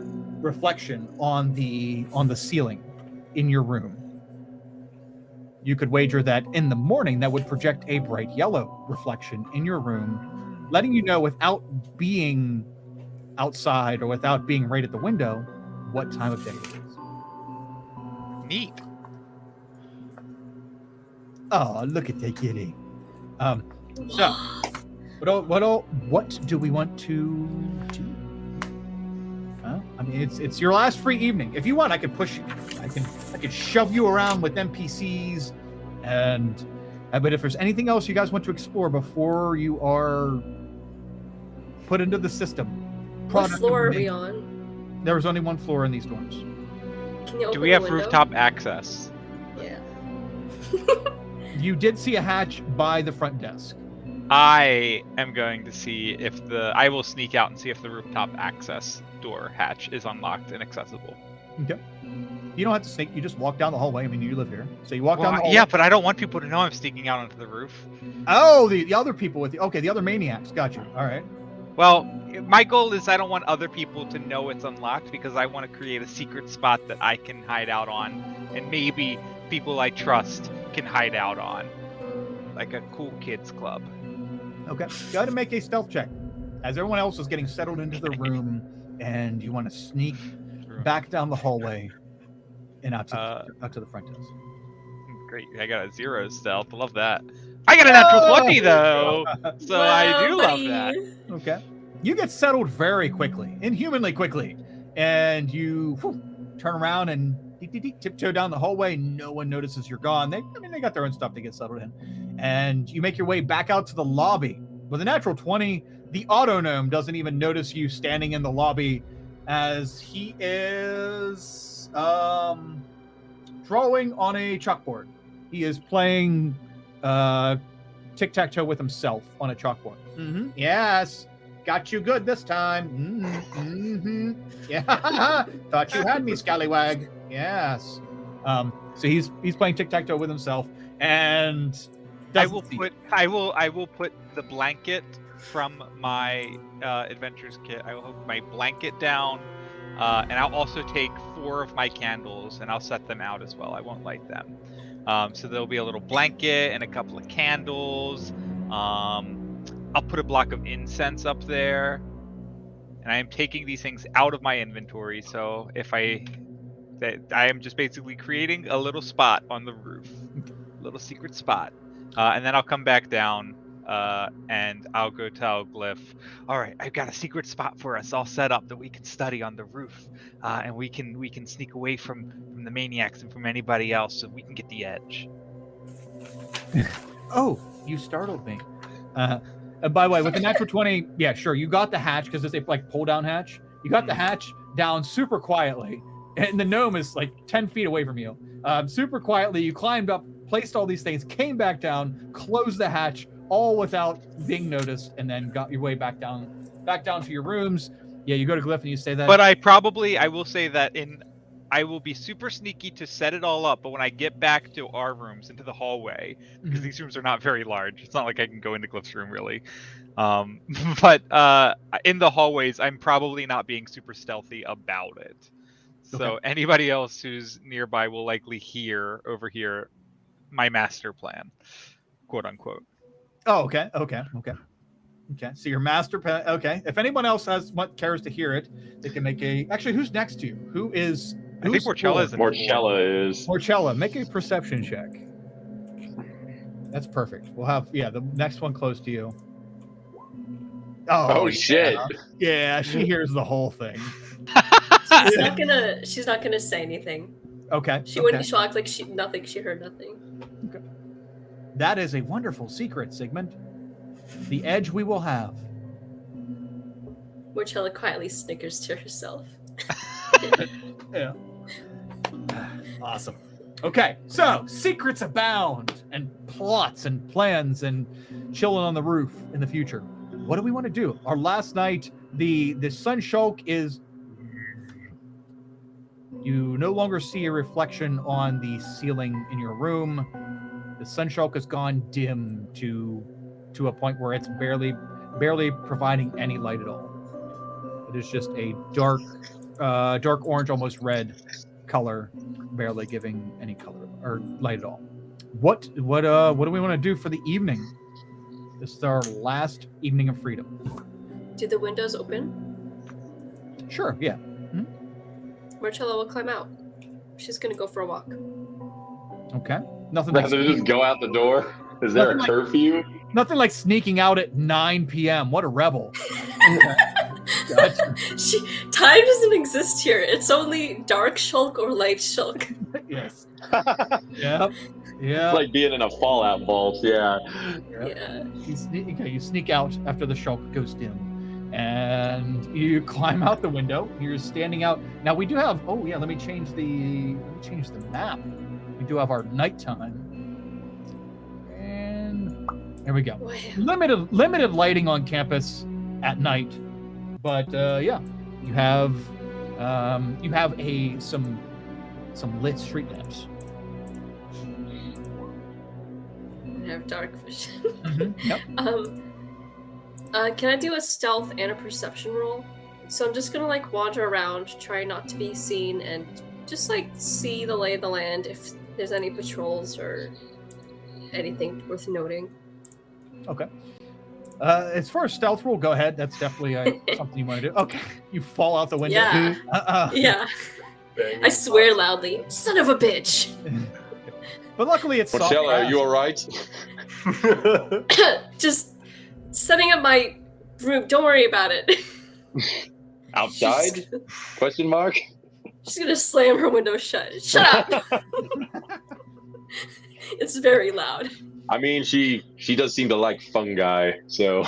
reflection on the ceiling in your room. You could wager that in the morning that would project a bright yellow reflection in your room, letting you know without being outside or without being right at the window what time of day it is. Neat. Oh, look at that kitty. So, what do we want to do? I mean, it's your last free evening. If you want, I could push you. I could shove you around with NPCs, but if there's anything else you guys want to explore before you are put into the system, what floor are we on? There was only one floor in these dorms. Can you open Do we have the window? rooftop access? Yeah. You did see a hatch by the front desk. I am going to see I will sneak out and see if the rooftop access door hatch is unlocked and accessible. Okay. You don't have to sneak. You just walk down the hallway. I mean, you live here, so you walk down the hallway. Yeah, but I don't want people to know I'm sneaking out onto the roof. Oh, the other people with you. Okay, the other maniacs. Got you. All right. Well, my goal is I don't want other people to know it's unlocked because I want to create a secret spot that I can hide out on, and maybe people I trust can hide out on, like a cool kids club. Okay. Go ahead and make a stealth check, as everyone else is getting settled into the room, and you want to sneak back down the hallway and out to the front desk. Great, I got a 0 stealth. Love that. I got a natural 20 though, so I do love that. Okay. You get settled very quickly, inhumanly quickly, and you turn around and tiptoe down the hallway. No one notices you're gone. They got their own stuff to get settled in, and you make your way back out to the lobby with a natural 20. The auto gnome doesn't even notice you standing in the lobby, as he is drawing on a chalkboard. He is playing tic-tac-toe with himself on a chalkboard. Mm-hmm. Yes. Got you good this time. Mm-hmm. Yeah. Thought you had me, scallywag. Yes. So he's playing tic-tac-toe with himself, and I will put the blanket from my adventures kit. I will put my blanket down, and I'll also take 4 of my candles and I'll set them out as well. I won't light them. So there'll be a little blanket and a couple of candles. I'll put a block of incense up there, and I am taking these things out of my inventory. So I am just basically creating a little spot on the roof, a little secret spot, and then I'll come back down, and I'll go tell Glyph, all right, I've got a secret spot for us all set up that we can study on the roof, and we can sneak away from the maniacs and from anybody else, so we can get the edge. Oh, you startled me. By the way, with the natural 20, yeah, sure, you got the hatch because it's a pull down hatch. You got the hatch. down super quietly, and the gnome is like 10 feet away from you. Super quietly, you climbed up, placed all these things, came back down, closed the hatch, all without being noticed, and then got your way back down to your rooms. Yeah, you go to Glyph and you say that. But I will say that I will be super sneaky to set it all up, but when I get back to our rooms, into the hallway, because these rooms are not very large, it's not like I can go into Glyph's room really. But in the hallways, I'm probably not being super stealthy about it. So anybody else who's nearby will likely overhear my master plan, quote unquote. Oh, okay. So your master plan. Okay. If anyone else cares to hear it, they can make a. Actually, who's next to you? I think Morchella is. Morchella is. Morchella, make a perception check. That's perfect. We'll have the next one close to you. Oh shit! Yeah, she hears the whole thing. She's not gonna say anything. Okay. She'll act like she heard nothing. Okay. That is a wonderful secret, Sigmund. The edge we will have. Morchella quietly snickers to herself. Yeah. Awesome. Okay, so secrets abound, and plots and plans, and chilling on the roof in the future. What do we want to do? Our last night, the sun shulk is. You no longer see a reflection on the ceiling in your room. The sun shulk has gone dim to a point where it's barely providing any light at all. It is just a dark orange, almost red color, barely giving any color or light at all. What do we want to do for the evening? This is our last evening of freedom. Do the windows open? Sure, yeah. Marcella will climb out. She's gonna go for a walk. Okay. Nothing. Rather than just go out the door. Is there a curfew? Nothing like sneaking out at 9 p.m. What a rebel. Gotcha. Time doesn't exist here. It's only dark shulk or light shulk. Yes. Yep. Yeah. Like being in a Fallout vault. Yeah. Yeah. You sneak out after the shulk goes dim, and you climb out the window. You're standing out. Now we do have. Oh yeah. Let me change the map. We do have our nighttime. There we go. Wow. Limited lighting on campus at night, but you have some lit street lamps. I have dark vision. Mm-hmm. Yep. Can I do a stealth and a perception roll? So I'm just gonna wander around, try not to be seen, and just see the lay of the land if there's any patrols or anything worth noting. Okay. As far as stealth roll, go ahead. That's definitely something you want to do. Okay. You fall out the window. Yeah. Yeah. I swear loudly, son of a bitch. But luckily it's soft. Marcella, are you all right? Just setting up my room. Don't worry about it. Outside? Question mark? She's gonna slam her window shut. Shut up. It's very loud. I mean, she does seem to like fungi, so.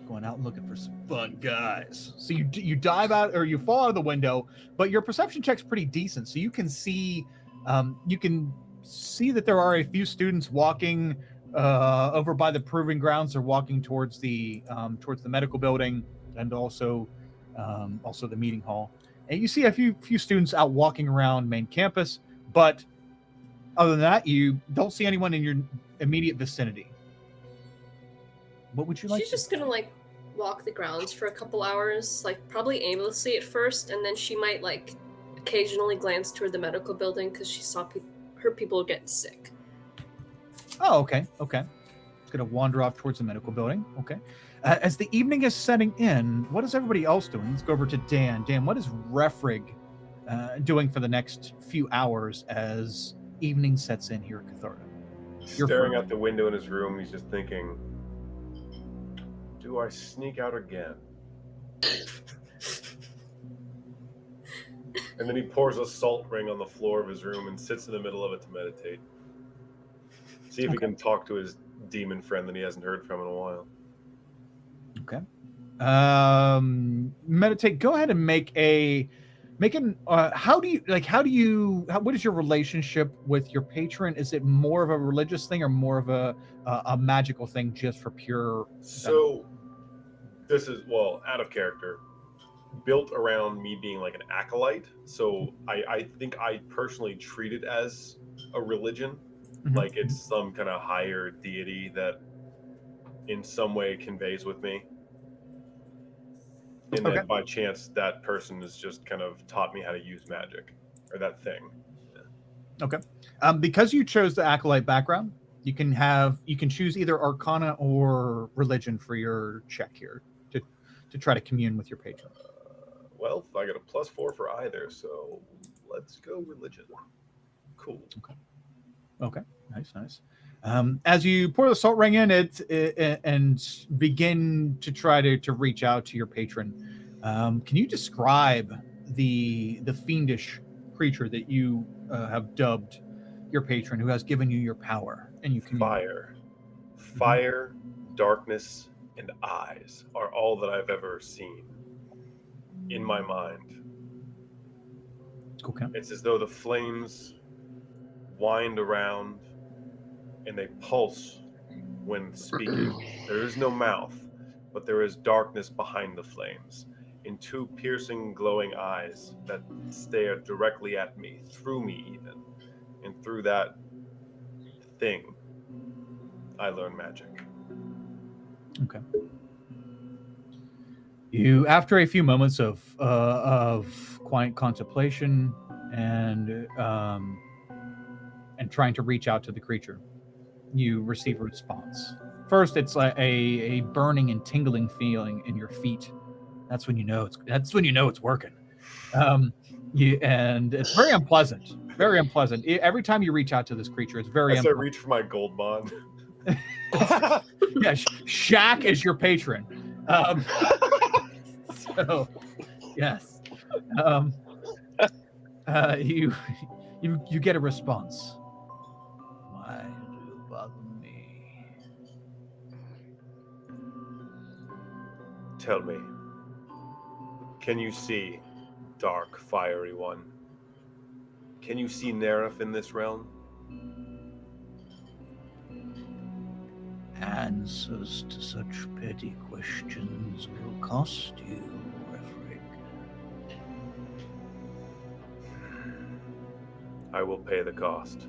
Going out and looking for some fun guys. So you dive out, or you fall out of the window, but your perception check's pretty decent. So you can see that there are a few students walking over by the proving grounds. They're walking towards the medical building, and also the meeting hall. And you see a few students out walking around main campus, but other than that, you don't see anyone in your immediate vicinity. What would you like? She's just gonna walk the grounds for a couple hours, probably aimlessly at first, and then she might occasionally glance toward the medical building because she saw her people getting sick. Oh, okay. It's gonna wander off towards the medical building. Okay. As the evening is setting in, what is everybody else doing? Let's go over to Dan. Dan, what is Refrig doing for the next few hours as evening sets in here at Catharta? Staring out the window in his room, he's just thinking, do I sneak out again? And then he pours a salt ring on the floor of his room and sits in the middle of it to meditate. See if he can talk to his demon friend that he hasn't heard from in a while. Okay. Meditate. Go ahead and what is your relationship with your patron? Is it more of a religious thing or more of a magical thing just for pure? So this is, well, out of character, built around me being like an acolyte. So I think I personally treat it as a religion, like it's some kind of higher deity that in some way conveys with me. And then by chance, that person has just kind of taught me how to use magic, or that thing. Okay. Because you chose the acolyte background, you can choose either Arcana or Religion for your check here to try to commune with your patron. Well, I got a +4 for either, so let's go Religion. Cool. Okay. Nice. As you pour the salt ring in and begin to try to reach out to your patron, can you describe the fiendish creature that you have dubbed your patron, who has given you your power and you can Fire, darkness, and eyes are all that I've ever seen in my mind. Okay. It's as though the flames wind around and they pulse when speaking. There is no mouth, but there is darkness behind the flames, in two piercing, glowing eyes that stare directly at me, through me even. And through that thing, I learn magic. Okay. You, after a few moments of quiet contemplation and trying to reach out to the creature, you receive a response. First, it's like a burning and tingling feeling in your feet. That's when you know it's working. And it's very unpleasant. Very unpleasant. Every time you reach out to this creature, it's very unpleasant. I reach for my gold bond. Yeah, Shaq is your patron. So, yes. You get a response. Why do you bother me? Tell me, can you see, dark, fiery one? Can you see Nerif in this realm? Answers to such petty questions will cost you, Refric. I will pay the cost.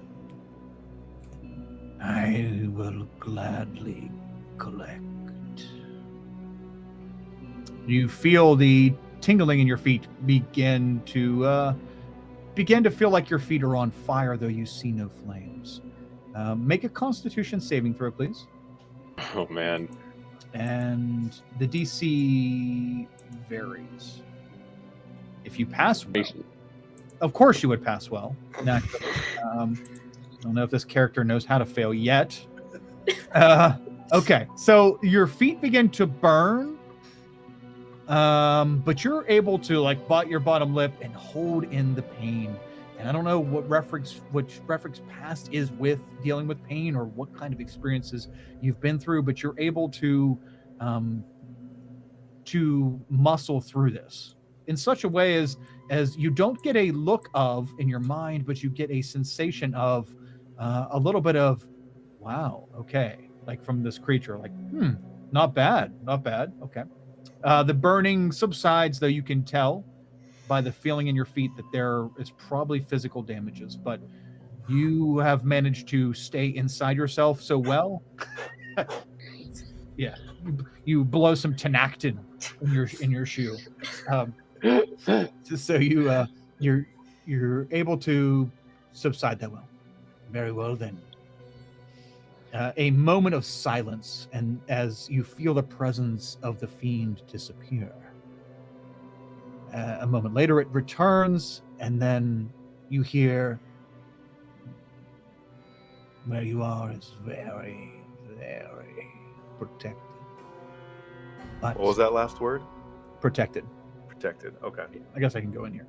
I will gladly collect. You feel the tingling in your feet begin to feel like your feet are on fire, though you see no flames. Make a Constitution saving throw, please. Oh, man. And the DC varies. If you pass well, of course you would pass well. Naturally. I don't know if this character knows how to fail yet. Okay, so your feet begin to burn, but you're able to bite your bottom lip and hold in the pain. And I don't know what Refric's past is with dealing with pain or what kind of experiences you've been through, but you're able to muscle through this in such a way as you don't get a look of in your mind, but you get a sensation of a little bit of, wow, okay, from this creature, not bad, okay. The burning subsides, though you can tell by the feeling in your feet that there is probably physical damages, but you have managed to stay inside yourself so well. Yeah, you blow some Tenactin in your shoe, so you're able to subside that well. Very well then. A moment of silence, and as you feel the presence of the fiend disappear. A moment later, it returns, and then you hear, where you are is very, very protected. But what was that last word? Protected. Protected, okay. I guess I can go in here.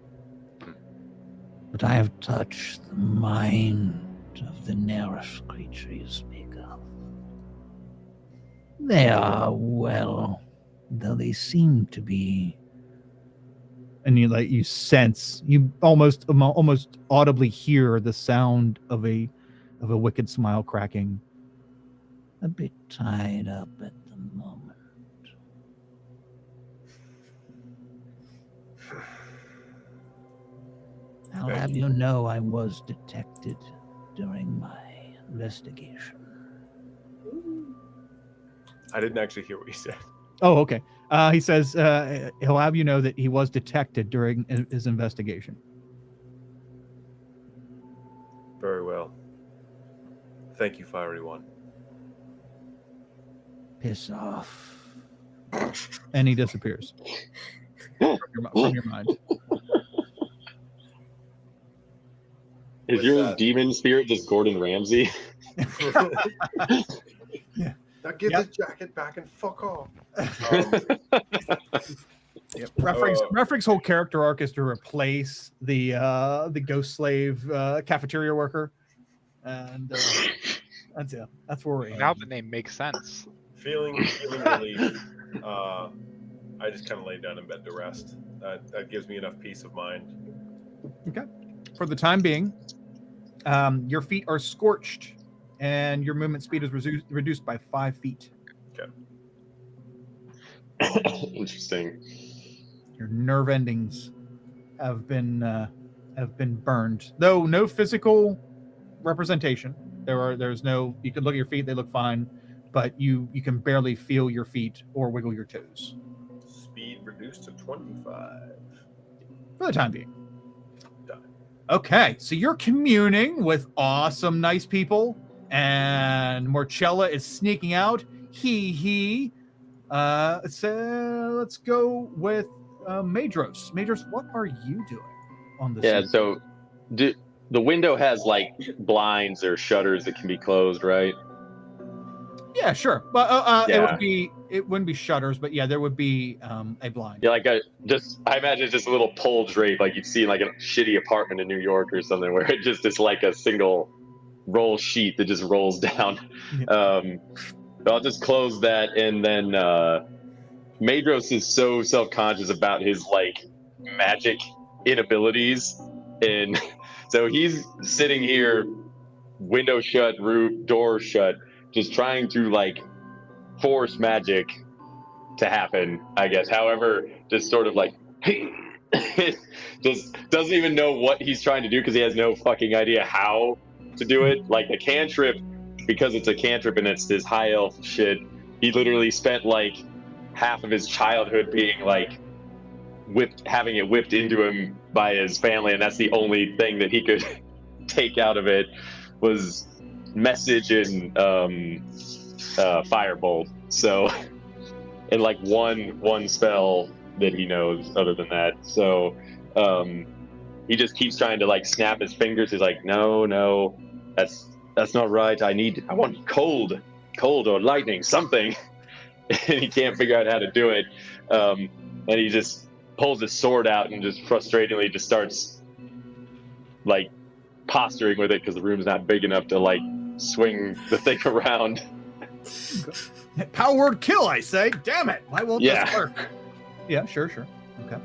But I have touched the mind of the Nerif creature you speak of. They are well though they seem to be And you sense, you almost audibly hear the sound of a wicked smile cracking. a bit tied up at the moment. I'll have you know I was detected during my investigation. I didn't actually hear what you said. Oh, okay. He says he'll have you know that he was detected during his investigation. Very well. Thank you, Fiery One. Piss off. And he disappears from your mind. Is With your that- demon spirit just Gordon Ramsay? Now give Yep. this jacket back and fuck off. Yep. Refrig's whole character arc is to replace the ghost slave cafeteria worker, and that's where we're at. Now the name makes sense. Feeling relief. I just kind of lay down in bed to rest. That gives me enough peace of mind. Okay. For the time being, your feet are scorched, and your movement speed is reduced by 5 feet. Interesting. Your nerve endings have been burned, though no physical representation. There's no. You can look at your feet; they look fine, but you can barely feel your feet or wiggle your toes. Speed reduced to 25. For the time being. Done. Okay, so you're communing with awesome, nice people, and Morcella is sneaking out. He. So let's go with Madros. Madros, what are you doing on this? Yeah, evening? so the window has like blinds or shutters that can be closed, right? Yeah, sure. But Yeah. it wouldn't be shutters, but yeah, there would be a blind. Yeah, like I imagine it's just a little pull drape like you'd see in like a shitty apartment in New York or something, where it just is like a single roll sheet that just rolls down. Yeah. But I'll just close that, and then Madros is so self-conscious about his like magic inabilities, and so he's sitting here, window shut, door shut, just trying to like force magic to happen, I guess. However, just sort of like just doesn't even know what he's trying to do because he has no fucking idea how to do it. Like the cantrip, because it's a cantrip and it's this high elf shit, he literally spent like half of his childhood being like having it whipped into him by his family, and that's the only thing that he could take out of it was message and firebolt. So and like one spell that he knows other than that. So he just keeps trying to like snap his fingers. He's like, no, that's not right. I want cold or lightning, something. And he can't figure out how to do it. And he just pulls his sword out and just frustratingly just starts like posturing with it because the room's not big enough to like swing the thing around. Power word kill, I say. Damn it! Why won't Yeah. this work? Yeah, sure. Okay.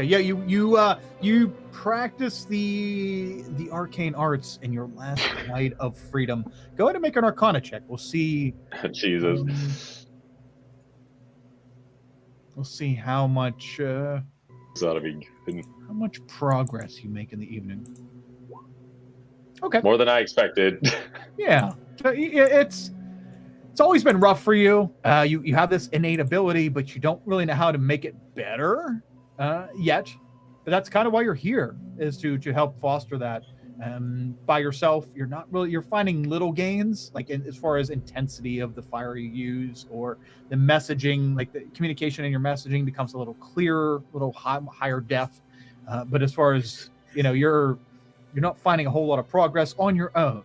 Yeah, you practice the arcane arts in your last night of freedom. Go ahead and make an Arcana check. We'll see. Jesus. We'll see how much This ought to be good. how much progress you make in the evening. Okay. More than I expected. Yeah. So it's always been rough for you. You have this innate ability, but you don't really know how to make it better yet. But that's kind of why you're here, is to help foster that. By yourself, you're finding little gains, like as far as intensity of the fire you use, or the messaging, like the communication in your messaging becomes a little clearer, a little higher depth. But as far as you're not finding a whole lot of progress on your own.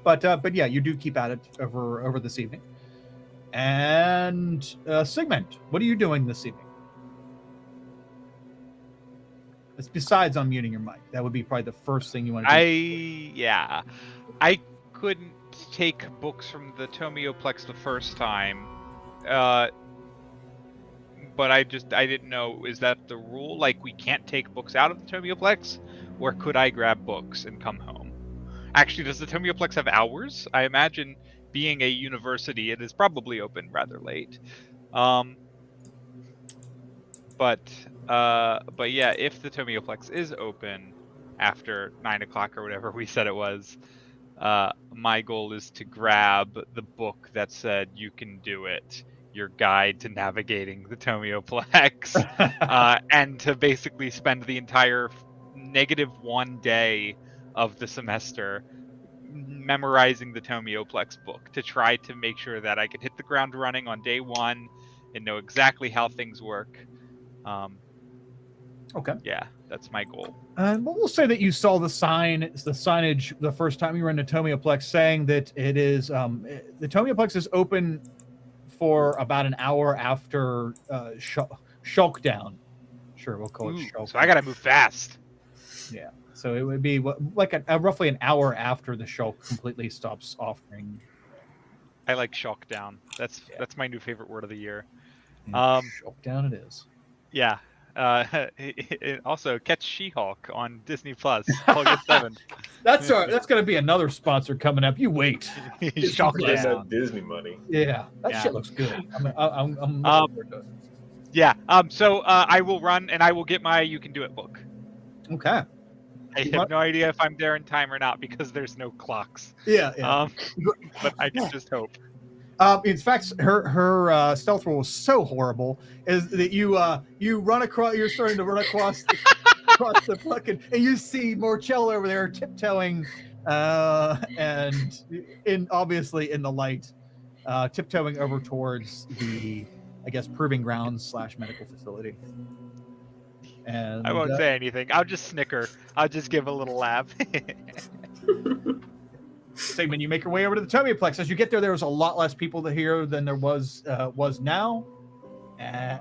But yeah, you do keep at it over this evening. And Sigmund, what are you doing this evening? It's besides unmuting your mic. That would be probably the first thing you want to do. I couldn't take books from the Tomioplex the first time. but I didn't know, is that the rule? Like, we can't take books out of the Tomioplex, or could I grab books and come home? Actually, does the Tomioplex have hours? I imagine, being a university, it is probably open rather late. But yeah, if the Tomioplex is open after 9 o'clock or whatever we said it was, my goal is to grab the book that said "You Can Do It," your guide to navigating the Tomioplex, and to basically spend the entire -1 day of the semester memorizing the Tomioplex book to try to make sure that I can hit the ground running on day 1 and know exactly how things work. Okay. Yeah, that's my goal. But we'll say that you saw the signage the first time you were in the Tomioplex, saying that it is the Tomioplex is open for about an hour after Shulk down. Sure, we'll call it Shulk. So I gotta move fast. Yeah. So it would be like roughly an hour after the Shulk completely stops offering. I like Shulk down. That's my new favorite word of the year. Shulk down it is. Yeah. Also, catch She-Hulk on Disney Plus August 7th. That's going to be another sponsor coming up. You wait. Shulk Getting down. that Disney money. Yeah, that shit looks good. I'm looking forward to it. Yeah. So I will run and I will get my You Can Do It book. Okay. I have no idea if I'm there in time or not because there's no clocks. Yeah. But I can just hope. In fact, her stealth roll was so horrible is that you run across. You're starting to run across the fucking, and you see Morcello over there tiptoeing, and obviously in the light, tiptoeing over towards the, I guess, proving grounds / medical facility. And I won't say anything. I'll just snicker. I'll just give a little laugh. Sigmund, you make your way over to the Tomioplex. As you get there was a lot less people here than there was now.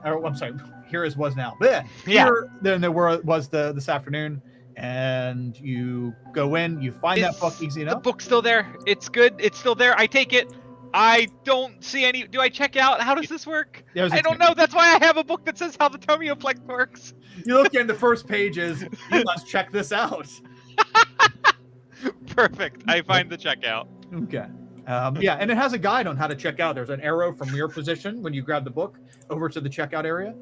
Or I'm sorry, here is was now. Blech. Yeah. Here than there was this afternoon. And you go in, you find that book easy enough. The book's still there. It's good. It's still there. I take it. I don't see any. Do I check out? How does this work? I don't know. That's why I have a book that says how the Tomioplex works. You look in the first pages. You must check this out. Perfect. I find the checkout. Okay. Yeah, and it has a guide on how to check out. There's an arrow from your position when you grab the book over to the checkout area.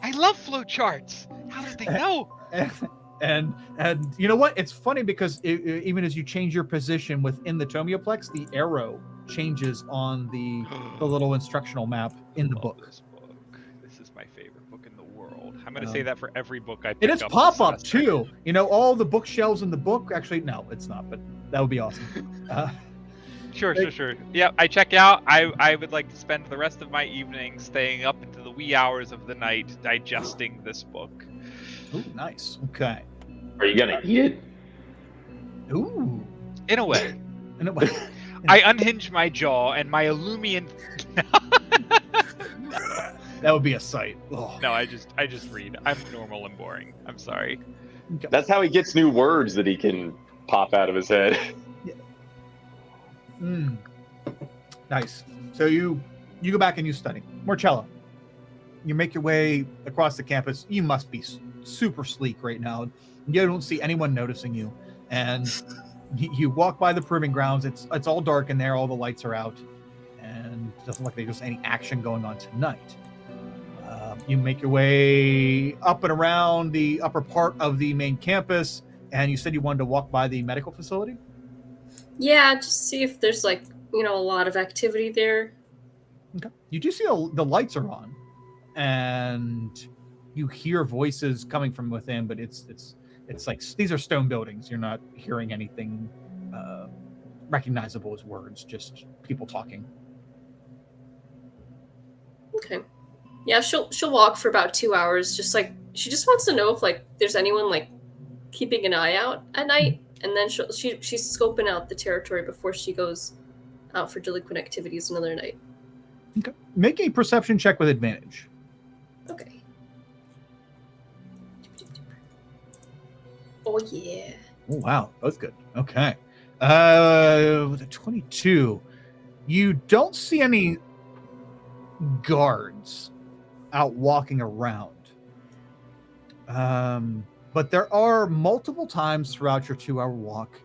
I love flowcharts. How did they know? And you know what? It's funny because even as you change your position within the Tomioplex, the arrow changes on the little instructional map in the book. This is my favorite book in the world. I'm going to say that for every book I pick and it's up. pop-up too. You know, all the bookshelves in the book. Actually, no, it's not, but that would be awesome. Sure. Yeah, I check out. I would like to spend the rest of my evening staying up into the wee hours of the night digesting this book. Ooh, nice. Okay. Are you gonna eat it? Ooh. In a way. In a way. I unhinge my jaw and my Illumian. That would be a sight. Oh. No, I just read. I'm normal and boring. I'm sorry. Okay. That's how he gets new words that he can pop out of his head. Yeah. Nice. So you go back and you study. Morcello, you make your way across the campus. You must be super sleek right now. You don't see anyone noticing you. And you walk by the proving grounds. It's all dark in there. All the lights are out. And it doesn't look like there's any action going on tonight. You make your way up and around the upper part of the main campus. And you said you wanted to walk by the medical facility? Yeah, just see if there's a lot of activity there. Okay. You do see the lights are on, and you hear voices coming from within, but it's like these are stone buildings. You're not hearing anything recognizable as words, just people talking. Okay. Yeah, she'll walk for about 2 hours. She just wants to know if there's anyone keeping an eye out at night, and then she's scoping out the territory before she goes out for delinquent activities another night. Okay. Make a perception check with advantage. Okay. Oh yeah. Oh wow, both good. Okay. With a 22, you don't see any guards. out walking around. But there are multiple times throughout your 2-hour walk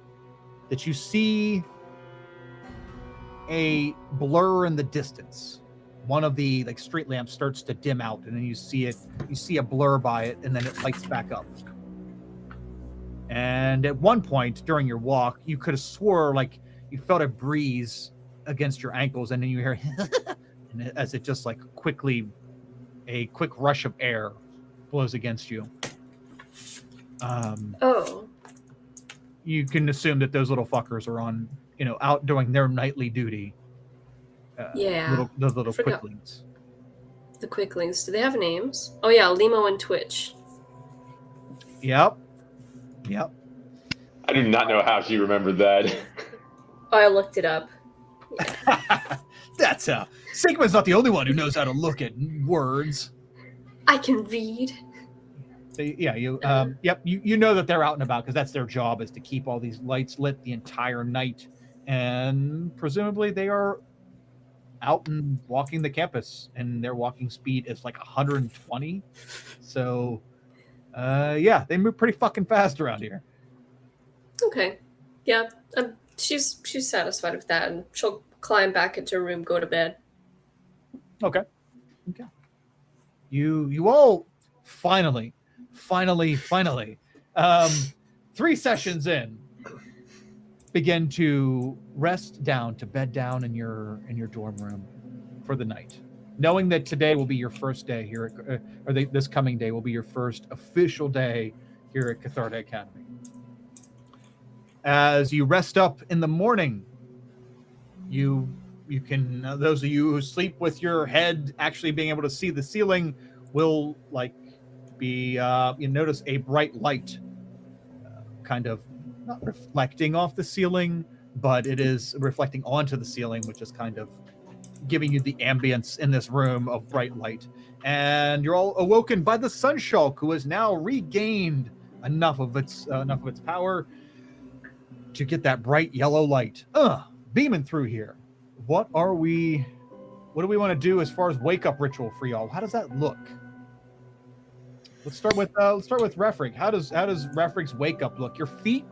that you see a blur in the distance. One of the street lamps starts to dim out, and then you see a blur by it, and then it lights back up. And at one point during your walk, you could have swore you felt a breeze against your ankles, and then you hear and as it just a quick rush of air blows against you. You can assume that those little fuckers are on, out doing their nightly duty. The little quicklings. The quicklings. Do they have names? Oh yeah, Limo and Twitch. Yep. I do not know how she remembered that. Oh, I looked it up. That's Sigma's not the only one who knows how to look at words. I can read. So, yeah, you know that they're out and about because that's their job, is to keep all these lights lit the entire night, and presumably they are out and walking the campus, and their walking speed is 120. So, they move pretty fucking fast around here. Okay, yeah, she's satisfied with that, and she'll climb back into her room, go to bed. Okay. You all finally, 3 sessions in, begin to rest down, to bed down in your dorm room for the night, knowing that today will be your first day here this coming day will be your first official day here at Catharta Academy. As you rest up in the morning, you can, those of you who sleep with your head actually being able to see the ceiling will be you notice a bright light kind of not reflecting off the ceiling, but it is reflecting onto the ceiling, which is kind of giving you the ambience in this room of bright light. And you're all awoken by the Sunshulk, who has now regained enough of its power to get that bright yellow light beaming through here. What do we want to do as far as wake up ritual for y'all? How does that look? Let's start with Refrig. How does Refrig's wake up look? Your feet,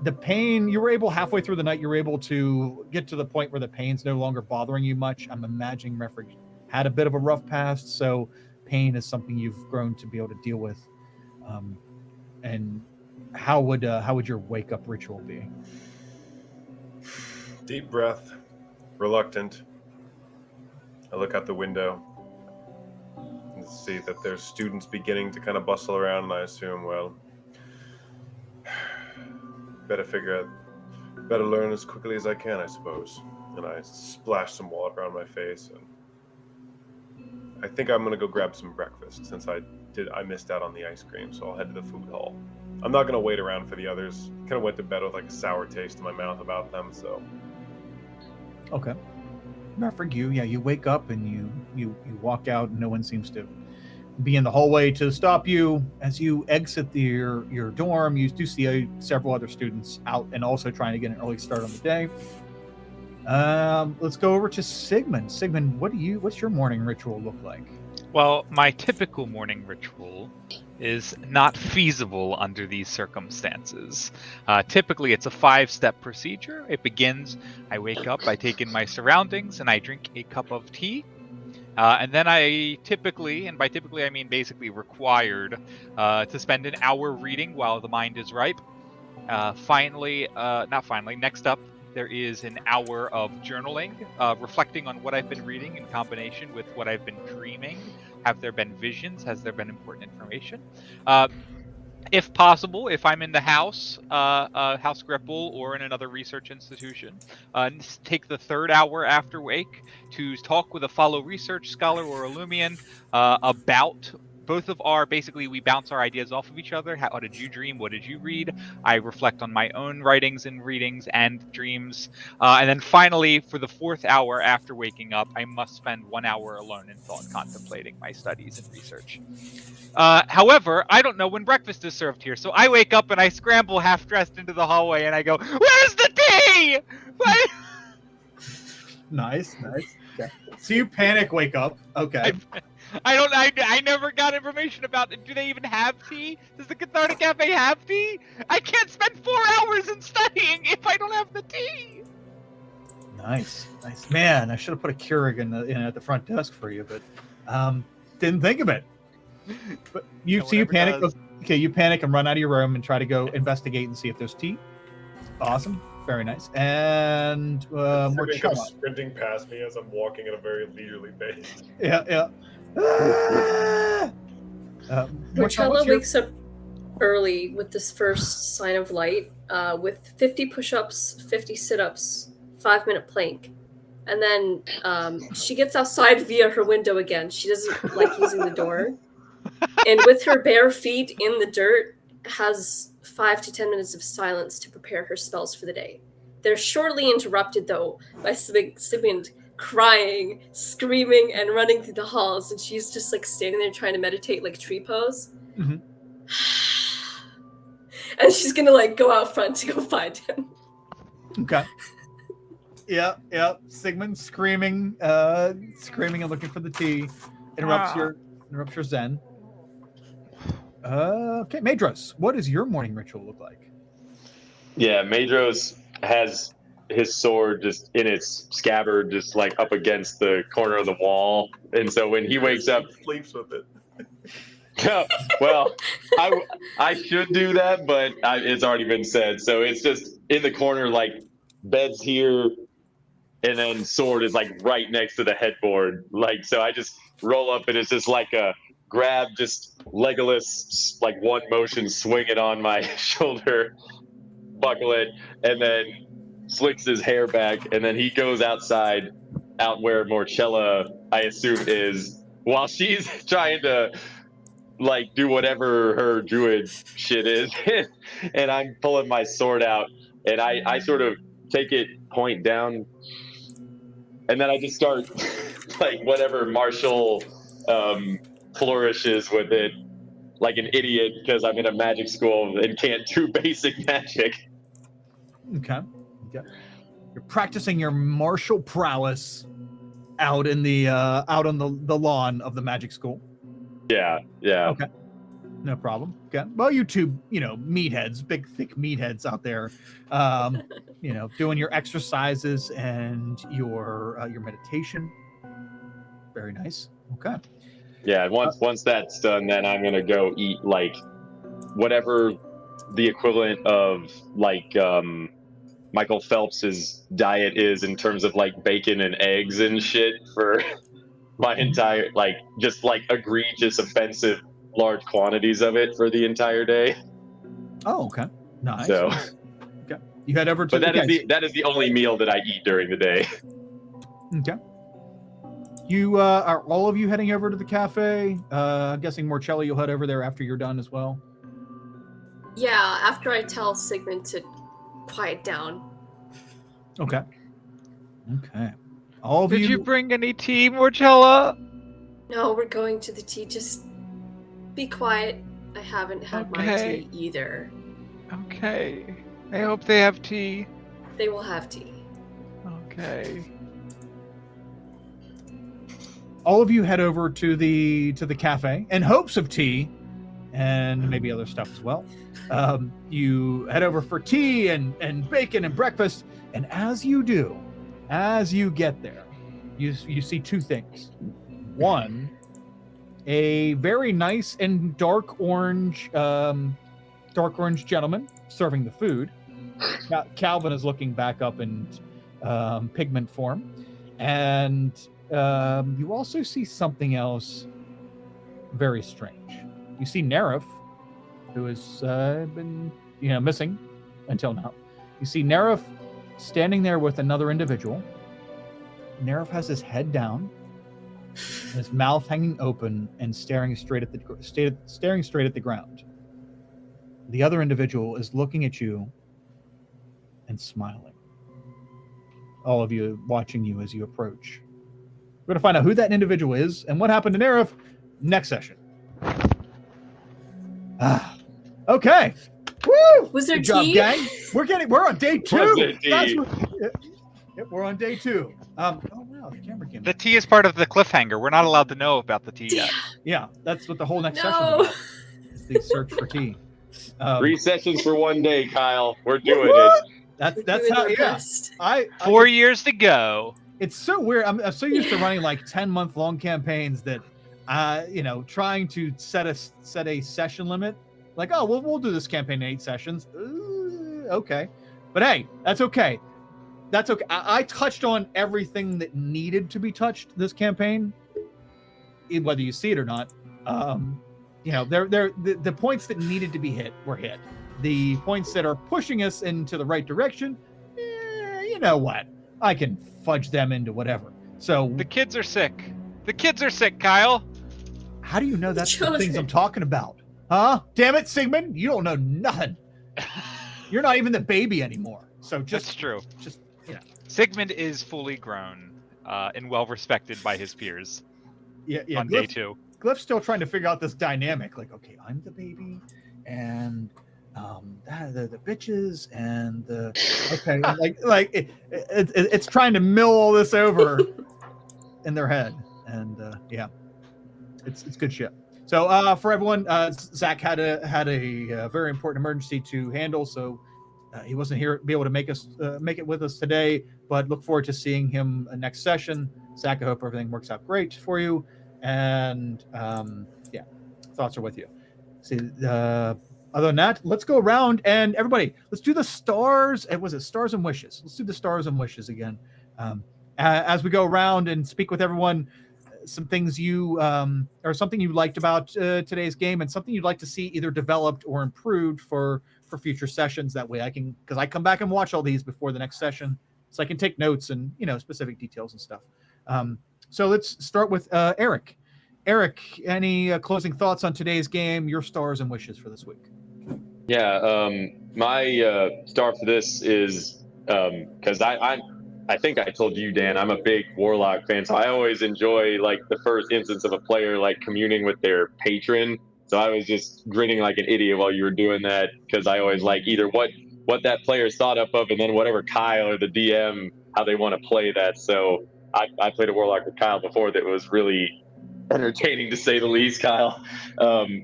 the pain, you were able halfway through the night, you were able to get to the point where the pain's no longer bothering you much. I'm imagining Refrig had a bit of a rough past, so pain is something you've grown to be able to deal with. And how would your wake up ritual be? Deep breath, reluctant. I look out the window and see that there's students beginning to kind of bustle around, and I assume, well, better learn as quickly as I can, I suppose. And I splash some water on my face, and I think I'm gonna go grab some breakfast since I missed out on the ice cream, so I'll head to the food hall. I'm not gonna wait around for the others. Kind of went to bed with a sour taste in my mouth about them, so. Okay. Refrig, you wake up and you walk out, and no one seems to be in the hallway to stop you. As you exit your dorm, you do see several other students out and also trying to get an early start on the day. Let's go over to Sigmund. Sigmund, what's your morning ritual look like? Well, my typical morning ritual is not feasible under these circumstances. Typically, it's a 5-step procedure. It begins, I wake up, I take in my surroundings, and I drink a cup of tea. And then I typically, and by typically I mean basically required, to spend an hour reading while the mind is ripe. Next up, there is an hour of journaling, reflecting on what I've been reading in combination with what I've been dreaming. Have there been visions? Has there been important information? If possible, if I'm in the house Gripple, or in another research institution, take the 3rd hour after wake to talk with a fellow research scholar or Illumian about both of our, basically we bounce our ideas off of each other. How did you dream? What did you read? I reflect on my own writings and readings and dreams. And then finally, for the 4th hour after waking up, I must spend 1 hour alone in thought contemplating my studies and research. However, I don't know when breakfast is served here, so I wake up and I scramble half-dressed into the hallway and I go, "Where's the tea?" Nice. Okay. So you panic, wake up. Okay. I never got information about it. Do they even have tea? Does the Cathartic Cafe have tea? I can't spend 4 hours in studying if I don't have the tea. Nice. Man, I should have put a Keurig in at the front desk for you, but didn't think of it. But you panic. Does. Okay, you panic and run out of your room and try to go investigate and see if there's tea. Awesome. Very nice. And more comes sprinting past me as I'm walking at a very leisurely pace. Yeah. Marcella wakes up early with this first sign of light, with 50 push-ups, 50 sit-ups, 5-minute plank. And then she gets outside via her window again. She doesn't like using the door. And with her bare feet in the dirt, has 5 to 10 minutes of silence to prepare her spells for the day. They're shortly interrupted, though, by Sigmund crying, screaming, and running through the halls. And she's just like standing there trying to meditate, like tree pose. Mm-hmm. And she's gonna like go out front to go find him. Okay. Yeah. Sigmund screaming and looking for the tea. Interrupts your zen. Okay, Madros, what does your morning ritual look like? Yeah, Madros has his sword just in its scabbard, just like up against the corner of the wall. And so when he wakes up, sleeps with it. Well, I should do that, but it's already been said. So it's just in the corner, like bed's here, and then sword is like right next to the headboard. Like, so I just roll up and it's just like a grab, just Legolas, like one motion, swing it on my shoulder, buckle it, and then slicks his hair back, and then he goes outside, out where Morchella, I assume, is, while she's trying to like do whatever her druid shit is, and I'm pulling my sword out, and I sort of take it point down, and then I just start like whatever martial flourishes with it, like an idiot, because I'm in a magic school and can't do basic magic. Okay. You're practicing your martial prowess out in the out on the lawn of the magic school. Yeah. Okay. No problem. Okay. Well, you two, meatheads, big thick meatheads out there, doing your exercises and your meditation. Very nice. Okay. Yeah, once that's done, then I'm gonna go eat like whatever the equivalent of like Michael Phelps's diet is in terms of like bacon and eggs and shit for my entire, like, just like egregious, offensive, large quantities of it for the entire day. Oh, okay. Nice. So, okay. You head over to. But that is the only meal that I eat during the day. Okay. You are all of you heading over to the cafe? I'm guessing Morchella, you'll head over there after you're done as well. Yeah, after I tell Sigmund to quiet down. Okay. All of you. Did you bring any tea, Morchella? No, we're going to the tea. Just be quiet. I haven't had my tea either. Okay. I hope they have tea. They will have tea. Okay. All of you head over to the cafe in hopes of tea and maybe other stuff as well. You head over for tea and bacon and breakfast, and as you get there, you see two things. One, a very nice and dark orange gentleman serving the food. Calvin is looking back up in pigment form, and you also see something else very strange. You see Nerif, who has been missing until now. You see Nerif standing there with another individual. Nerif has his head down, and his mouth hanging open and staring straight at the ground. The other individual is looking at you and smiling. All of you watching you as you approach. We're going to find out who that individual is and what happened to Nerif next session. Okay. Woo! Was there Good job, tea? gang. We're on day 2. Was there tea? Yep, we're on day 2. Oh wow, Oh, the camera came. The tea is part of the cliffhanger. We're not allowed to know about the tea yet. Yeah, that's what the whole next No. session is about. Is the search for tea. 3 sessions for 1 day, Kyle. We're doing it. That's Doing how. our Yeah, best. 4 years to go. It's so weird. I'm so used to running like 10-month long campaigns that, trying to set a session limit. Like, oh, we'll do this campaign in 8 sessions. Okay, but hey, that's okay. That's okay. I touched on everything that needed to be touched this campaign, whether you see it or not. The points that needed to be hit were hit. The points that are pushing us into the right direction, you know what? I can fudge them into whatever. So The kids are sick. The kids are sick, Kyle. how do you know that's the Children. things I'm talking about? Huh? Damn it, Sigmund! You don't know nothing. You're not even the baby anymore. So That's true. just Sigmund is fully grown and well respected by his peers yeah. on day 2. Glyph's still trying to figure out this dynamic. Like, okay, I'm the baby, and the bitches, and the okay, it's trying to mill all this over in their head, and it's good shit. So for everyone, Zach had a very important emergency to handle, so he wasn't here be able to make it with us today. But look forward to seeing him next session. Zach, I hope everything works out great for you. And thoughts are with you. See, other than that, let's go around and everybody, let's do the stars. And was it stars and wishes? Let's do the stars and wishes again. As we go around and speak with everyone, some things or something you liked about today's game, and something you'd like to see either developed or improved for future sessions. That way, because I come back and watch all these before the next session, so I can take notes and specific details and stuff. So let's start with Eric. Eric, any closing thoughts on today's game? Your stars and wishes for this week. Yeah, my star for this is because I think I told you, Dan, I'm a big Warlock fan, so I always enjoy like the first instance of a player like communing with their patron. So I was just grinning like an idiot while you were doing that, because I always like either what that player's thought up of, and then whatever Kyle or the DM how they want to play that. So I played a Warlock with Kyle before that was really entertaining, to say the least, Kyle.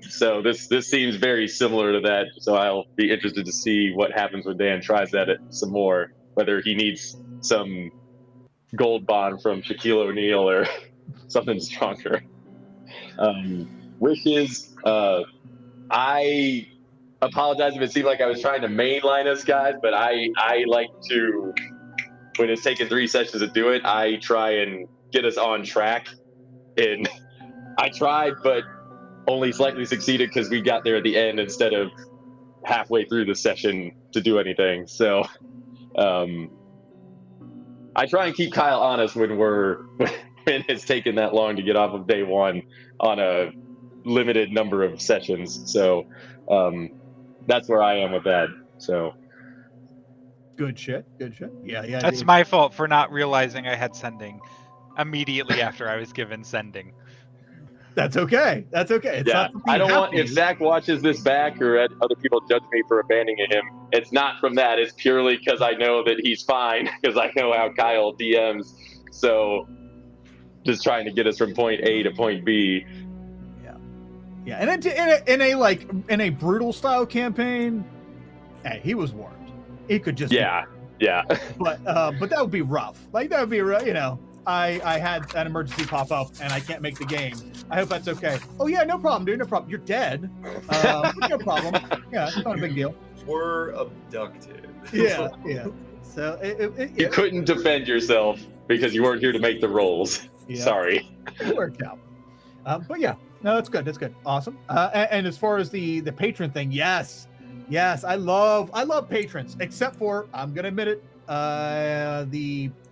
So this seems very similar to that. So I'll be interested to see what happens when Dan tries that some more, whether he needs some gold bond from Shaquille O'Neal or something stronger. Wishes, I apologize if it seemed like I was trying to mainline us guys, but I like to, when it's taken 3 sessions to do it, I try and get us on track. And I tried, but only slightly succeeded because we got there at the end instead of halfway through the session to do anything. So I try and keep Kyle honest when it's taken that long to get off of day 1 on a limited number of sessions. So that's where I am with that. So Good shit. Yeah. That's my fault for not realizing I had sending immediately after I was given sending. That's okay. It's yeah, not I don't want, happy. if Zach watches this back or other people judge me for abandoning him, it's not from that. It's purely because I know that he's fine, because I know how Kyle DMs. So just trying to get us from point A to point B. Yeah, and in a brutal style campaign, hey, he was warned. He could just yeah. But that would be rough. Like that would be I had an emergency pop up and I can't make the game. I hope that's okay. Oh yeah, no problem, dude. No problem. You're dead. No problem. Yeah, it's not a big deal. We're abducted. Yeah. So You couldn't defend yourself because you weren't here to make the rolls. Yeah. Sorry. It worked out. But yeah, no, that's good. Awesome. And as far as the patron thing, yes, I love patrons, except for, I'm gonna admit it,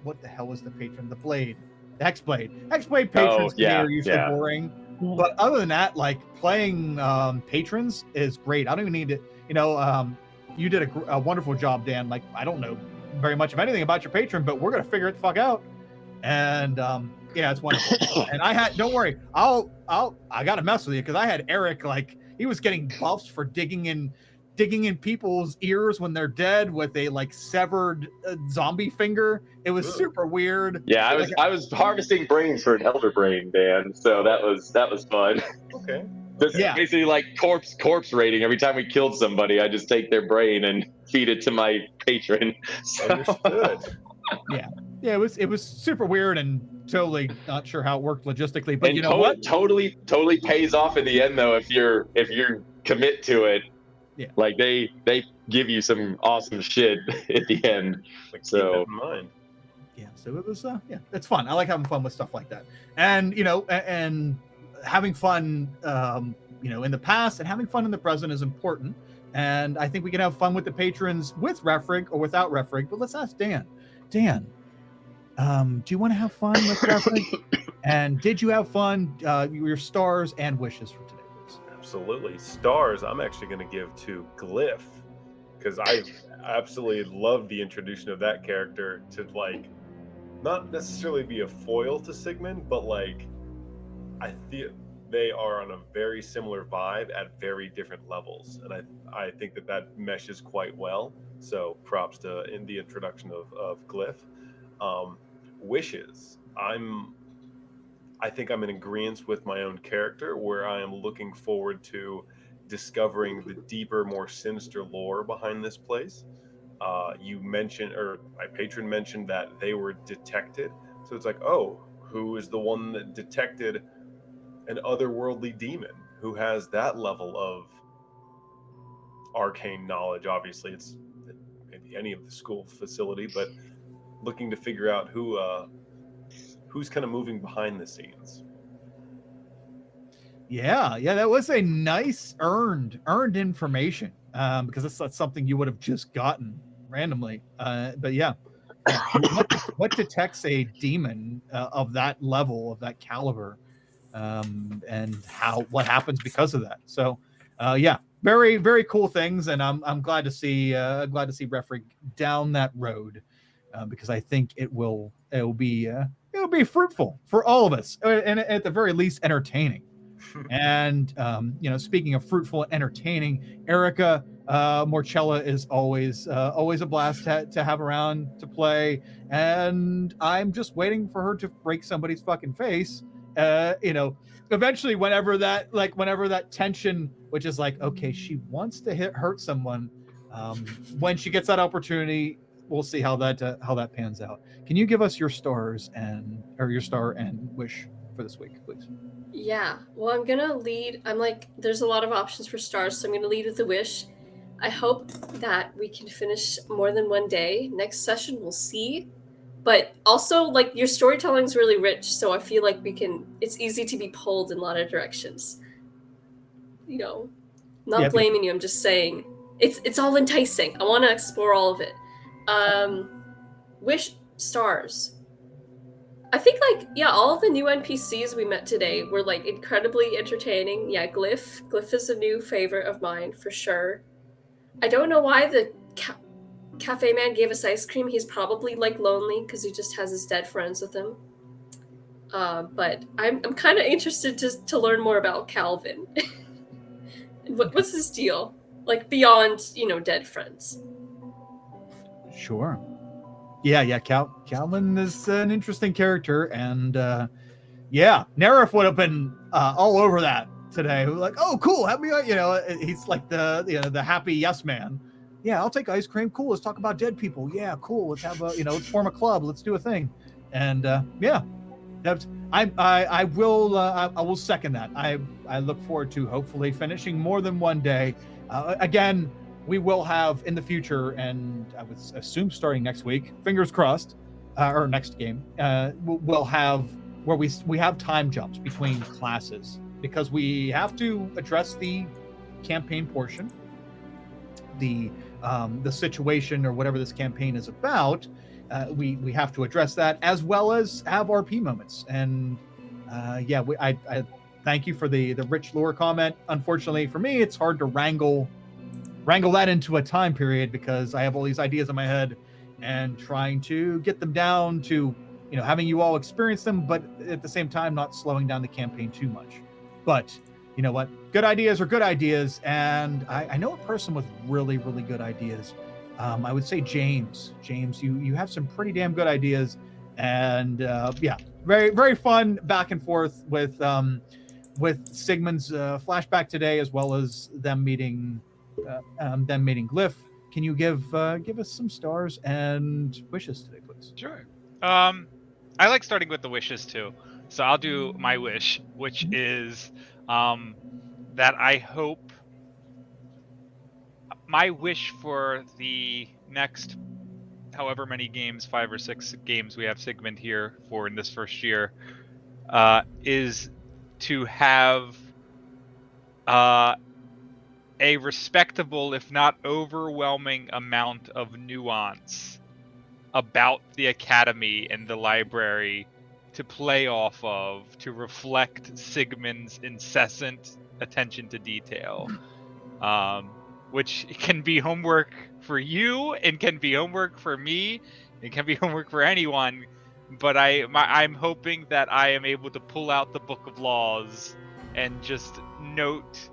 what the hell is the patron? The Hexblade patrons to me are usually boring. But other than that, like playing patrons is great. I don't even need to, you did a wonderful job, Dan. Like, I don't know very much of anything about your patron, but we're gonna figure it the fuck out. And yeah, it's wonderful. And don't worry, I got to mess with you, because I had Eric, like, he was getting buffs for digging digging in people's ears when they're dead with a like severed zombie finger. It was super weird. Yeah, I was harvesting brains for an elder brain, Dan. So that was fun. Okay. This is Yeah. basically like corpse raiding. Every time we killed somebody, I just take their brain and feed it to my patron. So, Understood. Yeah, it was super weird and totally not sure how it worked logistically. But and you know what? totally pays off in the end though if you commit to it. Yeah. Like they give you some awesome shit at the end. Like, So keep that in mind. Yeah, so it was it's fun. I like having fun with stuff like that, and and having fun in the past and having fun in the present is important. And I think we can have fun with the patrons with Refrig or without Refrig. But let's ask Dan. Dan, do you want to have fun with Refrig? And did you have fun? Your stars and wishes for today, please. Absolutely. Stars, I'm actually going to give to Glyph, because I absolutely love the introduction of that character to, like, not necessarily be a foil to Sigmund, but, like, I feel they are on a very similar vibe at very different levels. And I think that meshes quite well. So props to in the introduction of Glyph. Wishes. I think I'm in agreement with my own character, where I am looking forward to discovering the deeper, more sinister lore behind this place. You mentioned, or my patron mentioned, that they were detected. So it's like, oh, who is the one that detected an otherworldly demon? Who has that level of arcane knowledge? Obviously, it's maybe any of the school facility, but looking to figure out who's kind of moving behind the scenes. Yeah, that was a nice earned information, because that's something you would have just gotten randomly. But yeah. What detects a demon of that level, of that caliber, and what happens because of that? So, very, very cool things, and I'm glad to see Refrig down that road, because I think it will be fruitful for all of us, and at the very least entertaining. And speaking of fruitful and entertaining, Erica Morcella is always a blast to have around to play, and I'm just waiting for her to break somebody's fucking face. Eventually, whenever that tension, which is like, okay, she wants to hurt someone, when she gets that opportunity, we'll see how that pans out. Can you give us your stars or your star and wish for this week, please? Yeah, well, I'm gonna lead. I'm like, there's a lot of options for stars, so I'm gonna lead with a wish. I hope that we can finish more than one day. Next session, we'll see. But also, like, your storytelling's really rich, so I feel like it's easy to be pulled in a lot of directions. Not blaming you, I'm just saying. It's all enticing. I want to explore all of it. Wish stars. I think, all of the new NPCs we met today were, incredibly entertaining. Yeah, Glyph. Glyph is a new favorite of mine, for sure. I don't know why the cafe man gave us ice cream. He's probably, lonely because he just has his dead friends with him. But I'm kind of interested to learn more about Calvin. What's his deal? Beyond, dead friends. Sure. Yeah. Calvin is an interesting character, and Nerif would have been all over that today. Like, oh, cool, have me. He's like the happy yes man. Yeah, I'll take ice cream. Cool, let's talk about dead people. Yeah, cool. Let's have let's form a club. Let's do a thing. And I will second that. I look forward to hopefully finishing more than one day. Again, we will have in the future, and I would assume starting next week, fingers crossed, or next game, we'll have where we have time jumps between classes, because we have to address the campaign portion, the situation or whatever this campaign is about. We have to address that, as well as have RP moments. And I thank you for the rich lore comment. Unfortunately for me, it's hard to wrangle that into a time period, because I have all these ideas in my head and trying to get them down to having you all experience them, but at the same time not slowing down the campaign too much. But you know what? Good ideas are good ideas, and I know a person with really, really good ideas. I would say James. James, you have some pretty damn good ideas, and yeah, very, very fun back and forth with Sigmund's flashback today, as well as them meeting Glyph. Can you give us some stars and wishes today, please? Sure. I like starting with the wishes too. So I'll do my wish, which is that I hope my wish for the next however many games, 5 or 6 games we have Sigmund here for in this first year, is to have a respectable, if not overwhelming, amount of nuance about the academy and the library to play off of, to reflect Sigmund's incessant attention to detail, which can be homework for you and can be homework for me. It can be homework for anyone, but I'm hoping that I am able to pull out the Book of Laws and just note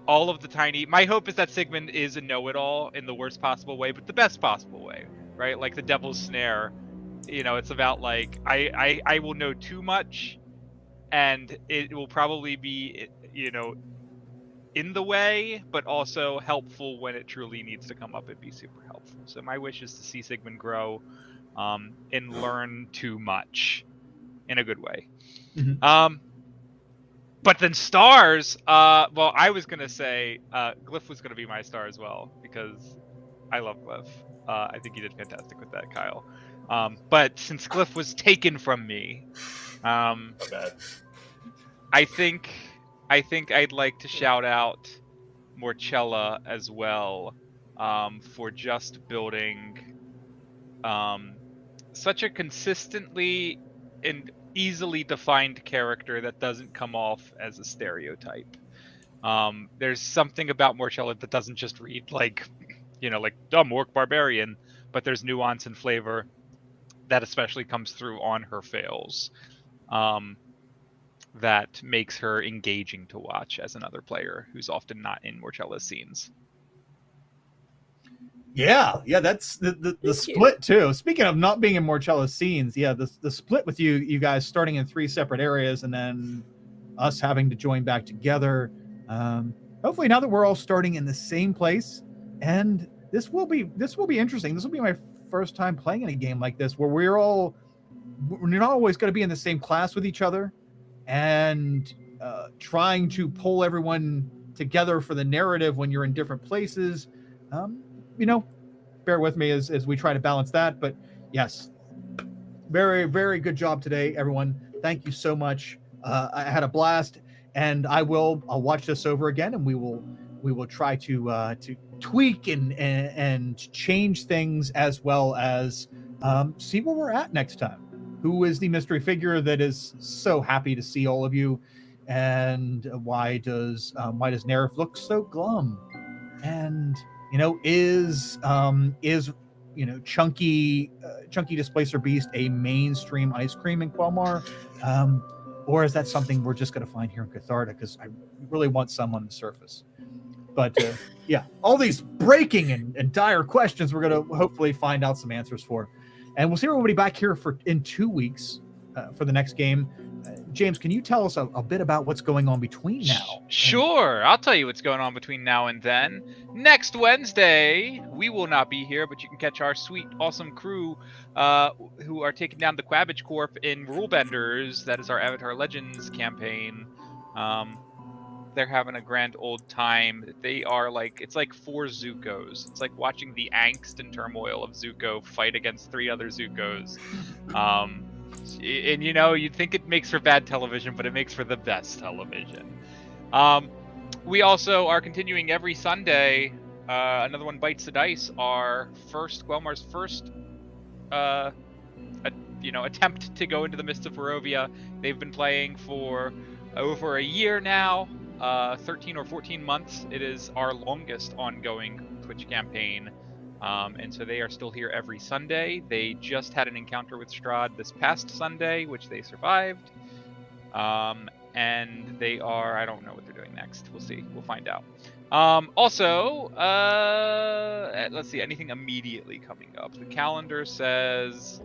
all of the tiny. My hope is that Sigmund is a know-it-all in the worst possible way, but the best possible way, right? Like the Devil's Snare. You know, it's about like I will know too much, and it will probably be, you know, in the way, but also helpful when it truly needs to come up and be super helpful. So my wish is to see Sigmund grow, and learn too much in a good way. But then stars, well, I was gonna say Glyph was gonna be my star as well, because I love Glyph. I think he did fantastic with that, Kyle. But since Glyph was taken from me, bad. I think I'd like to shout out Morcella as well, for just building such a consistently and easily defined character that doesn't come off as a stereotype. There's something about Morcella that doesn't just read like, you know, like dumb orc barbarian, but there's nuance and flavor that especially comes through on her fails, that makes her engaging to watch as another player who's often not in Morcella's scenes. Yeah, that's the split too. Speaking of not being in Morcella's scenes, yeah, the split with you guys starting in 3 separate areas and then us having to join back together. Hopefully now that we're all starting in the same place, and this will be interesting. This will be my first time playing in a game like this where we're not always going to be in the same class with each other, and trying to pull everyone together for the narrative when you're in different places. You know, bear with me as we try to balance that. But yes, very, very good job today, everyone. Thank you so much. I had a blast, and I'll watch this over again, and we will try to tweak and change things, as well as see where we're at next time. Who is the mystery figure that is so happy to see all of you, and why does Nerif look so glum? And you know, is chunky Displacer Beast a mainstream ice cream in Quelmar, or is that something we're just going to find here in Catharta? Because I really want some on the surface. But yeah, all these breaking and dire questions we're going to hopefully find out some answers for, and we'll see everybody back here in 2 weeks for the next game. James, can you tell us a bit about what's going on between now? Sure, I'll tell you what's going on between now and then. Next Wednesday, we will not be here, but you can catch our sweet, awesome crew who are taking down the Quabbage Corp in Rulebenders. That is our Avatar Legends campaign. They're having a grand old time. They are like, it's like 4 Zukos. It's like watching the angst and turmoil of Zuko fight against 3 other Zukos. And you know, you'd think it makes for bad television, but it makes for the best television. We also are continuing every Sunday. Another one bites the dice. Quelmar's first, attempt to go into the Mists of Barovia. They've been playing for over a year now, 13 or 14 months. It is our longest ongoing Twitch campaign. And so they are still here every Sunday. They just had an encounter with Strahd this past Sunday, which they survived. and they are, I don't know what they're doing next. We'll see. We'll find out. Also, let's see, anything immediately coming up. The calendar says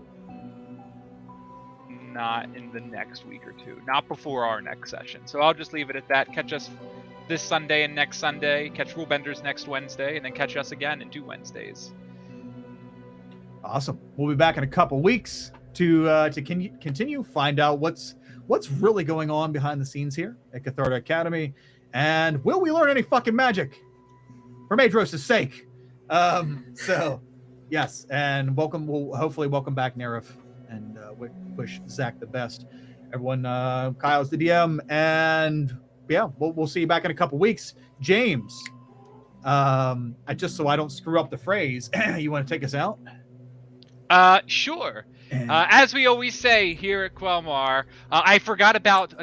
not in the next week or two, not before our next session. So I'll just leave it at that. Catch us this Sunday and next Sunday. Catch Rulebenders next Wednesday, and then catch us again in 2 Wednesdays. Awesome. We'll be back in a couple weeks to continue find out what's really going on behind the scenes here at Catharta Academy, and will we learn any fucking magic for Madros' sake? So yes, and we'll hopefully welcome back Nerif, and wish Zach the best. Everyone, Kyle's the DM, and yeah, we'll see you back in a couple weeks. James, I just so I don't screw up the phrase, you want to take us out? Sure. As we always say here at Quelmar, I forgot about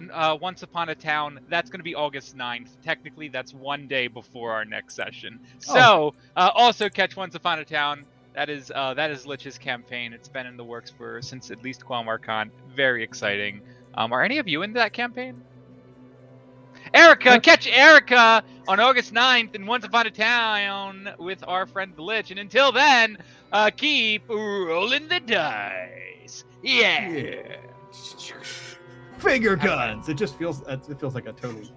Once Upon a Town. That's going to be August 9th. Technically, that's 1 day before our next session. So, also catch Once Upon a Town. That is Lich's campaign. It's been in the works since at least QuelmarCon. Very exciting. Are any of you in that campaign? Erica, catch Erica on August 9th in Once Upon a Town with our friend the Lich. And until then, keep rolling the dice. Yeah. Finger guns. It just feels like a totally